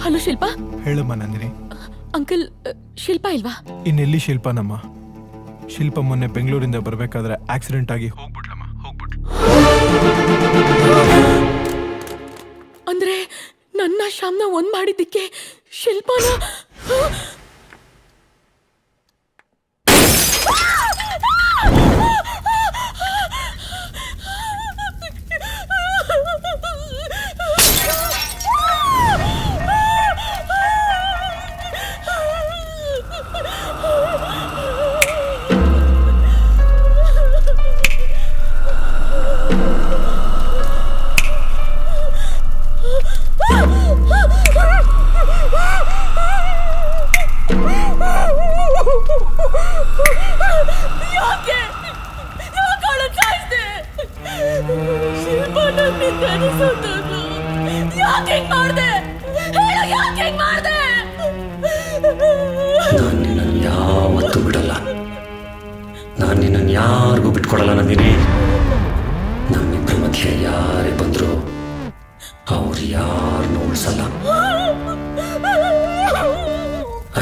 ಹಲೋ ಶಿಲ್ಪಾ. ಹೇಳಮ್ಮ ನಂದಿನಿ. ಅಂಕಲ್, ಶಿಲ್ಪಾ ಇಲ್ವಾ? ಇನ್ನೆಲ್ಲಿ ಶಿಲ್ಪಾನಮ್ಮ? ಶಿಲ್ಪ ಮೊನ್ನೆ ಬೆಂಗಳೂರಿಂದ ಬರ್ಬೇಕಾದ್ರೆ ಆಕ್ಸಿಡೆಂಟ್ ಆಗಿ ಹೋಗ್ಬಿಟ್ಲಮ್ಮ, ಹೋಗ್ಬಿಟ್ಲು. ಅಂದ್ರೆ ನನ್ನ ಶ್ಯಾಮ್ನ ಒಂದ್ ಮಾಡಿದ್ದಕ್ಕೆ ಶಿಲ್ಪಾನ ಯಾಕೆ ಯಾಕೆ ಸಾಯಿಸ್ದೆ? ಶಿಲ್ಪ ನನ್ನಿಂದ ಅನಿಸೋದನ್ನು ಯಾಕೆ ಹಿಂಗ್ ಮಾಡ್ದೆ? ಹೇಳು, ಯಾಕೆ ಹಿಂಗ್ ಮಾಡ್ದೆ? ನಾನು ನಿನ್ನನ್ನು ಯಾವತ್ತೂ ಬಿಡಲ್ಲ. ನಾನು ನಿನ್ನನ್ನು ಯಾರಿಗೂ ಬಿಟ್ಕೊಡಲ್ಲ ನಂದಿನಿ. ನಮ್ಮಿಬ್ಬರ ಮಧ್ಯೆ ಯಾರೇ ಬಂದ್ರು ಅವ್ರು ಯಾರನ್ನೂ ಉಳಿಸಲ್ಲ.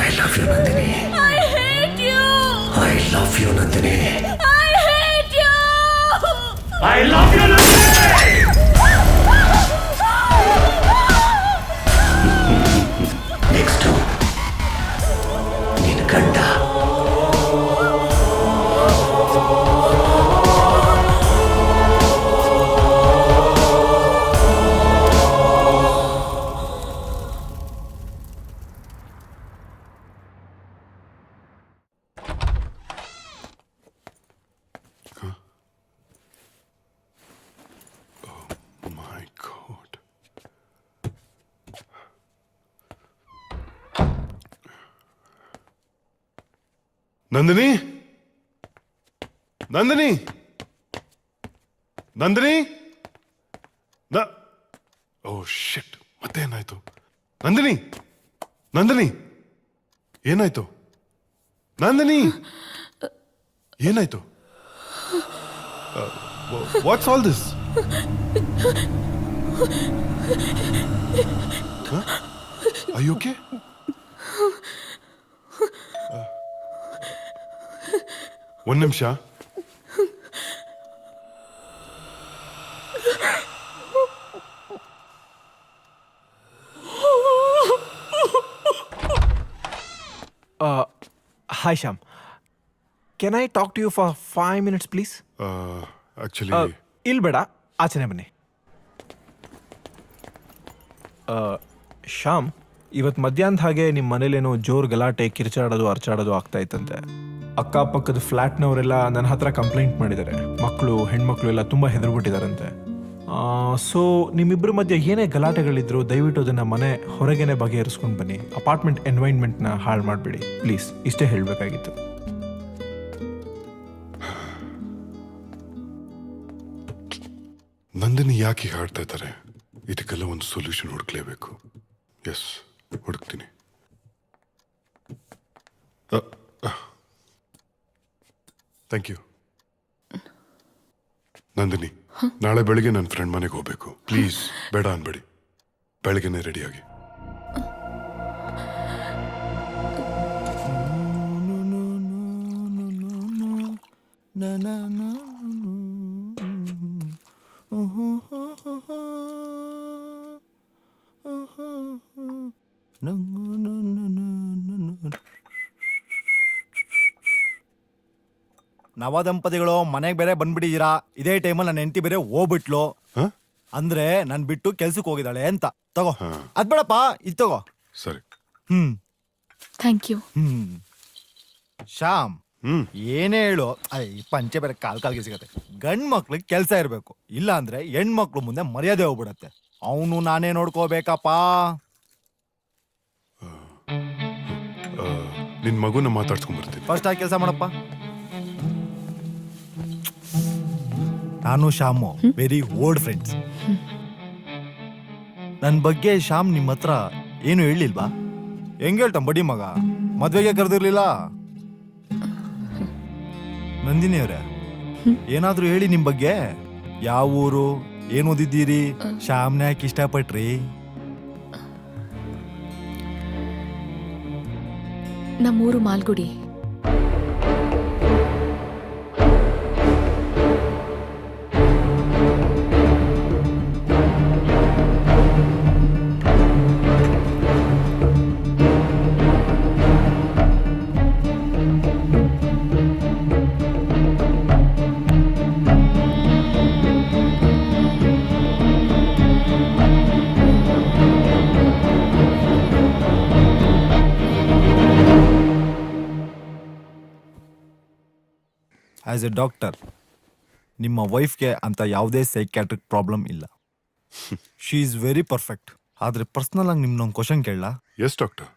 I love you Nandini. I hate you. I love you Nandini. I hate you. I love you Nandini. Next ನಿನ್ನ ಗಂಡ. My God. ನಂದಿನಿ, ನಂದಿನಿ, ನಂದಿನಿ. ಓ ಶಿಟ್, ಮತ್ತೆ ಏನಾಯ್ತು? ನಂದಿನಿ, ನಂದಿನಿ, ಏನಾಯ್ತು? ನಂದಿನಿ, ಏನಾಯ್ತು? What's all this? Are you okay? ಒಂದ್ ನಿಮಿಷ. Hi Shyam, can I talk to you for 5 minutes please? Actually ಇಲ್ಲಿ ಬೇಡ, ಆಚೆನೆ ಬನ್ನಿ. ಶ್ಯಾಮ್, ಇವತ್ತು ಮಧ್ಯಾಹ್ನದ ಹಾಗೆ ನಿಮ್ಮ ಮನೇಲೇನೋ ಜೋರು ಗಲಾಟೆ, ಕಿರ್ಚಾಡೋದು, ಅರ್ಚಾಡೋದು ಆಗ್ತಾ ಇತ್ತಂತೆ. ಅಕ್ಕಪಕ್ಕದ ಫ್ಲ್ಯಾಟ್ನವರೆಲ್ಲ ನನ್ನ ಹತ್ರ ಕಂಪ್ಲೇಂಟ್ ಮಾಡಿದ್ದಾರೆ. ಮಕ್ಕಳು, ಹೆಣ್ಮಕ್ಳು ಎಲ್ಲ ತುಂಬ ಹೆದರ್ಬಿಟ್ಟಿದಾರಂತೆ. ಸೊ ನಿಮ್ಮಿಬ್ಬರ ಮಧ್ಯೆ ಏನೇ ಗಲಾಟೆಗಳಿದ್ರು ದಯವಿಟ್ಟು ಅದನ್ನು ಮನೆ ಹೊರಗೇನೆ ಬಗೆಹರಿಸ್ಕೊಂಡು ಬನ್ನಿ. ಅಪಾರ್ಟ್ಮೆಂಟ್ ಎನ್ವೈರ್ನ್ಮೆಂಟ್ನ ಹಾಳು ಮಾಡಿಬಿಡಿ ಪ್ಲೀಸ್. ಇಷ್ಟೇ ಹೇಳಬೇಕಾಗಿತ್ತು. ನಂದಿನಿ ಯಾಕೆ ಹೀಗೆ ಆಡ್ತಾ ಇದ್ದಾರೆ? ಇದಕ್ಕೆಲ್ಲ ಒಂದು ಸೊಲ್ಯೂಷನ್ ಹುಡುಕ್ಲೇಬೇಕು. ಎಸ್, ಹುಡುಕ್ತೀನಿ. Thank you. ನಂದಿನಿ, ನಾಳೆ ಬೆಳಿಗ್ಗೆ ನನ್ನ ಫ್ರೆಂಡ್ ಮನೆಗೆ ಹೋಗ್ಬೇಕು. ಪ್ಲೀಸ್ ಬೇಡ ಅನ್ಬೇಡಿ, ಬೆಳಗ್ಗೆನೆ ರೆಡಿಯಾಗಿ. ನವದಂಪತಿಗಳು ಮನೆಗೆ ಬೇರೆ ಬಂದ್ಬಿಟ್ಟಿದ್ದೀರಾ. ಇದೇ ಟೈಮಲ್ಲಿ ನನ್ನ ಹೆಂಡತಿ ಬೇರೆ ಹೋಗ್ಬಿಟ್ಲು. ಅಂದ್ರೆ ನನ್ ಬಿಟ್ಟು ಕೆಲ್ಸಕ್ಕೆ ಹೋಗಿದ್ದಾಳೆ ಅಂತ. ತಗೋ, ಅದ್ ಬೇಡಪ್ಪ, ಇದು ತಗೋ. ಸರಿ. Thank you. ಶ್ಯಾಮ್, ಏನೇ ಹೇಳು, ಈ ಪಂಚೆ ಬೇರೆ ಕಾಲ್ಗೆ ಸಿಗತ್ತೆ. ಗಂಡ್ ಮಕ್ಳಿಗೆ ಕೆಲ್ಸ ಇರ್ಬೇಕು, ಇಲ್ಲ ಅಂದ್ರೆ ಹೆಣ್ಮಕ್ಳು ಮುಂದೆ ಮರ್ಯಾದೆ ಹೋಗ್ಬಿಡತ್ತೆ. ಅವನು ನಾನೇ ನೋಡ್ಕೋಬೇಕಪ್ಪ. ನಿನ್ ಮಗುನ ಮಾತಾಡ್ಸ್ಕೊಂಡ್ ಬರ್ತೀನಿ. ಫಸ್ಟ್ ಆಗಿ ಕೆಲಸ ಮಾಡಪ್ಪ. ನಾನು ಶ್ಯಾಮು ವೆರಿ ಓಲ್ಡ್ ಫ್ರೆಂಡ್ಸ್. ನನ್ನ ಬಗ್ಗೆ ಶ್ಯಾಮ್ ನಿಮ್ಮ ಹತ್ರ ಏನು ಹೇಳಿಲ್ವಾ? ಹೆಂಗ್ ಹೇಳ್ತಾನ ಬಡಿ ಮಗ, ಮದ್ವೆಗೆ ಕರೆದಿರ್ಲಿಲ್ಲ. ನಂದಿನಿ ಅವರೇ, ಏನಾದ್ರೂ ಹೇಳಿ ನಿಮ್ ಬಗ್ಗೆ. ಯಾವ ಊರು, ಏನ್ ಓದಿದ್ದೀರಿ, ಶ್ಯಾಮ್ನ ಯಾಕೆ ಇಷ್ಟಪಟ್ರಿ? ನಮ್ಮೂರು ಮಾಲ್ಗುಡಿ. ಆಸ್ ಎ ಡಾಕ್ಟರ್, ನಿಮ್ಮ ವೈಫ್ಗೆ ಅಂತ ಯಾವುದೇ ಸೈಕ್ಯಾಟ್ರಿಕ್ ಪ್ರಾಬ್ಲಮ್ ಇಲ್ಲ. She is very perfect. ಆದ್ರೆ ಪರ್ಸನಲ್ ಆಗಿ ನಿಮ್ನೊಂದು ಕ್ವಶನ್ ಕೇಳಲ್ಲ? Yes doctor.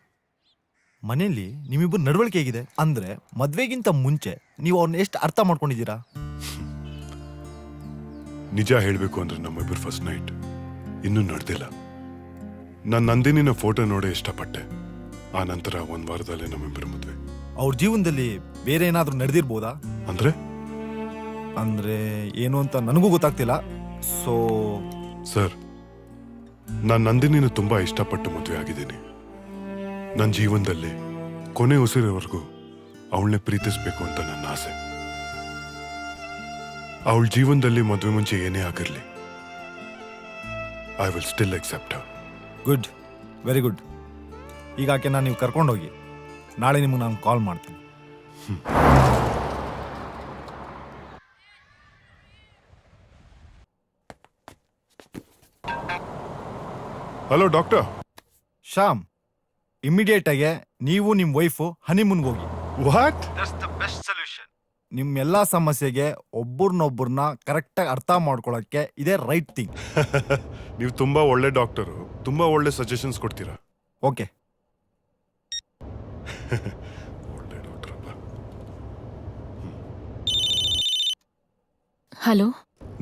ಮನೆಯಲ್ಲಿ ನಿಮ್ಮಿಬ್ಬರು ನಡವಳಿಕೆ ಹೇಗಿದೆ ಅಂದ್ರೆ ಮದ್ವೆಗಿಂತ ಮುಂಚೆ ನೀವು ಅವ್ರನ್ನ ಎಷ್ಟು ಅರ್ಥ ಮಾಡ್ಕೊಂಡಿದ್ದೀರಾ? ನಿಜ ಹೇಳಬೇಕು ಅಂದ್ರೆ ನಮ್ಮಿಬ್ಬರು ಫಸ್ಟ್ ನೈಟ್ ಇನ್ನೂ ನಡೆದಿಲ್ಲ. ನಾನು ನಂದಿನಿನ ಫೋಟೋ ನೋಡೇ ಇಷ್ಟಪಟ್ಟೆ. ಆ ನಂತರ ಒಂದ್ ವಾರದಲ್ಲೇ ನಮ್ಮಿಬ್ಬರು ಮದ್ವೆ. ಅವ್ರ ಜೀವನದಲ್ಲಿ ಬೇರೆ ಏನಾದ್ರೂ ನಡೆದಿರ್ಬೋದಾ? ಅಂದ್ರೆ ಅಂದ್ರೆ ಏನು ಅಂತ ನನಗೂ ಗೊತ್ತಾಗ್ತಿಲ್ಲ. ಸೊ ಸರ್, ನಾನು ನಂದಿನಿನ ತುಂಬಾ ಇಷ್ಟಪಟ್ಟು ಮದುವೆ ಆಗಿದ್ದೀನಿ. ನನ್ನ ಜೀವನದಲ್ಲಿ ಕೊನೆ ಉಸಿರೋವರೆಗೂ ಅವಳನ್ನೇ ಪ್ರೀತಿಸ್ಬೇಕು ಅಂತ ನನ್ನ ಆಸೆ. ಅವಳ ಜೀವನದಲ್ಲಿ ಮದುವೆ ಮುಂಚೆ ಏನೇ ಆಗಿರಲಿ, I will still accept Har. Good, very good. ಈಗ ಆಕೆನ ನೀವು ಕರ್ಕೊಂಡೋಗಿ, ನಾಳೆ ನಿಮಗೆ ನಾನು ಕಾಲ್ ಮಾಡ್ತೀನಿ. Hello doctor. ಶ್ಯಾಮ್, ಇಮಿಡಿಯೇಟ್ ಆಗಿ ನೀವು ನಿಮ್ಮ ವೈಫು ಹನಿಮೂನ್ಗೆ ಹೋಗಿ. ವಾಟ್? ನಿಮ್ಮ ಎಲ್ಲಾ ಸಮಸ್ಯೆಗೆ ಒಬ್ಬರನ್ನೊಬ್ಬರನ್ನ ಕರೆಕ್ಟಾಗಿ ಅರ್ಥ ಮಾಡ್ಕೊಳ್ಳೋಕ್ಕೆ ಇದೇ ರೈಟ್ ಥಿಂಗ್. ನೀವು ತುಂಬಾ ಒಳ್ಳೆ ಡಾಕ್ಟರು, ತುಂಬಾ ಒಳ್ಳೆ ಸಜೆಷನ್ಸ್ ಕೊಡ್ತೀರಾ. ಓಕೆ. ಒಳ್ಳೆ ಡಾಕ್ಟರ್. ಹಲೋ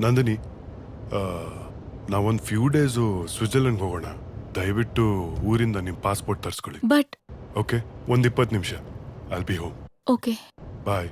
ನಂದಿನಿ, ನಾವೊಂದು ಫ್ಯೂ ಡೇಸು ಸ್ವಿಟ್ಜರ್ಲೆಂಡ್ ಹೋಗೋಣ. ದಯವಿಟ್ಟು ಊರಿಂದ ನಿಮ್ಮ ಪಾಸ್ಪೋರ್ಟ್ ತರಿಸ್ಕೊಳ್ಳಿ. ಬಟ್ ಓಕೆ, ಒಂದು 20 ನಿಮಿಷ. I'll be home. Okay bye.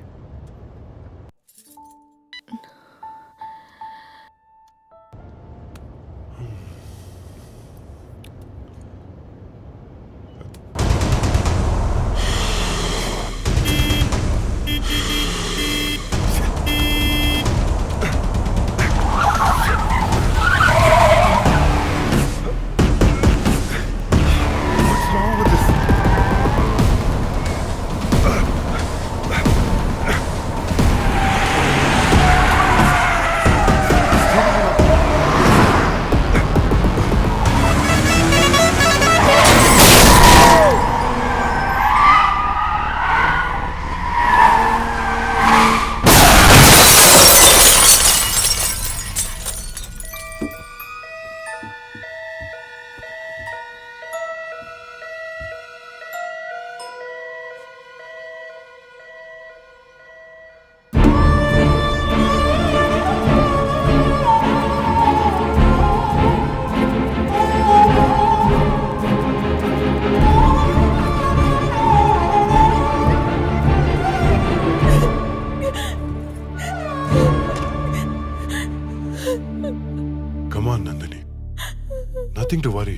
Come on Nandini, nothing to worry.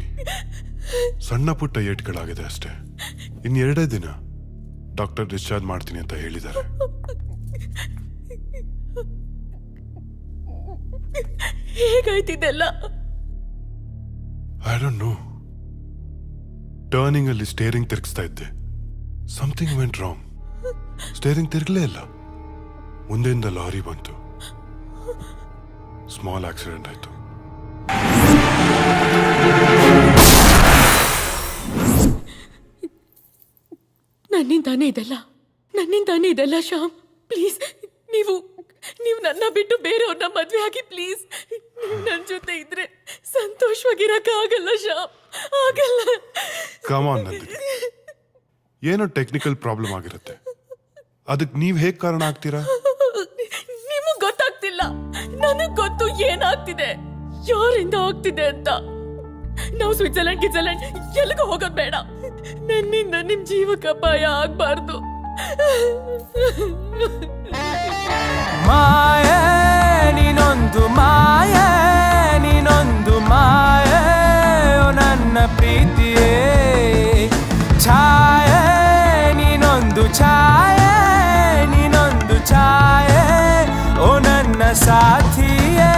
ಸಣ್ಣ ಪುಟ್ಟ ಏಟ್ಗಳಾಗಿದೆ ಅಷ್ಟೇ. ಇನ್ನು 2 ದಿನ ಡಾಕ್ಟರ್ ಡಿಸ್ಚಾರ್ಜ್ ಮಾಡ್ತೀನಿ ಅಂತ ಹೇಳಿದ್ದಾರೆ. ಹೇಗಾಯ್ತಿದೆಲ್ಲ? I don't know. ಟರ್ನಿಂಗ್ ಅಲ್ಲಿ ಸ್ಟೇರಿಂಗ್ ತಿರುಗಿಸ್ತಾ ಇದ್ದೆ. Something went wrong. ಸ್ಟೇರಿಂಗ್ ತಿರುಗಲೇ ಇಲ್ಲ. ಮುಂದೆಯಿಂದ ಲಾರಿ ಬಂತು. ಸ್ಮಾಲ್ ಆಕ್ಸಿಡೆಂಟ್ ಆಯ್ತು. ನನ್ನಿಂದಾನೇ ಇದೆಲ್ಲ ಶ್ಯಾಮ್. ಪ್ಲೀಸ್, ನೀವು ನನ್ನ ಬಿಟ್ಟು ಬೇರೆಯವ್ರನ್ನ ಮದ್ವೆ ಆಗಿ ಪ್ಲೀಸ್. ನನ್ನ ಜೊತೆ ಇದ್ರೆ ಸಂತೋಷವಾಗಿರಕ್ಕಾಗಲ್ಲ ಶ್ಯಾಮ್, ಆಗಲ್ಲ. ಕಮಾನ್ ನಂದಿನಿ, ಏನೋ ಟೆಕ್ನಿಕಲ್ ಪ್ರಾಬ್ಲಮ್ ಆಗಿರುತ್ತೆ. ಅದಕ್ಕೆ ನೀವ್ ಹೇಗ್ ಕಾರಣ ಆಗ್ತೀರಾ? ನಿಮಗ್ ಗೊತ್ತಾಗ್ತಿಲ್ಲ, ನನಗ್ ಗೊತ್ತು ಏನಾಗ್ತಿದೆ, ಯಾರಿಂದ ಆಗ್ತಿದೆ ಅಂತ. ನಾವು ಸ್ವಿಟ್ಜರ್ಲೆಂಡ್ ಎಲ್ಲಿಗೂ ಹೋಗೋದ್ ಬೇಡ. ನನ್ನಿಂದ ನಿಮ್ ಜೀವಕ್ಕೆ ಅಪಾಯ ಆಗ್ಬಾರ್ದು. ಮಾಯೆ ನೀನೊಂದು ಮಾಯೆ, ನೀನೊಂದು ಮಾಯೆ, ಓ ನನ್ನ ಪ್ರೀತಿಯೇ. ಛಾಯೆ ನೀನೊಂದು ಛಾಯೆ, ನೀನೊಂದು ಛಾಯೆ, ಓ ನನ್ನ ಸಾಥಿಯೇ.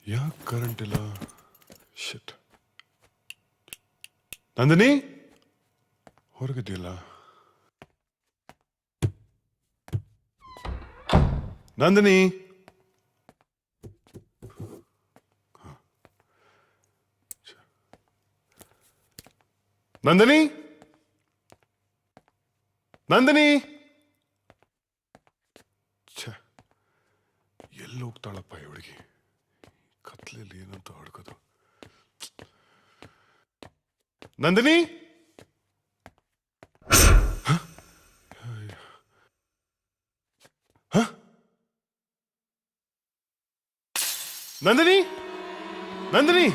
ಯಾಕೆ ಕರೆಂಟ್ ಇಲ್ಲ? ಶಿಟ್. ನಂದಿನಿ, ಹೊರಗಿದೆಯಲ್ಲ? ನಂದಿನಿ, ನಂದಿನಿ, ನಂದಿನಿ, ಎಲ್ಲಿ ಹೋಗ್ತಾಳಪ್ಪ ಈ ಹುಡುಗಿ? ಕತ್ಲಲ್ಲಿ ಏನಂತ ಹುಡುಕೋದು. ನಂದಿನಿ, ನಂದಿನಿ, ನಂದಿನಿ,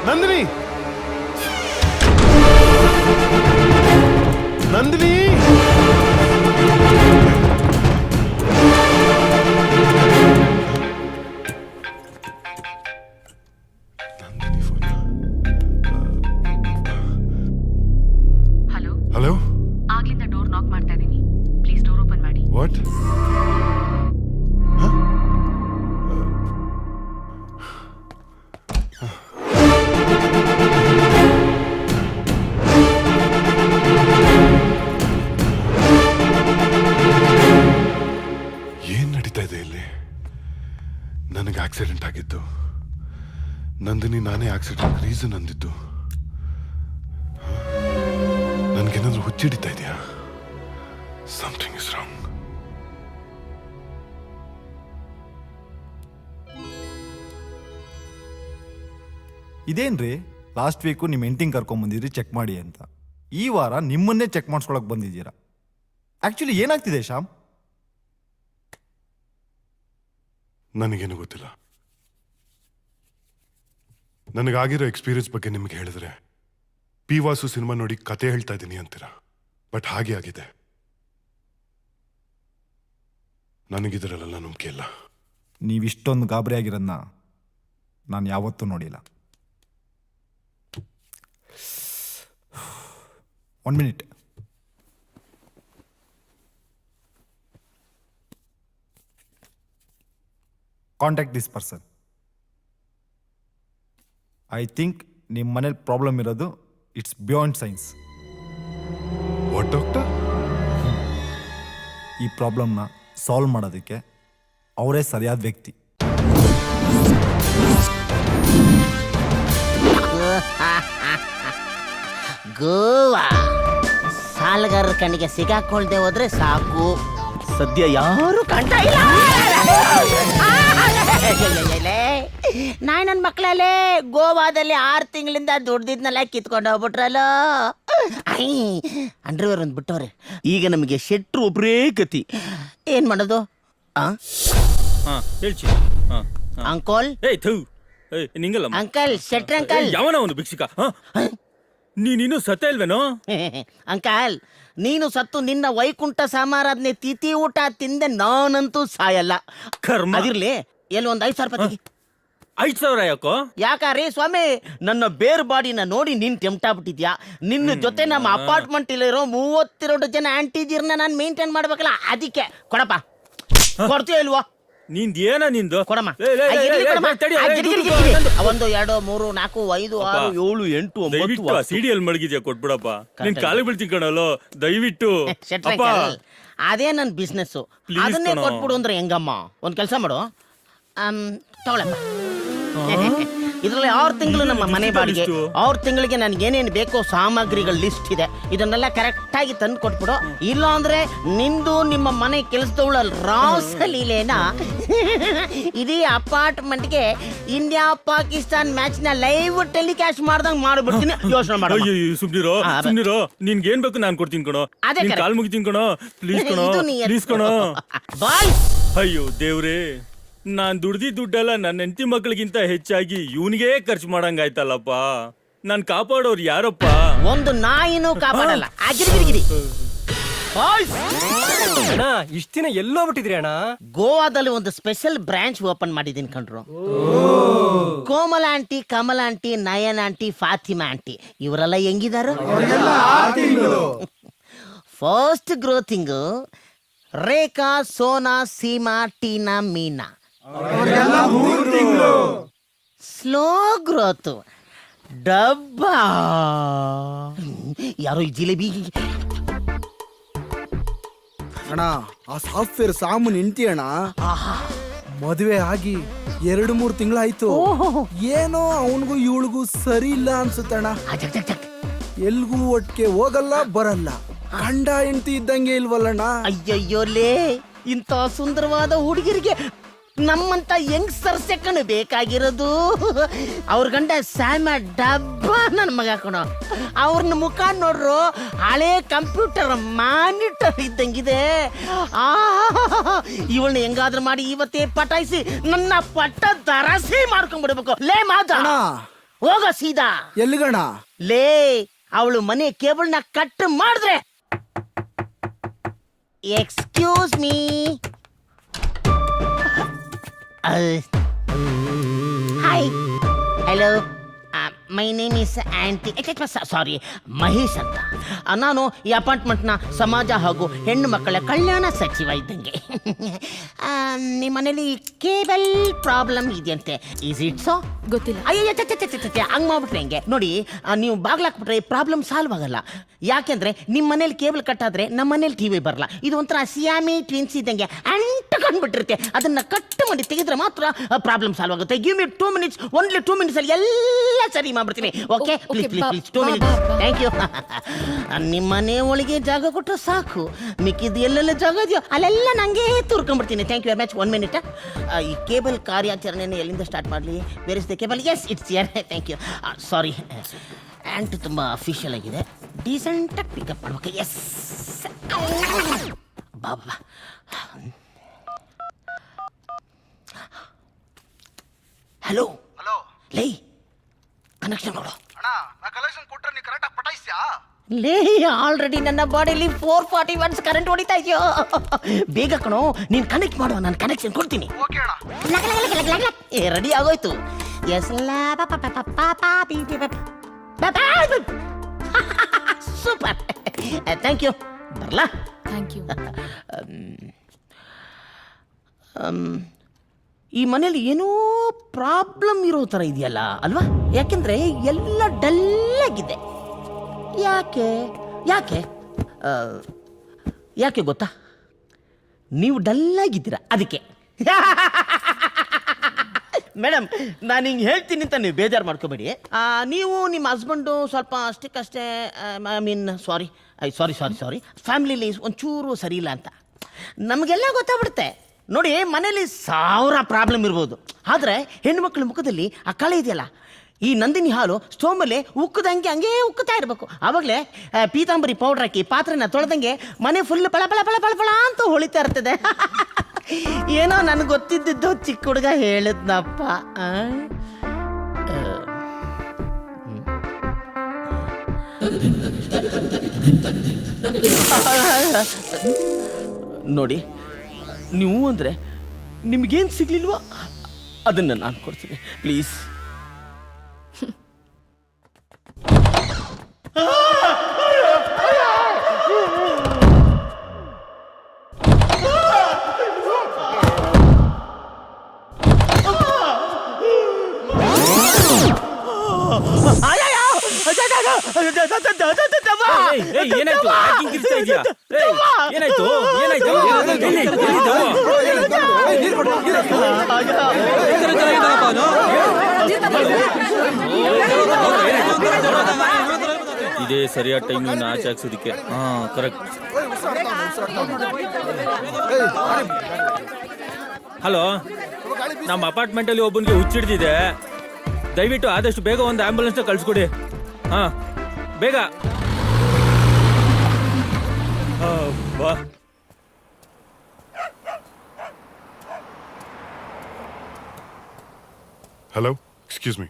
ನಂದಿನಿ, ನಂದಿನಿ, ಹಲೋ ಹಲೋ, ಆಗ್ಲಿಂದ ಡೋರ್ ನಾಕ್ ಮಾಡ್ತಾ ಇದೀನಿ, ಪ್ಲೀಸ್ ಡೋರ್ ಓಪನ್ ಮಾಡಿ. ವಾಟ್? ಏನ್ ನಡೀತಾ ಇದೆ ಇಲ್ಲಿ? ನನಗೆ ಆಕ್ಸಿಡೆಂಟ್ ಆಗಿದ್ದು, ನಂದಿನಿ ನಾನೇ ಆಕ್ಸಿಡೆಂಟ್ ರೀಸನ್ ಅಂದಿದ್ದು. ನನ್ಗೇನಾದ್ರೂ ಹುಚ್ಚಿಡಿತಾ ಇದೆಯಾ? Something is wrong. ಇದೇನ್ರಿ ಲಾಸ್ಟ್ ವೀಕು ನಿಮ್ಮ ಹೆಂಡ್ತಿಂಗ್ ಕರ್ಕೊಂಬಂದಿದ್ರಿ ಚೆಕ್ ಮಾಡಿ ಅಂತ, ಈ ವಾರ ನಿಮ್ಮನ್ನೇ ಚೆಕ್ ಮಾಡಿಸ್ಕೊಳಕ್ ಬಂದಿದ್ದೀರಾ. ಆಕ್ಚುಲಿ ಏನಾಗ್ತಿದೆ ಶ್ಯಾಮ್? ನನಗೇನು ಗೊತ್ತಿಲ್ಲ. ನನಗಾಗಿರೋ ಎಕ್ಸ್ಪೀರಿಯನ್ಸ್ ಬಗ್ಗೆ ನಿಮ್ಗೆ ಹೇಳಿದ್ರೆ ಪಿ ವಾಸು ಸಿನಿಮಾ ನೋಡಿ ಕತೆ ಹೇಳ್ತಾ ಇದ್ದೀನಿ ಅಂತೀರಾ, ಬಟ್ ಹಾಗೆ ಆಗಿದೆ. ನನಗಿದ್ರಲ್ಲ ನಂಬಿಕೆ ಇಲ್ಲ. ನೀವಿಷ್ಟೊಂದು ಗಾಬರಿ ಆಗಿರೋದನ್ನ ನಾನು ಯಾವತ್ತೂ ನೋಡಿಲ್ಲ. 1 minute. Contact this person. I think ನಿಮ್ಮ ಮನೇಲಿ ಪ್ರಾಬ್ಲಮ್ ಇರೋದು it's beyond science. What doctor? ಈ ಪ್ರಾಬ್ಲಮ್ನ ಸಾಲ್ವ್ ಮಾಡೋದಕ್ಕೆ ಅವರೇ ಸರಿಯಾದ ವ್ಯಕ್ತಿ. ಗೋವಾ ಸಾಲಗಾರರ ಕಣ್ಣಿಗೆ ಸಿಗಾಕೊಳ್ದೆ ಹೋದ್ರೆ ಸಾಕು. ಸದ್ಯ ಯಾರು ಕಾಣ್ತಾ ಇಲ್ಲ. ನಾಯಿ ನನ್ನ ಮಕ್ಕಳಲ್ಲೇ ಗೋವಾದಲ್ಲಿ 6 ತಿಂಗಳಿಂದ ದುಡ್ದಿದ್ನೆಲ್ಲ ಕಿತ್ಕೊಂಡು ಹೋಗ್ಬಿಟ್ರಲ್ಲ. ಅಂಡರ್ವೇರ್ ಒಂದು ಬಿಟ್ಟವ್ರೆ. ಈಗ ನಮಗೆ ಶೆಟ್ರು ಒಬ್ಬರೇ ಗತಿ. ಏನ್ ಮಾಡೋದು? ಅಂಕೋಲ್ ಅಂಕಲ್, ಶೆಟ್ರ್ ಅಂಕಲ್. ಯಾವನ ಒಂದು ಭಿಕ್ಷುಕ? ನೀನಿನ್ನು ಸತ್ತ ಇಲ್ವೇನೋ? ಅಂಕಲ್, ನೀನು ಸತ್ತು ನಿನ್ನ ವೈಕುಂಠ ಸಮಾರಾಧನೆ ತಿಥಿ ಊಟ ತಿಂದೆ, ನಾನಂತೂ ಸಾಯಲ್ಲ. ಕರ್ಮ. ಅದಿರ್ಲಿ, ಎಲ್ಲಿ ಒಂದು 5,000 ರೂಪಾಯಿ. 5,000 ಯಾಕೋ? ಯಾಕಾರಿ ಸ್ವಾಮಿ, ನನ್ನ ಬೇರ್ ಬಾಡಿನ ನೋಡಿ ನೀನ್ ಟೆಂಪ್ಟಾಗ್ಬಿಟ್ಟಿದ್ಯಾ. ನಿನ್ನ ಜೊತೆ ನಮ್ಮ ಅಪಾರ್ಟ್ಮೆಂಟ್ ಇಲ್ಲಿರೋ 32 ಜನ ಆಂಟಿಜಿರ್ನ ನಾನು ಮೇಂಟೈನ್ ಮಾಡ್ಬೇಕಲ್ಲ, ಅದಕ್ಕೆ ಕೊಡಪ್ಪ. ಕೊಡ್ತೀಯ ಇಲ್ವಾ? ನಿಂದೇನ ನಿಂದು? ಕೊಡಮ್ಮ. 1 2 3 4 5 6 7 8 9 ಸಿಡಿಯಲ್ಲಿ ಮಡಗಿದ್ಯಾ? ಕೊಟ್ಬಿಡಪ್ಪ, ನಿನ್ ಕಾಲಿಗೆ ಬೀಳ್ತೀನಿ ಕಣಲ್ಲೋ, ದಯವಿಟ್ಟು. ಅದೇ ನನ್ನ ಬಿಸ್ನೆಸ್, ಅದನ್ನೇ ಕೊಟ್ಬಿಡು ಅಂದ್ರೆ ಹೆಂಗಮ್ಮ? ಒಂದ್ ಕೆಲಸ ಮಾಡು, ತಗೊಳಪ್ಪ. ಇದರಲ್ಲಿ 6 ತಿಂಗಳು ನಮ್ಮ ಮನೆ ಬಾಡಿಗೆ, 6 ತಿಂಗಳಿಗೆ ನನ್ಗೆ ಏನೇನು ಬೇಕೋ ಸಾಮಗ್ರಿಗಳ ಲಿಸ್ಟ್ ಇದೆ. ಇದನ್ನೆಲ್ಲ ಕರೆಕ್ಟ್ ಆಗಿ ತಂದು ಕೊಟ್ಬಿಡು. ಇಲ್ಲ ಅಂದ್ರೆ ನಿಂದು ನಿಮ್ಮ ಮನೆ ಕೆಲಸದವಳ ರಾಸಲೀಲೆನ ಇಡೀ ಅಪಾರ್ಟ್ಮೆಂಟ್ಗೆ ಇಂಡಿಯಾ ಪಾಕಿಸ್ತಾನ್ ಮ್ಯಾಚ್ ನ ಲೈವ್ ಟೆಲಿಕಾಸ್ಟ್ ಮಾಡ್ದಂಗ್ ಮಾಡ್ಬಿಡ್ತೀನಿ. ಯೋಚನೆ ಮಾಡ. ಸುಮ್ನಿರೋ, ನಿನ್ಗೆ ಏನ್ ಬೇಕು ನಾನು ಕೊಡ್ತೀನಿ ಕಣೋ. ಕಾಲ್ ಮುಗಿತೀನಿ ಕಣೋ, ಪ್ಲೀಸ್ ಕಣೋ, ಪ್ಲೀಸ್ ಕಣೋ. ಅಯ್ಯೋ ದೇವ್ರೇ, ನಾನ್ ದುಡ್ದಿ ದುಡ್ಡೆಲ್ಲ ನನ್ನ ಹೆಂಡತಿ ಮಕ್ಕಳಿಗಿಂತ ಹೆಚ್ಚಾಗಿ ಇವನಿಗೆ ಖರ್ಚು ಮಾಡಂಗಾಯ್ತಲ್ಲಪ್ಪ. ನಾನ್ ಕಾಪಾಡೋರು ಯಾರಪ್ಪ? ಒಂದು ನಾಯಿನೂ ಕಾಪಾಡಲ್ಲ. ಇಷ್ಟ ದಿನ ಎಲ್ಲೋ ಬಿಟ್ಟಿದ್ರಿ ಅಣ್ಣ? ಗೋವಾದಲ್ಲಿ ಒಂದು ಸ್ಪೆಷಲ್ ಬ್ರಾಂಚ್ ಓಪನ್ ಮಾಡಿದೀನಿ ಕಣ್ರು. Komala aunty, Kamala aunty, Nayan aunty, Fatima aunty ಇವರೆಲ್ಲ ಹೆಂಗಿದಾರ? First growing Rekha, Sona, Seema, Tina, Meena. Slow growth ಡಬ್ಬಾ. ಯಾರೋ ಈ ಜಿಲೇಬಿ. ಅಣ್ಣ, ಆ ಸಾಫ್ಟ್ವೇರ್ ಸಾಮೂನ್ ಇಂತಿ ಅಣ್ಣ. ಮದುವೆ ಆಗಿ 2-3 ತಿಂಗಳಾಯ್ತು. ಏನೋ ಅವನಿಗೂ ಇವಳಿಗೂ ಸರಿ ಇಲ್ಲ ಅನ್ಸುತ್ತಣ್ಣ. ಎಲ್ಗೂ ಒಟ್ಟಿಗೆ ಹೋಗಲ್ಲ ಬರಲ್ಲ. ಗಂಡ ಹೆಂಡತಿ ಇದ್ದಂಗೆ ಇಲ್ವಲ್ಲಣ್ಣ. ಅಯ್ಯಯ್ಯೋಲೇ, ಇಂಥ ಸುಂದರವಾದ ಹುಡುಗಿರಿಗೆ ನಮ್ಮಂತ ಯಂಗ್ಸ್ಟರ್ ಸೆಕಂಡ್ ಬೇಕಾಗಿರೋದು. ಅವ್ರ ಗಂಡ ಸ್ಯಾಮ ಡಬ್ಬ ನನ್ನ ಮಗ ಕಣೋ. ಅವ್ರನ್ನ ಮುಖ ನೋಡ್ರು ಹಳೆ ಕಂಪ್ಯೂಟರ್ ಮಾನಿಟರ್ ಇದ್ದಂಗಿದೆ. ಇವಳನ್ನ ಹೆಂಗಾದ್ರೂ ಮಾಡಿ ಇವತ್ತೇ ಪಟಾಯಿಸಿ ನನ್ನ ಪಟ್ಟ ದರಸಿ ಮಾಡ್ಕೊಂಡ್ಬಿಡ್ಬೇಕು. ಲೇ ಮಾದ ಹೋಗ ಸೀದಾ. ಎಲ್ಲಿಗಣ? ಲೇ, ಅವಳು ಮನೆ ಕೇಬಲ್ನ ಕಟ್ ಮಾಡಿದ್ರೆ. Excuse me. Hi. Hello. My name is aunty. Sorry, Mahesh ಅಂತ. ನಾನು ಈ ಅಪಾರ್ಟ್ಮೆಂಟ್ನ ಸಮಾಜ ಹಾಗೂ ಹೆಣ್ಣು ಮಕ್ಕಳ ಕಲ್ಯಾಣ ಸಚಿವ ಇದ್ದಂಗೆ. ನಿಮ್ಮ ಮನೇಲಿ ಕೇಬಲ್ ಪ್ರಾಬ್ಲಮ್ ಇದೆಯಂತೆ. Is it so? ಗೊತ್ತಿಲ್ಲ. ಅಯ್ಯೋ ಹಂಗ್ ಮಾಡ್ಬಿಟ್ರೆ ಹೆಂಗೆ ನೋಡಿ, ನೀವು ಬಾಗ್ಲಾಕ್ಬಿಟ್ರೆ ಪ್ರಾಬ್ಲಮ್ ಸಾಲ್ವ್ ಆಗಲ್ಲ. ಯಾಕೆಂದ್ರೆ ನಿಮ್ಮ ಮನೇಲಿ ಕೇಬಲ್ ಕಟ್ಟಾದ್ರೆ ನಮ್ಮ ಮನೇಲಿ ಟಿವಿ ಬರಲ್ಲ. ಇದು ಒಂಥರ ಸಿಯಾಮಿ ಟ್ವಿನ್ಸ್ ಇದ್ದಂಗೆ ಅಂಟಕೊಂಡ್ಬಿಟ್ಟಿರುತ್ತೆ. ಅದನ್ನ ಕಟ್ ಮಾಡಿ ತೆಗೆದ್ರೆ ಮಾತ್ರ ಪ್ರಾಬ್ಲಮ್ ಸಾಲ್ವ್ ಆಗುತ್ತೆ. Give me 2 minutes, only 2 minutes ಅಲ್ಲಿ ಎಲ್ಲ ಸರಿ ಮಾಡ್ಬಿಡ್ತೀನಿ. Okay, please 2 minutes. Thank you. ನಿಮ್ಮ ಮನೆ ಒಳಗೆ ಜಾಗ ಕೊಟ್ಟರೆ ಸಾಕು, ಮಿಕ್ಕಿದ್ದು ಎಲ್ಲೆಲ್ಲ ಜಾಗ ಇದೆಯೋ ಅಲ್ಲೆಲ್ಲ ನಂಗೆ ತೋರ್ಕೊಂಡ್ಬಿಡ್ತೀನಿ. Thank you very much. 1 minute. ಈ ಕೇಬಲ್ ಕಾರ್ಯಾಚರಣೆಯನ್ನು ಎಲ್ಲಿಂದ ಸ್ಟಾರ್ಟ್ ಮಾಡಲಿ? Where is the cable? Yes, it's here. Thank you. Sorry, aunt ತುಂಬ ಅಫಿಷಿಯಲ್ ಆಗಿದೆ. ಡೀಸೆಂಟಾಗಿ ಪಿಕಪ್ ಮಾಡ್ಬೇಕು. ಎಸ್ ಬಾಬಾ. ಹಲೋ ಲೇ, ಕನೆಕ್ಷನ್ ಕೊಡು. ಲೇ, ಆಲ್ರೆಡಿ ನನ್ನ ಬಾಡಿಲಿ 440 watts ಕರೆಂಟ್ ಹೊಡಿತಾ ಇದೆಯೋ. ಬೇಗ ಕಣೋ, ನೀನು ಕನೆಕ್ಟ್ ಮಾಡು, ನಾನು ಕನೆಕ್ಷನ್ ಕೊಡ್ತೀನಿ. ರೆಡಿ ಆಗೋಯ್ತು. Yes, super. Thank you. ಬರಲಾ? Thank you. ಈ ಮನೇಲಿ ಏನೋ ಪ್ರಾಬ್ಲಮ್ ಇರೋ ಥರ ಇದೆಯಲ್ಲ ಅಲ್ವಾ? ಯಾಕೆಂದ್ರೆ ಎಲ್ಲ ಡಲ್ ಆಗಿದೆ. ಯಾಕೆ ಯಾಕೆ ಯಾಕೆ ಗೊತ್ತಾ? ನೀವು ಡಲ್ ಆಗಿದ್ದೀರಾ, ಅದಕ್ಕೆ. ಮೇಡಮ್, ನಾನು ಹಿಂಗೆ ಹೇಳ್ತೀನಿ ಅಂತ ನೀವು ಬೇಜಾರು ಮಾಡ್ಕೋಬೇಡಿ. ನೀವು ನಿಮ್ಮ ಹಸ್ಬೆಂಡು ಸ್ವಲ್ಪ ಅಷ್ಟಕ್ಕಷ್ಟೇ, ಐ ಮೀನ್ ಸಾರಿ, ಫ್ಯಾಮಿಲಿಲಿ ಒಂಚೂರು ಸರಿ ಇಲ್ಲ ಅಂತ ನಮಗೆಲ್ಲ ಗೊತ್ತಾಗ್ಬಿಡುತ್ತೆ. ನೋಡಿ, ಮನೇಲಿ 1000 ಪ್ರಾಬ್ಲಮ್ ಇರ್ಬೋದು, ಆದರೆ ಹೆಣ್ಮಕ್ಳ ಮುಖದಲ್ಲಿ ಆ ಕಳೆ ಇದೆಯಲ್ಲ, ಈ ನಂದಿನಿ ಹಾಲು ಸ್ಟೋವ್ ಮೇಲೆ ಉಕ್ಕದಂಗೆ ಹಂಗೆ ಉಕ್ಕುತ್ತಾ ಇರಬೇಕು. ಆವಾಗಲೇ ಪೀತಾಂಬರಿ ಪೌಡ್ರ್ ಹಾಕಿ ಪಾತ್ರೆನ ತೊಳೆದಂಗೆ ಮನೆ ಫುಲ್ ಪಳ ಪಳ ಪಳ ಪಳ ಪಳ ಅಂತ ಹೊಳಿತಾ ಇರ್ತದೆ. ಏನೋ ನನಗೆ ಗೊತ್ತಿದ್ದು ಚಿಕ್ಕ ಹುಡುಗ ಹೇಳಿದ್ನಪ್ಪ. ನೋಡಿ, ನೀವು ಅಂದರೆ ನಿಮಗೇನು ಸಿಗ್ಲಿಲ್ವಾ ಅದನ್ನು ನಾನು ಕೊಡ್ತೀನಿ, ಪ್ಲೀಸ್. ಏನಾಯ್ತು? ಏನಾಯ್ತು? ಇದೇ ಸರಿಯಾದ ಟೈಮ್ ಆಚೆ ಹಾಕ್ಸೋದಕ್ಕೆ. ಕರೆಕ್ಟ್. ಹಲೋ, ನಮ್ಮ ಅಪಾರ್ಟ್ಮೆಂಟಲ್ಲಿ ಒಬ್ಬನಿಗೆ ಹುಚ್ಚಿಡ್ದಿದೆ. ದಯವಿಟ್ಟು ಆದಷ್ಟು ಬೇಗ ಒಂದು ಆಂಬ್ಯುಲೆನ್ಸ್ನ ಕಳಿಸ್ಕೊಡಿ. ಬೇಗ. ಬಾ. ಹಲೋ, ಎಕ್ಸ್ಕ್ಯೂಸ್ ಮೀ,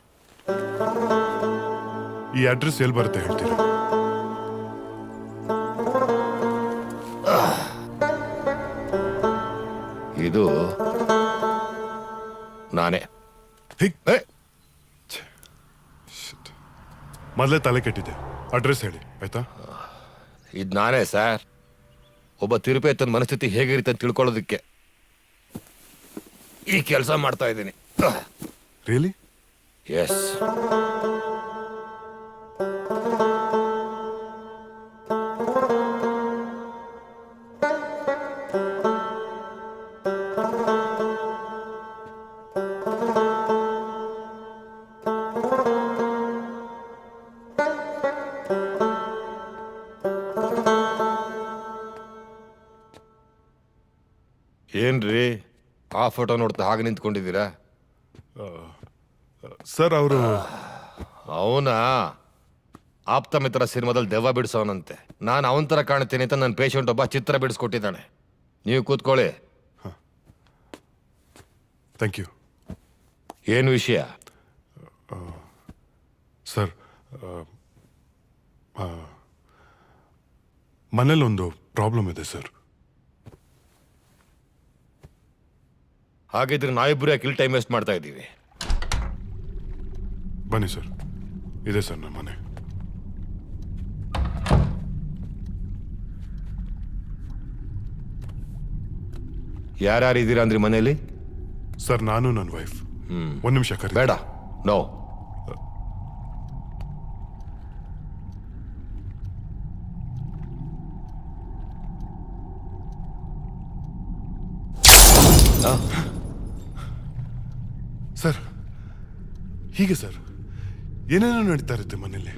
ಈ ಅಡ್ರೆಸ್ ಎಲ್ಲಿ ಬರುತ್ತೆ ಹೇಳ್ತೀರಾ? ಇದು ನಾನೇ. ಮೊದಲೇ ತಲೆ ಕೆಟ್ಟಿದ್ದೆ. ಅಡ್ರೆಸ್ ಹೇಳಿ ಆಯ್ತಾ? ಇದು ನಾನೇ ಸರ್. ಒಬ್ಬ ತಿರುಪೇತನ ಮನಸ್ಥಿತಿ ಹೇಗಿರುತ್ತೆ ಅಂತ ತಿಳ್ಕೊಳ್ಳೋದಕ್ಕೆ ಈ ಕೆಲಸ ಮಾಡ್ತಾ ಇದ್ದೀನಿ. ರಿಯಲಿ? ಎಸ್. ಏನ್ರಿ ಆ ಫೋಟೋ ನೋಡ್ತಾ ಹಾಗೆ ನಿಂತ್ಕೊಂಡಿದ್ದೀರಾ? ಸರ್ ಅವರು ಅವನ ಆಪ್ತ ಮಿತ್ರ ಸಿನಿಮಾದಲ್ಲಿ ದೆವ್ವ ಬಿಡಿಸೋನಂತೆ. ನಾನು ಅವನ ಥರ ಕಾಣ್ತೀನಿ ಅಂತ ನನ್ನ ಪೇಷಂಟ್ ಒಬ್ಬ ಚಿತ್ರ ಬಿಡಿಸ್ಕೊಟ್ಟಿದ್ದಾನೆ. ನೀವು ಕೂತ್ಕೊಳ್ಳಿ. Thank you. ಏನು ವಿಷಯ? ಸರ್ ಮನೇಲೊಂದು ಪ್ರಾಬ್ಲಮ್ ಇದೆ ಸರ್. ಹಾಗಿದ್ರೆ ನಾವಿಬ್ಬರು ಯಾಕೆ ಇಲ್ಲಿ ಟೈಮ್ ವೇಸ್ಟ್ ಮಾಡ್ತಾ ಇದ್ದೀವಿ? ಬನ್ನಿ ಸರ್, ಇದೆ ಸರ್ ನಮ್ಮ ಮನೆ. ಯಾರ್ಯಾರು ಇದ್ದೀರಾ ಅಂದ್ರಿ ಮನೇಲಿ? ಸರ್ ನಾನು ನನ್ನ ವೈಫ್. ಒಂದು ನಿಮಿಷ ಕರಿ. ಬೇಡ, ನೋ. ಸರ್ ಹೀಗೆ ಸರ್ ಏನೇನೋ ನಡೀತಾ ಇರುತ್ತೆ ಮನೇಲಿ.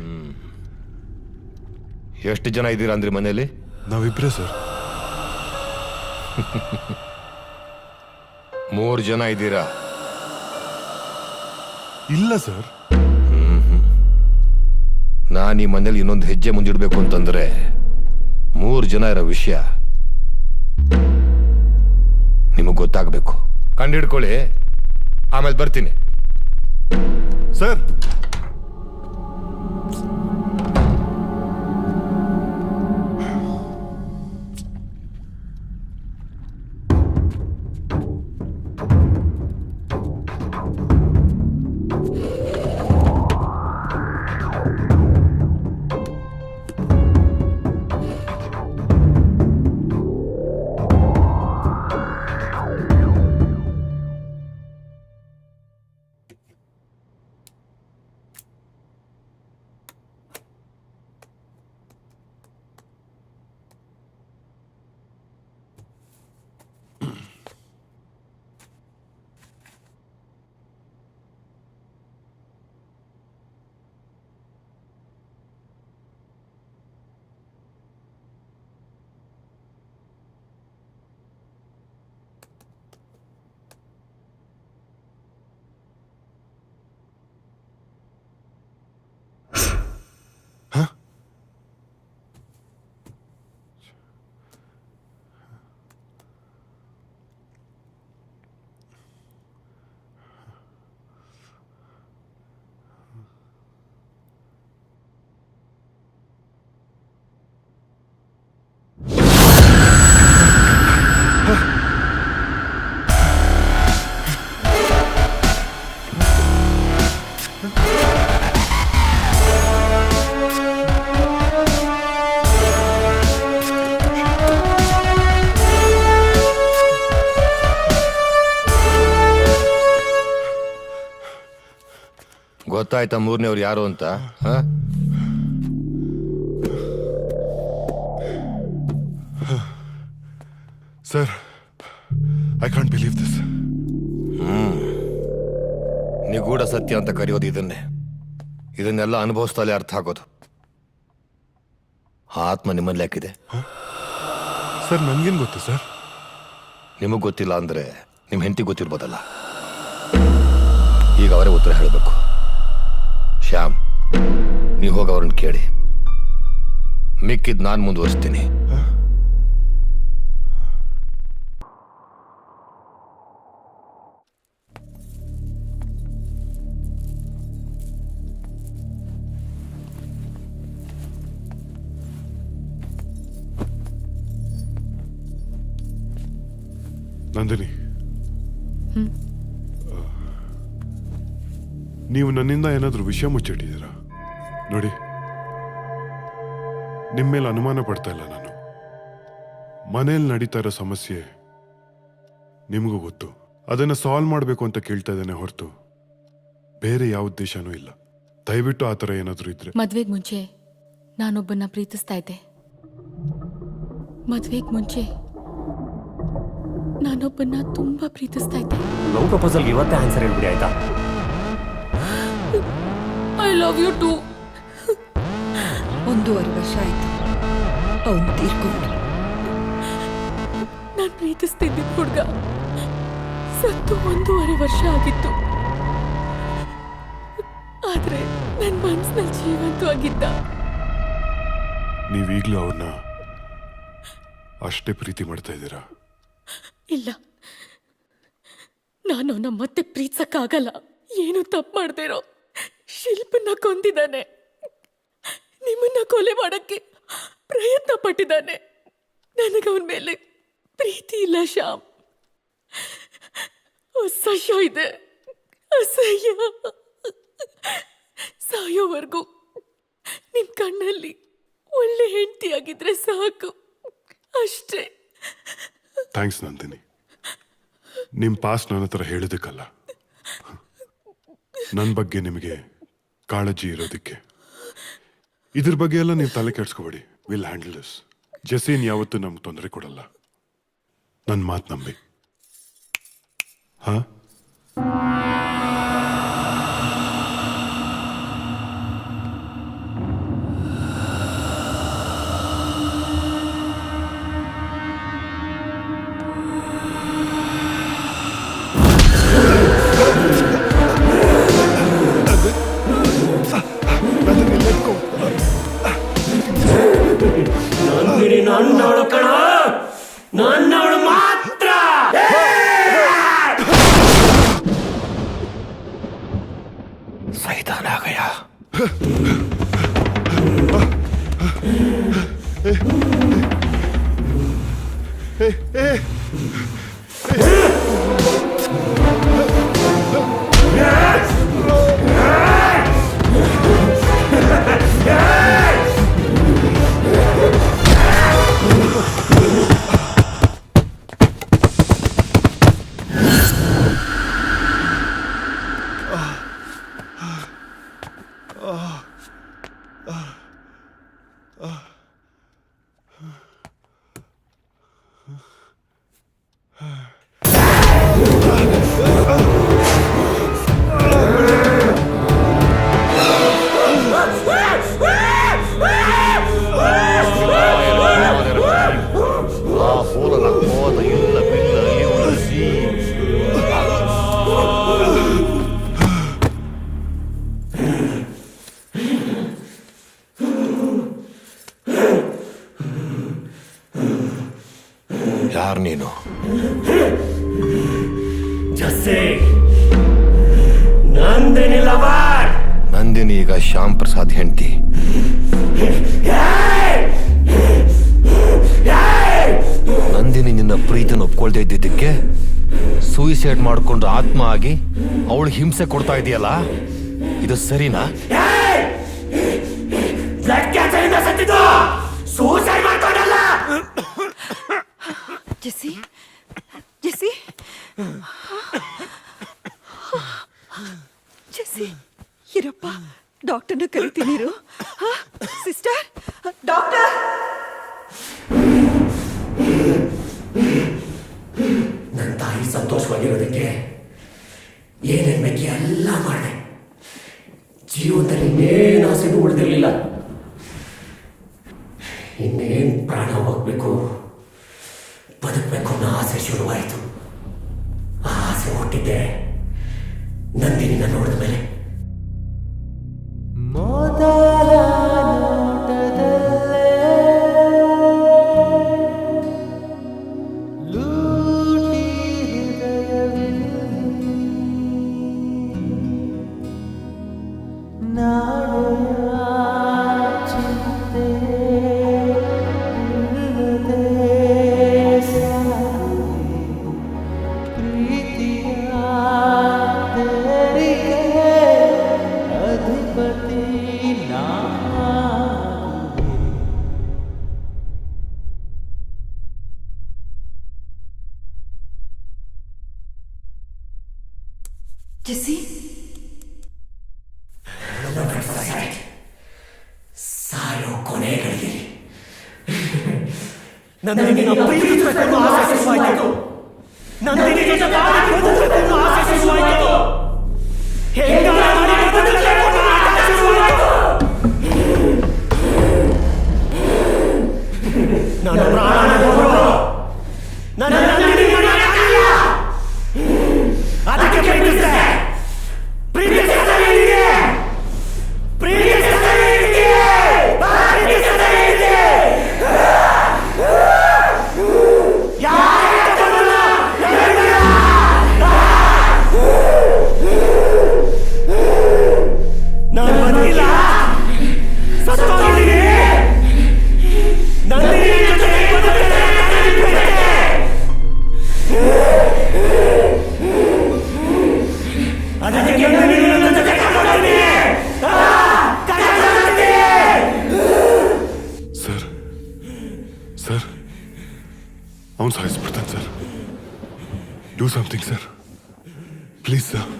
ಎಷ್ಟು ಜನ ಇದ್ದೀರಾ ಅಂದ್ರಿ ಮನೇಲಿ? ನಾವಿಬ್ರೇ ಸರ್. 3 ಜನ ಇದ್ದೀರಾ? ಇಲ್ಲ ಸರ್. ನಾನು ಈ ಮನೇಲಿ ಇನ್ನೊಂದು ಹೆಜ್ಜೆ ಮುಂದಿಡ್ಬೇಕು ಅಂತಂದ್ರೆ 3 ಜನ ಇರೋ ವಿಷಯ ನಿಮಗೆ ಗೊತ್ತಾಗಬೇಕು. ಕಂಡಿಡ್ಕೊಳ್ಳಿ, ಆಮೇಲೆ ಬರ್ತೀನಿ. ಸರ್ ಗೊತ್ತಾಯ್ತಾ 3ನೇವ್ರು ಯಾರು ಅಂತ? Sir I can't believe this. ನಿಗೂಢ ಸತ್ಯ ಅಂತ ಕರೆಯೋದು ಇದನ್ನೆಲ್ಲ ಅನುಭವಿಸ್ತಾಲೆ ಅರ್ಥ ಆಗೋದು. ಆತ್ಮ ನಿಮ್ಮಲ್ಲಿ ಯಾಕಿದೆ? ಸರ್ ನನ್ಗೇನು ಗೊತ್ತು ಸರ್? ನಿಮಗೆ ಗೊತ್ತಿಲ್ಲ ಅಂದ್ರೆ ನಿಮ್ಮ ಹೆಂಡತಿ ಗೊತ್ತಿರ್ಬೋದಲ್ಲ. ಈಗ ಅವರೇ ಉತ್ತರ ಹೇಳಬೇಕು. ಶ್ಯಾಮ್, ನೀವು ಹೋಗಿ ಅವ್ರನ್ನ ಕೇಳಿ. ಮಿಕ್ಕಿದ್ ನಾನು ಮುಂದುವರಿಸ್ತೀನಿ. ನಂದಿನಿ, ನೀವು ನನ್ನಿಂದ ಏನಾದರೂ ವಿಷಯ ಮುಚ್ಚಿಟ್ಟಿದ್ದೀರಾ? ನೋಡಿ, ನಿಮ್ಮ ಮೇಲೆ ಅನುಮಾನ ಪಡ್ತಾ ಇಲ್ಲ ನಾನು. ಮನೇಲಿ ನಡೀತಾ ಇರೋ ಸಮಸ್ಯೆ ನಿಮಗೂ ಗೊತ್ತು. ಅದನ್ನು ಸಾಲ್ವ್ ಮಾಡಬೇಕು ಅಂತ ಕೇಳ್ತಾ ಇದ್ದೇನೆ ಹೊರತು ಬೇರೆ ಯಾವ ಉದ್ದೇಶನೂ ಇಲ್ಲ. ದಯವಿಟ್ಟು ಆ ಥರ ಏನಾದರೂ ಇದ್ರೆ. ಮದ್ವೆಗೆ ಮುಂಚೆ ನಾನೊಬ್ಬನ್ನ ಪ್ರೀತಿಸ್ತಾ ಇದ್ದೆ. ಮದ್ವೆಗೆ ಮುಂಚೆ ನಾನೊಬ್ಬನ್ನ ತುಂಬಾ ಪ್ರೀತಿಸ್ತಾ ಇದ್ದೆ. ಲವ್ ಪ್ರಪೋಸಲ್ಗೆ ಇವತ್ತೇ ಆನ್ಸರ್ ಹೇಳ್ಬಿಡಿ ಆಯ್ತಾ? I love you too. 1.5 ವರ್ಷ ಆಯ್ತು ಅವನು ತೀರ್ಕೊಂಡು. ನಾನು ಪ್ರೀತಿಸ್ತಿದ್ದ ಹುಡುಗ ಸತ್ತು 1.5 ವರ್ಷ ಆಗಿತ್ತು. ಆದ್ರೆ ನನ್ನ ಮನಸ್ಸಿನಲ್ಲಿ ಜೀವಂತವಾಗಿದ್ದ. ನೀವೀಗ್ಲೂ ಅವ್ರನ್ನ ಅಷ್ಟೇ ಪ್ರೀತಿ ಮಾಡ್ತಾ ಇದ್ದೀರಾ? ಇಲ್ಲ, ನಾನು ಅವನ ಮತ್ತೆ ಪ್ರೀತಿಸಕ್ಕಾಗಲ್ಲ. ಏನು ತಪ್ಪು ಮಾಡ್ದೇರೋ ಶಿಲ್ಪನ್ನ ಕೊಂದಿದ್ದಾನೆ. ನಿಮ್ಮನ್ನ ಕೊಲೆ ಮಾಡಕ್ಕೆ ಪ್ರಯತ್ನ ಪಟ್ಟಿದ್ದಾನೆ. ನನಗವನ ಮೇಲೆ ಪ್ರೀತಿ ಇಲ್ಲ ಶ್ಯಾಮ್. ಅಸಹ್ಯ ಇದೆ, ಅಸಹ್ಯ. ಸಾಯೋವರೆಗೂ ನಿನ್ ಕಣ್ಣಲ್ಲಿ ಒಳ್ಳೆ ಹೆಂಡತಿಯಾಗಿದ್ರೆ ಸಾಕು, ಅಷ್ಟೇ. ಥ್ಯಾಂಕ್ಸ್ ನಂದಿನಿ, ನಿಮ್ಮ ಪಾಸ್ ನನ್ನ ಹತ್ರ ಹೇಳೋದಕ್ಕಲ್ಲ, ನನ್ನ ಬಗ್ಗೆ ನಿಮಗೆ ಕಾಳಜಿ ಇರೋದಕ್ಕೆ. ಇದ್ರ ಬಗ್ಗೆ ಎಲ್ಲ ನೀವು ತಲೆ ಕೆಡ್ಸ್ಕೋಬೇಡಿ. Will handle this. ಜೆಸ್ಸಿನ್ ಯಾವತ್ತೂ ನಮ್ಗೆ ತೊಂದರೆ ಕೊಡಲ್ಲ. ನನ್ನ ಮಾತು ನಂಬಿ. ಹಾ, ನನ್ನವಳು ಕಣ, ನನ್ನವಳು ಮಾತ್ರ. ಸೈತಾನ ಆ ಗಯಾ. ಯಾರು ನೀನು? ನಂದಿನಿ ಈಗ ಶ್ಯಾಮ್ ಪ್ರಸಾದ್ ಹೆಂಡತಿ. ನಂದಿನಿ ನಿನ್ನ ಪ್ರೀತಿನ ಒಪ್ಕೊಳ್ತಾ ಇದ್ದಿದ್ದಕ್ಕೆ ಸೂಯಿಸೈಡ್ ಮಾಡಿಕೊಂಡು ಆತ್ಮ ಆಗಿ ಅವಳು ಹಿಂಸೆ ಕೊಡ್ತಾ ಇದೆಯಲ್ಲ, ಇದು ಸರಿನಾ? ಜೆಸ್ಸಿ, ಜೆಸ್ಸಿ, ಜೆಸ್ಸಿ, ಇರಪ್ಪ, ಡಾಕ್ಟರ್ನ ಕರಿತೀನಿ. Sister, doctor. ನನ್ನ ತಾಯಿ ಸಂತೋಷವಾಗಿರೋದಕ್ಕೆ ಏನೇನ್ ಬೇಕಿ ಎಲ್ಲ ಮಾಡಿದೆ. ಜೀವನದಲ್ಲಿ ಇನ್ನೇನು ಆಸೆನೂ ಉಳಿದಿರಲಿಲ್ಲ. ಇನ್ನೇನು ಪ್ರಾಣ ಹೋಗ್ಬೇಕು, ಬದುಕಬೇಕು ಅನ್ನೋ ಆಸೆ ಶುರುವಾಯಿತು. ಆ ಆಸೆ ಹುಟ್ಟಿದ್ದೆ ನಂದಿನಿನ ನೋಡಿದ ಮೇಲೆ. ಜೆಸ್ಸಿ, ಸಾಯೋ ಕೊನೆಗಳಿಗೆ ನನಗೆ ಪ್ರೀತಿಸಬೇಕು ಅನ್ನೋ ಆಸೆ ಶುರುವಾಯಿತು. ನಂದಿನಿ ಜೊತೆ ಬಾಳಿ ಬದುಕಬೇಕು ಅನ್ನೋ ಆಸೆ ಶುರುವಾಯಿತು. ಹೆಂಗಾರ ಮಾಡಿ ಬದುಕಬೇಕು ಅನ್ನೋ ಆಸೆ ಶುರುವಾಯಿತು. ನನ್ನ ಪ್ರಾಣ ಹೋದ್ರು, ನನ್ನ ಸರ್ ಅವನು ಸಾಯಿಸ್ಬಿಡ್ತಾನೆ sir. Do something sir, please sir.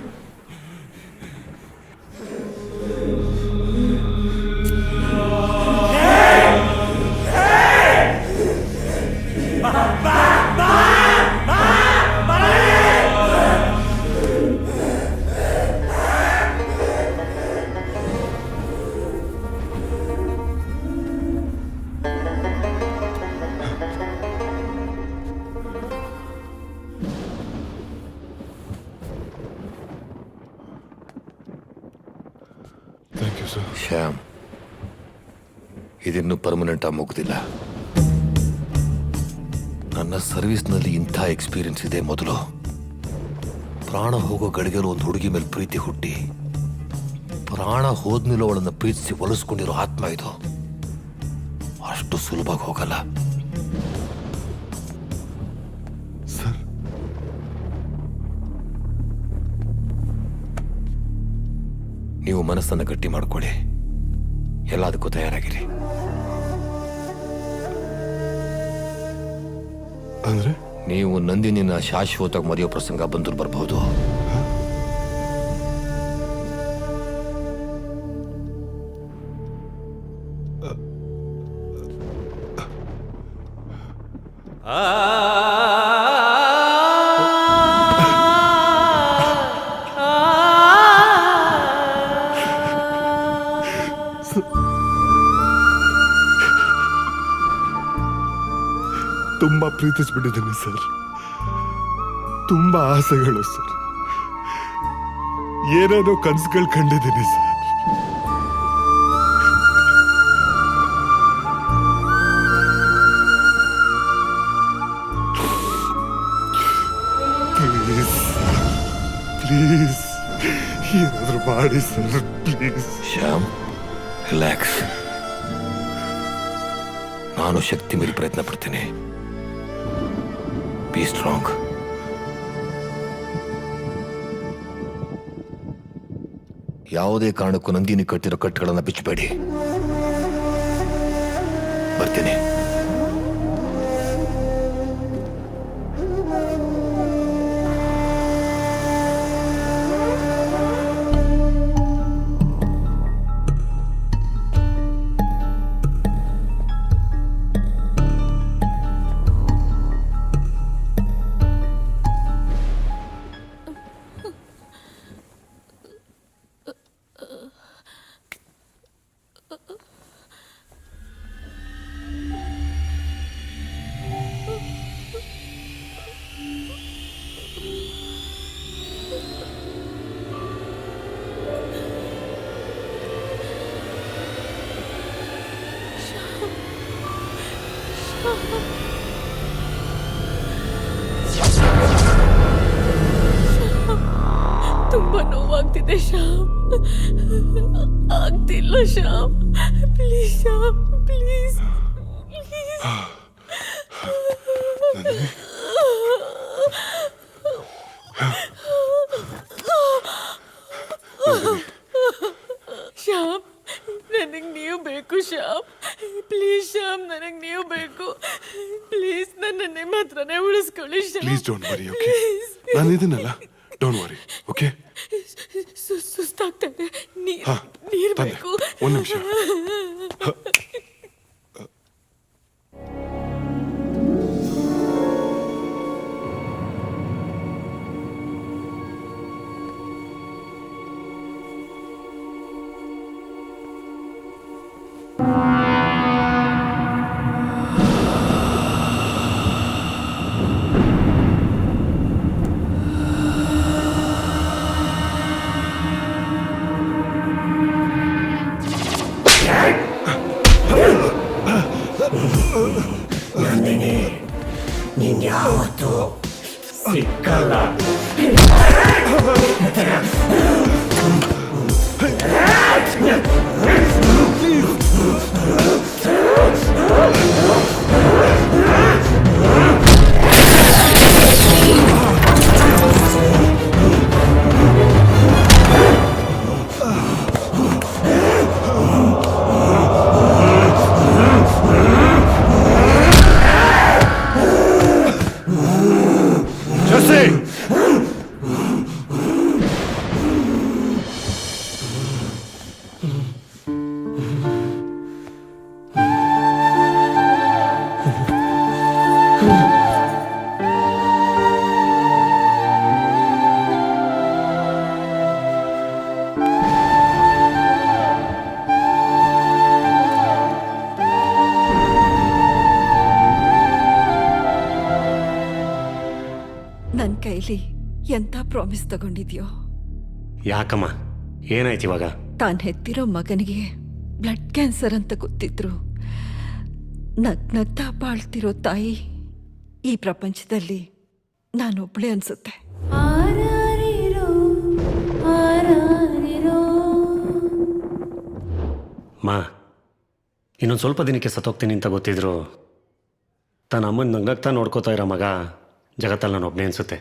Thank you sir. Shyam, ಇದಿನ್ನೂ ಪರ್ಮನೆಂಟ್ ಆಗಿ ಮುಗ್ದಿಲ್ಲ. ನನ್ನ ಸರ್ವಿಸ್ನಲ್ಲಿ ಇಂಥ ಎಕ್ಸ್ಪೀರಿಯನ್ಸ್ ಇದೆ. ಮೊದಲು ಪ್ರಾಣ ಹೋಗೋ ಗಳಿಗೆಲು ಒಂದು ಹುಡುಗಿ ಮೇಲೆ ಪ್ರೀತಿ ಹುಟ್ಟಿ ಪ್ರಾಣ ಹೋದ್ಮೇಲೆ ಅವಳನ್ನು ಪ್ರೀತಿಸಿ ಒಲಿಸ್ಕೊಂಡಿರೋ ಆತ್ಮ ಇದು. ಅಷ್ಟು ಸುಲಭವಾಗಿ ಹೋಗಲ್ಲ. ಸರ್, ನೀವು ಮನಸ್ಸನ್ನು ಗಟ್ಟಿ ಮಾಡ್ಕೊಳ್ಳಿ, ಎಲ್ಲದಕ್ಕೂ ತಯಾರಾಗಿರಿ. ಅಂದ್ರೆ ನೀವು ನಂದಿನಿನ ಶಾಶ್ವತವಾಗಿ ಮರೆಯೋ ಪ್ರಸಂಗ ಬಂದರೂ ಬರಬಹುದು. ತುಂಬಾ ಪ್ರೀತಿಸ್ಬಿಟ್ಟಿದ್ದೀನಿ ಸರ್. ತುಂಬಾ ಆಸೆಗಳು ಸರ್. ಏನೇನೋ ಕನಸುಗಳು ಕಂಡಿದ್ದೀನಿ ಸರ್. ಪ್ಲೀಸ್ ಪ್ಲೀಸ್ ಏನಾದರೂ ಮಾಡಿ ಸರ್, ಪ್ಲೀಸ್. ಶ್ಯಾಮ್, ರಿಲ್ಯಾಕ್ಸ್. ನಾನು ಶಕ್ತಿ ಮೀರಿ ಪ್ರಯತ್ನ ಪಡ್ತೀನಿ. Be strong. ಯಾವುದೇ ಕಾರಣಕ್ಕೂ ನಂದಿನಿ ಕಟ್ಟಿರೋ ಕಟ್ಟುಗಳನ್ನು ಬಿಚ್ಚಬೇಡಿ. ಬರ್ತೀನಿ. ತುಂಬಾ ನೋವಾಗ್ತಿದೆ ಶ್ಯಾಮ್. ಆಗ್ತಿಲ್ಲ ಶ್ಯಾಮ್. Please Shyam, please. ಶ್ಯಾಮ್, ನನಗೆ ನೀವು ಬೇಕು ಶ್ಯಾಮ್. ಪ್ಲೀಸ್ ಶ್ಯಾಮ್, ನನಗೆ ನೀವು ಬೇಕು. ಪ್ಲೀಸ್ ನನ್ನ ನಿಮ್ಮ ಹತ್ರನೇ ಉಳಿಸ್ಕೊಳ್ಳಿ Shyam. Please don't worry, okay? ನಾನು ಇದನ್ನಲ್ಲ, ಡೋಂಟ್ ವರಿ, ಓಕೆ? ಸುಸ್ತಾಗ್ತಾ ಇದೆ. ಹಾ, ನೀರು ತಂದೆ. ಬೇಕು. ಒಂದು ನಿಮಿಷ. ನಂದಿನಿ, ನೀನ್ ಯಾವತ್ತೂ ಸಿಕ್ಕಲ್ಲ. ಕೈಲಿ ಎಂತ ಪ್ರಾಮಿಸ್ ತಗೊಂಡಿದ್ಯೋ? ಯಾಕಮ್ಮ ಏನಾಯ್ತು ಇವಾಗ? ತಾನು ಹೆತ್ತಿರೋ ಮಗನಿಗೆ ಬ್ಲಡ್ ಕ್ಯಾನ್ಸರ್ ಅಂತ ಗೊತ್ತಿದ್ರು ನಗ್ನಗ್ತಾ ಬಾಳ್ತಿರೋ ತಾಯಿ ಈ ಪ್ರಪಂಚದಲ್ಲಿ ನಾನೊಬ್ಳೆ ಅನ್ಸುತ್ತೆ. ಮಾ ಇನ್ನೊಂದು ಸ್ವಲ್ಪ ದಿನಕ್ಕೆ ಸತ್ತೋಗ್ತೀನಿ ಅಂತ ಗೊತ್ತಿದ್ರು ತನ್ನ ಅಮ್ಮನ ನಗ್ನಗ್ತಾ ನೋಡ್ಕೋತಾ ಇರೋ ಮಗ ಜಗತ್ತಲ್ಲಿ ನಾನು ಒಬ್ಬನೇ ಅನ್ಸುತ್ತೆ.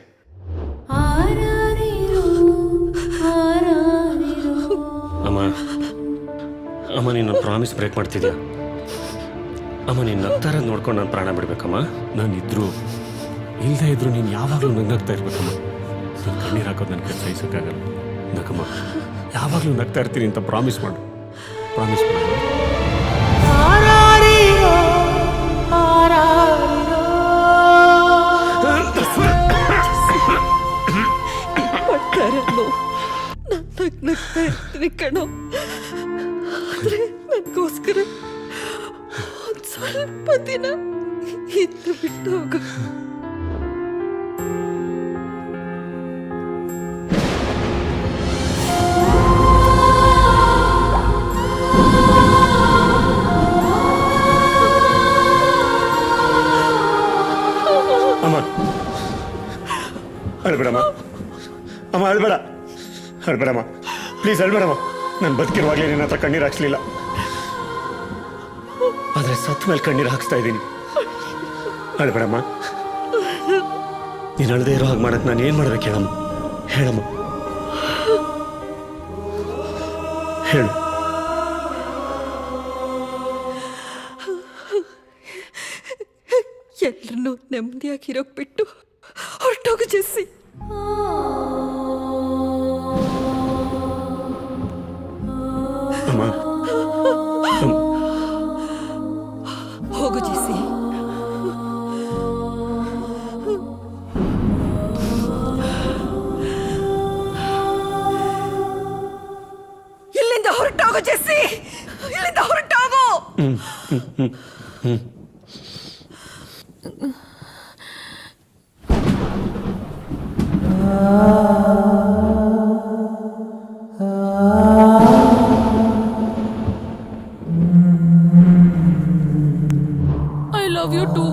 ಅಮ್ಮ ಅಮ್ಮ ನೀನು ಪ್ರಾಮಿಸ್ ಬ್ರೇಕ್ ಮಾಡ್ತಿದ್ಯಾ? ಅಮ್ಮ ನೀನು ನಗ್ತಾರ ನೋಡ್ಕೊಂಡು ನಾನು ಪ್ರಾಣ ಬಿಡ್ಬೇಕಮ್ಮ. ನಾನು ಇದ್ರು ಇಲ್ಲದೆ ಇದ್ರು ನೀನು ಯಾವಾಗಲೂ ನಗ್ನಗ್ತಾ ಇರ್ಬೇಕಮ್ಮ. ನೀನು ಕಣ್ಣೀರು ಹಾಕೋದು ನನ್ನ ಕೈ ಸಹಿಸೋಕ್ಕಾಗಲ್ಲ. ನಗಮ್ಮ ಯಾವಾಗಲೂ ನಗ್ತಾ ಇರ್ತೀನಿ ಅಂತ ಪ್ರಾಮಿಸ್ ಮಾಡು. ಪ್ರಾಮಿಸ್ ಮಾಡು. ನಗ್ನಗ್ತಾ ಇರ್ತೀನಿ ಕಣೋ, ಆದ್ರೆ ನನಗೋಸ್ಕರ ಒಂದ್ ಸ್ವಲ್ಪ ದಿನ ಇದ್ದು ಬಿಟ್ಟು ಹೋಗು. ಅಮ್ಮ ಅಳ್ಬೇಡಮ್ಮ, ಅಮ್ಮ ಅಳ್ಬೇಡ, ಅಳ್ಬೇಡಮ್ಮ ಪ್ಲೀಸ್ ಅಳ್ಬೇಡಮ್ಮ. ನಾನು ಬದುಕಿರುವಾಗಲೇ ನಿನ್ನ ಹತ್ರ ಕಣ್ಣೀರು ಹಾಕ್ಸ್ಲಿಲ್ಲ, ಆದರೆ ಸತ್ ಮೇಲೆ ಕಣ್ಣೀರು ಹಾಕ್ಸ್ತಾ ಇದ್ದೀನಿ. ಅಳ್ಬೇಡಮ್ಮ. ನೀನು ಅಳದೇ ಇರೋ ಹಾಗೆ ಮಾಡಕ್ಕೆ ನಾನು ಏನು ಮಾಡ್ಬೇಕು ಹೇಳಮ್ಮ? ಹೇಳಮ್ಮ, ಹೇಳು. ಎಲ್ಲರನ್ನೂ ನೆಮ್ಮದಿಯಾಗಿರೋಕ್ ಬಿಟ್ಟು ಹೊರಟೋಗು ಜೆಸ್ಸಿ. ಅಮ್ಮ ಹೋಗು ಜೆಸ್ಸಿ. ಇಲ್ಲಿಂದ ಹೊರಟೋಗು ಜೆಸ್ಸಿ, ಇಲ್ಲಿಂದ ಹೊರಟೋಗು. I love you too.